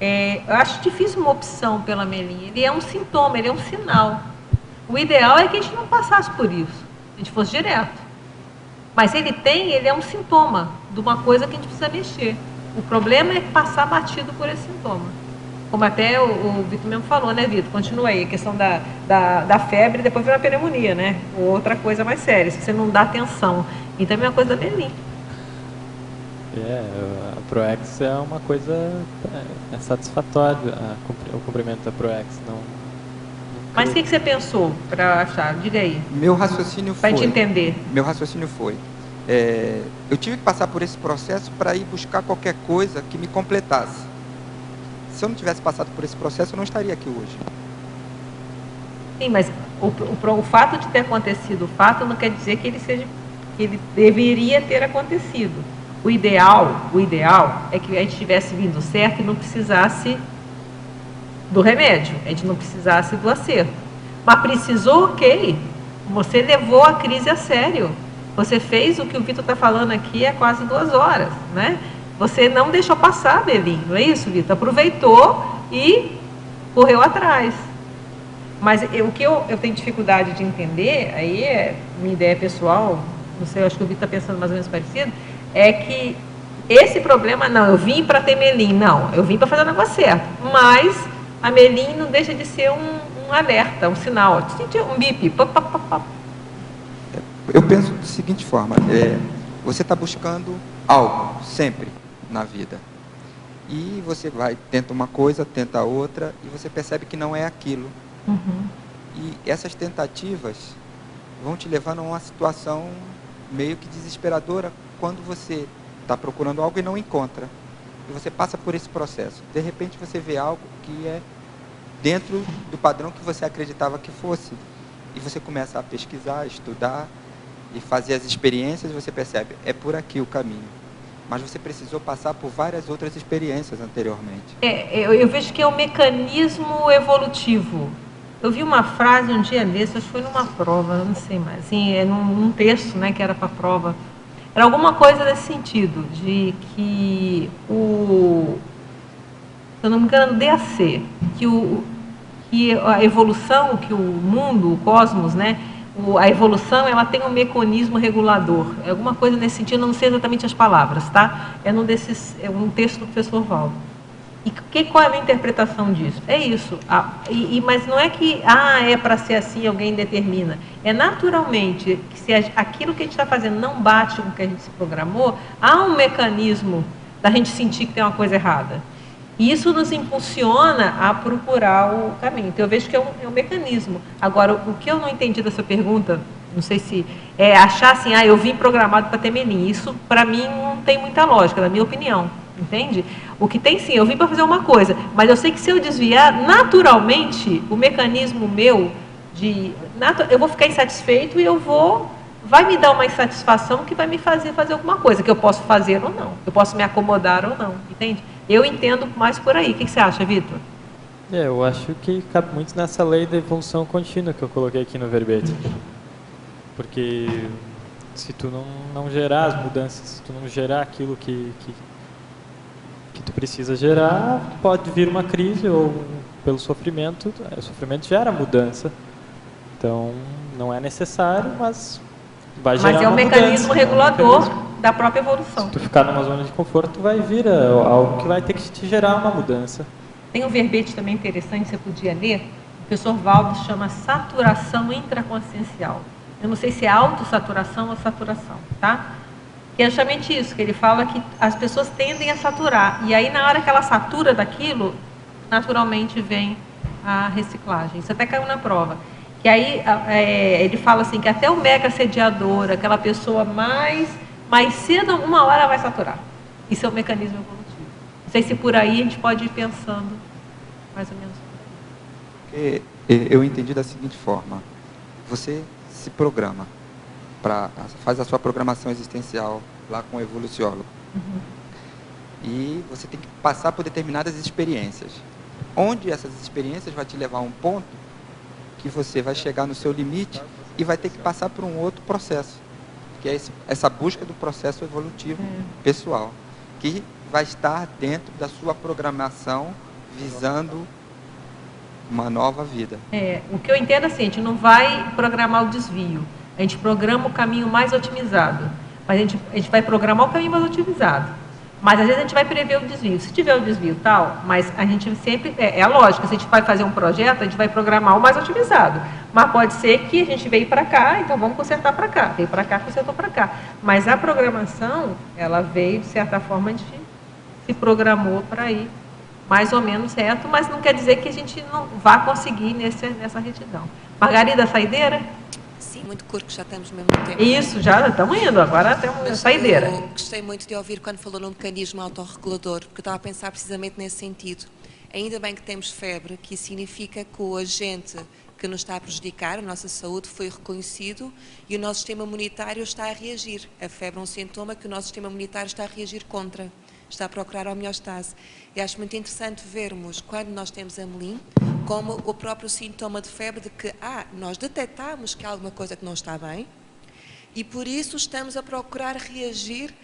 S1: eu acho difícil uma opção pela Melim. Ele é um sintoma, ele é um sinal. O ideal é que a gente não passasse por isso. A gente fosse direto. Mas ele é um sintoma de uma coisa que a gente precisa mexer. O problema é passar batido por esse sintoma. Como até o Vitor mesmo falou, né, Vitor? Continua aí, a questão da febre, depois vem a pneumonia, né? Outra coisa mais séria, se você não dá atenção. Então é a mesma coisa da Melim.
S2: A ProEx é uma coisa satisfatória, o cumprimento da ProEx.
S1: Mas o que você pensou para achar? Diga aí.
S11: Meu raciocínio foi...
S1: Para a gente entender.
S11: Meu raciocínio foi... eu tive que passar por esse processo para ir buscar qualquer coisa que me completasse. Se eu não tivesse passado por esse processo, eu não estaria aqui hoje.
S1: Sim, mas o fato de ter acontecido, o fato não quer dizer que ele deveria ter acontecido. O ideal é que a gente tivesse vindo certo e não precisasse do remédio, a gente não precisasse do acerto. Mas precisou, ok. Você levou a crise a sério. Você fez o que o Vitor está falando aqui há quase 2 horas, né? Você não deixou passar, Melim, não é isso, Vitor? Aproveitou e correu atrás. Mas o que eu tenho dificuldade de entender, aí é minha ideia pessoal, não sei, eu acho que o Vitor está pensando mais ou menos parecido, é que esse problema, não, eu vim para ter Melim, não, eu vim para fazer o negócio certo, mas a Melim não deixa de ser um alerta, um sinal, um bip,
S11: Eu penso da seguinte forma, você está buscando algo, sempre, na vida. E você tenta uma coisa, tenta outra, e você percebe que não é aquilo.
S1: Uhum.
S11: E essas tentativas vão te levando a uma situação meio que desesperadora quando você está procurando algo e não encontra. E você passa por esse processo. De repente você vê algo que é dentro do padrão que você acreditava que fosse. E você começa a pesquisar, estudar e fazer as experiências, e você percebe, é por aqui o caminho. Mas você precisou passar por várias outras experiências anteriormente.
S1: Eu vejo que é um mecanismo evolutivo. Eu vi uma frase um dia desse, acho que foi numa prova, não sei mais, assim, num texto, né, que era para prova. Era alguma coisa nesse sentido, de que se eu não me engano, DAC, que a evolução, que o mundo, o cosmos, né, a evolução, ela tem um mecanismo regulador. É alguma coisa nesse sentido, eu não sei exatamente as palavras, tá? É um texto do professor Valdo. E qual é a minha interpretação disso? É isso. Mas não é que é para ser assim, alguém determina. É naturalmente que se aquilo que a gente está fazendo não bate com o que a gente se programou, há um mecanismo da gente sentir que tem uma coisa errada. E isso nos impulsiona a procurar o caminho. Então, eu vejo que é um mecanismo. Agora, o que eu não entendi dessa pergunta, não sei se é achar assim, eu vim programado para ter Melim. Isso, para mim, não tem muita lógica, na minha opinião. Entende? O que tem, sim, eu vim para fazer uma coisa, mas eu sei que se eu desviar, naturalmente, o mecanismo meu eu vou ficar insatisfeito e vai me dar uma insatisfação que vai me fazer alguma coisa, que eu posso fazer ou não, eu posso me acomodar ou não, entende? Eu entendo mais por aí. O que você acha, Vitor?
S2: Eu acho que cabe muito nessa lei da evolução contínua que eu coloquei aqui no verbete. Porque se tu não gerar as mudanças, se tu não gerar aquilo que tu precisa gerar, pode vir uma crise ou pelo sofrimento, o sofrimento gera mudança. Então, não é necessário, mas vai gerar uma mudança.
S1: Mas é um mecanismo regulador da própria evolução.
S2: Se tu ficar numa zona de conforto, vai vir algo que vai ter que te gerar uma mudança.
S1: Tem um verbete também interessante, você podia ler, o professor Valdo chama saturação intraconsciencial. Eu não sei se é autossaturação ou saturação, tá? Que é justamente isso, que ele fala que as pessoas tendem a saturar. E aí, na hora que ela satura daquilo, naturalmente vem a reciclagem. Isso até caiu na prova. Que aí, ele fala assim, que até o mega assediador, aquela pessoa mais cedo, uma hora vai saturar. Isso é um mecanismo evolutivo. Não sei se por aí a gente pode ir pensando mais ou menos por
S11: aí. Eu entendi da seguinte forma. Você se programa. Faz a sua programação existencial lá com o evoluciólogo.
S1: Uhum.
S11: E você tem que passar por determinadas experiências. Onde essas experiências vai te levar a um ponto que você vai chegar no seu limite e vai ter que passar por um outro processo, que é essa busca do processo evolutivo pessoal, que vai estar dentro da sua programação visando uma nova vida.
S1: O que eu entendo é assim, a gente não vai programar o desvio. A gente programa o caminho mais otimizado. Mas a gente vai programar o caminho mais otimizado. Mas às vezes a gente vai prever o desvio. Se tiver o desvio tal, mas a gente sempre... É a lógica, se a gente vai fazer um projeto, a gente vai programar o mais otimizado. Mas pode ser que a gente veio para cá, então vamos consertar para cá. Veio para cá, consertou para cá. Mas a programação, ela veio, de certa forma, a gente se programou para ir mais ou menos certo, mas não quer dizer que a gente não vá conseguir nessa retidão. Margarida, saideira?
S4: Sim, muito curto, já estamos no mesmo tempo.
S1: Isso, já estamos indo, agora temos a saideira.
S4: Eu gostei muito de ouvir quando falou no mecanismo autorregulador, porque eu estava a pensar precisamente nesse sentido. Ainda bem que temos febre, que isso significa que o agente que nos está a prejudicar, a nossa saúde foi reconhecido e o nosso sistema imunitário está a reagir. A febre é um sintoma que o nosso sistema imunitário está a reagir contra, está a procurar a homeostase. E acho muito interessante vermos, quando nós temos amelim, como o próprio sintoma de febre de que, nós detectamos que há alguma coisa que não está bem e por isso estamos a procurar reagir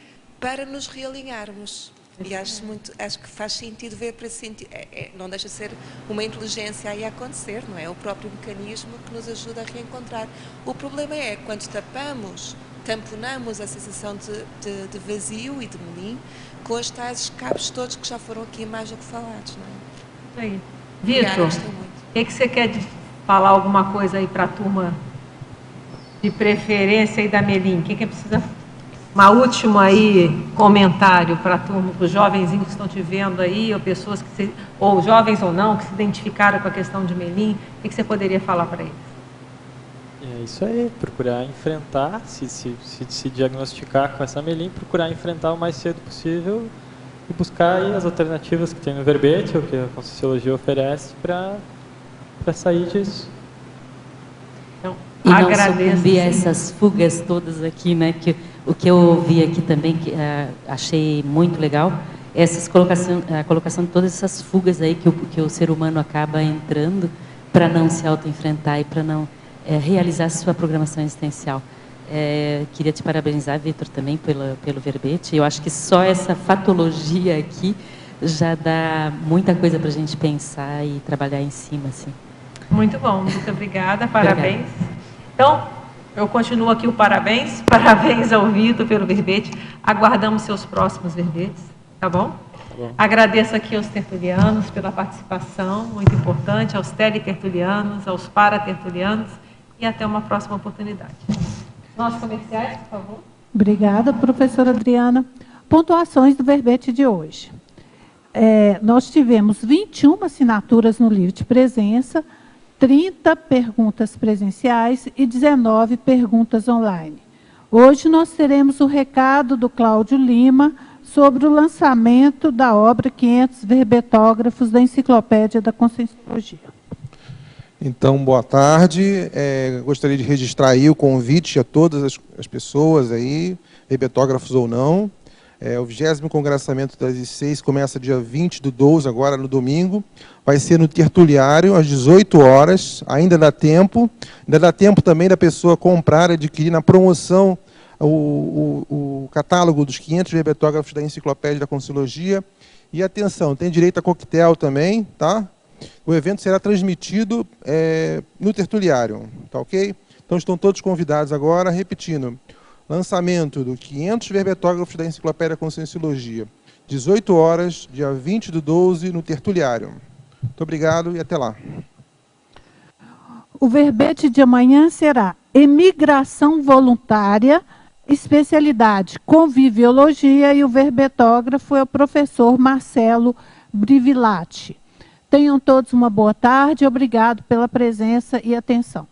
S4: para nos realinharmos. E acho que faz sentido ver para esse sentido. Não deixa de ser uma inteligência aí a acontecer, não é? O próprio mecanismo que nos ajuda a reencontrar. O problema é quando tamponamos a sensação de vazio e de melim com os tais escapes todos que já foram aqui mais do que falados, não é?
S1: Aí. Vitor, o que você quer falar alguma coisa aí para a turma de preferência aí da Melim? O que precisa? Uma última aí comentário para a turma, para os jovenzinhos que estão te vendo aí, ou pessoas ou jovens ou não, que se identificaram com a questão de Melim, o que você poderia falar para eles?
S2: É isso aí, procurar enfrentar, se diagnosticar com essa Melim, procurar enfrentar o mais cedo possível e buscar aí as alternativas que tem no verbete, ou que a Conscienciologia oferece para sair disso.
S1: Então,
S14: e não sucumbir a essas fugas todas aqui, né? Que o que eu ouvi aqui também, que achei muito legal, a colocação de todas essas fugas aí que o ser humano acaba entrando para não se auto-enfrentar e para não realizar a sua programação existencial. Queria te parabenizar, Vitor, também pelo verbete. Eu acho que só essa fatologia aqui já dá muita coisa para a gente pensar e trabalhar em cima, assim.
S1: Muito bom, muito obrigada, parabéns. Obrigada. Então, eu continuo aqui o parabéns ao Vitor pelo verbete. Aguardamos seus próximos verbetes, tá bom? Tá bom. Agradeço aqui aos tertulianos pela participação, muito importante, aos teletertulianos, aos paratertulianos, e até uma próxima oportunidade. Nossos comerciais, por favor.
S15: Obrigada, professora Adriana. Pontuações do verbete de hoje. Nós tivemos 21 assinaturas no livro de presença, 30 perguntas presenciais e 19 perguntas online. Hoje nós teremos o recado do Cláudio Lima sobre o lançamento da obra 500 verbetógrafos da Enciclopédia da Conscienciologia.
S7: Então, boa tarde. Gostaria de registrar aí o convite a todas as pessoas aí, verbetógrafos ou não. O 20º Congressamento das I6 começa dia 20/12, agora no domingo. Vai ser no Tertuliário, às 18 horas. Ainda dá tempo. Ainda dá tempo também da pessoa comprar, adquirir na promoção o catálogo dos 500 verbetógrafos da Enciclopédia da Conscienciologia. E atenção, tem direito a coquetel também, tá? O evento será transmitido no Tertuliário, tá ok? Então estão todos convidados agora, repetindo. Lançamento do 500 verbetógrafos da Enciclopédia Conscienciologia. 18 horas, dia 20/12, no Tertuliário. Muito obrigado e até lá.
S15: O verbete de amanhã será Emigração Voluntária, especialidade Conviviologia, e o verbetógrafo é o professor Marcelo Brivilati. Tenham todos uma boa tarde, obrigado pela presença e atenção.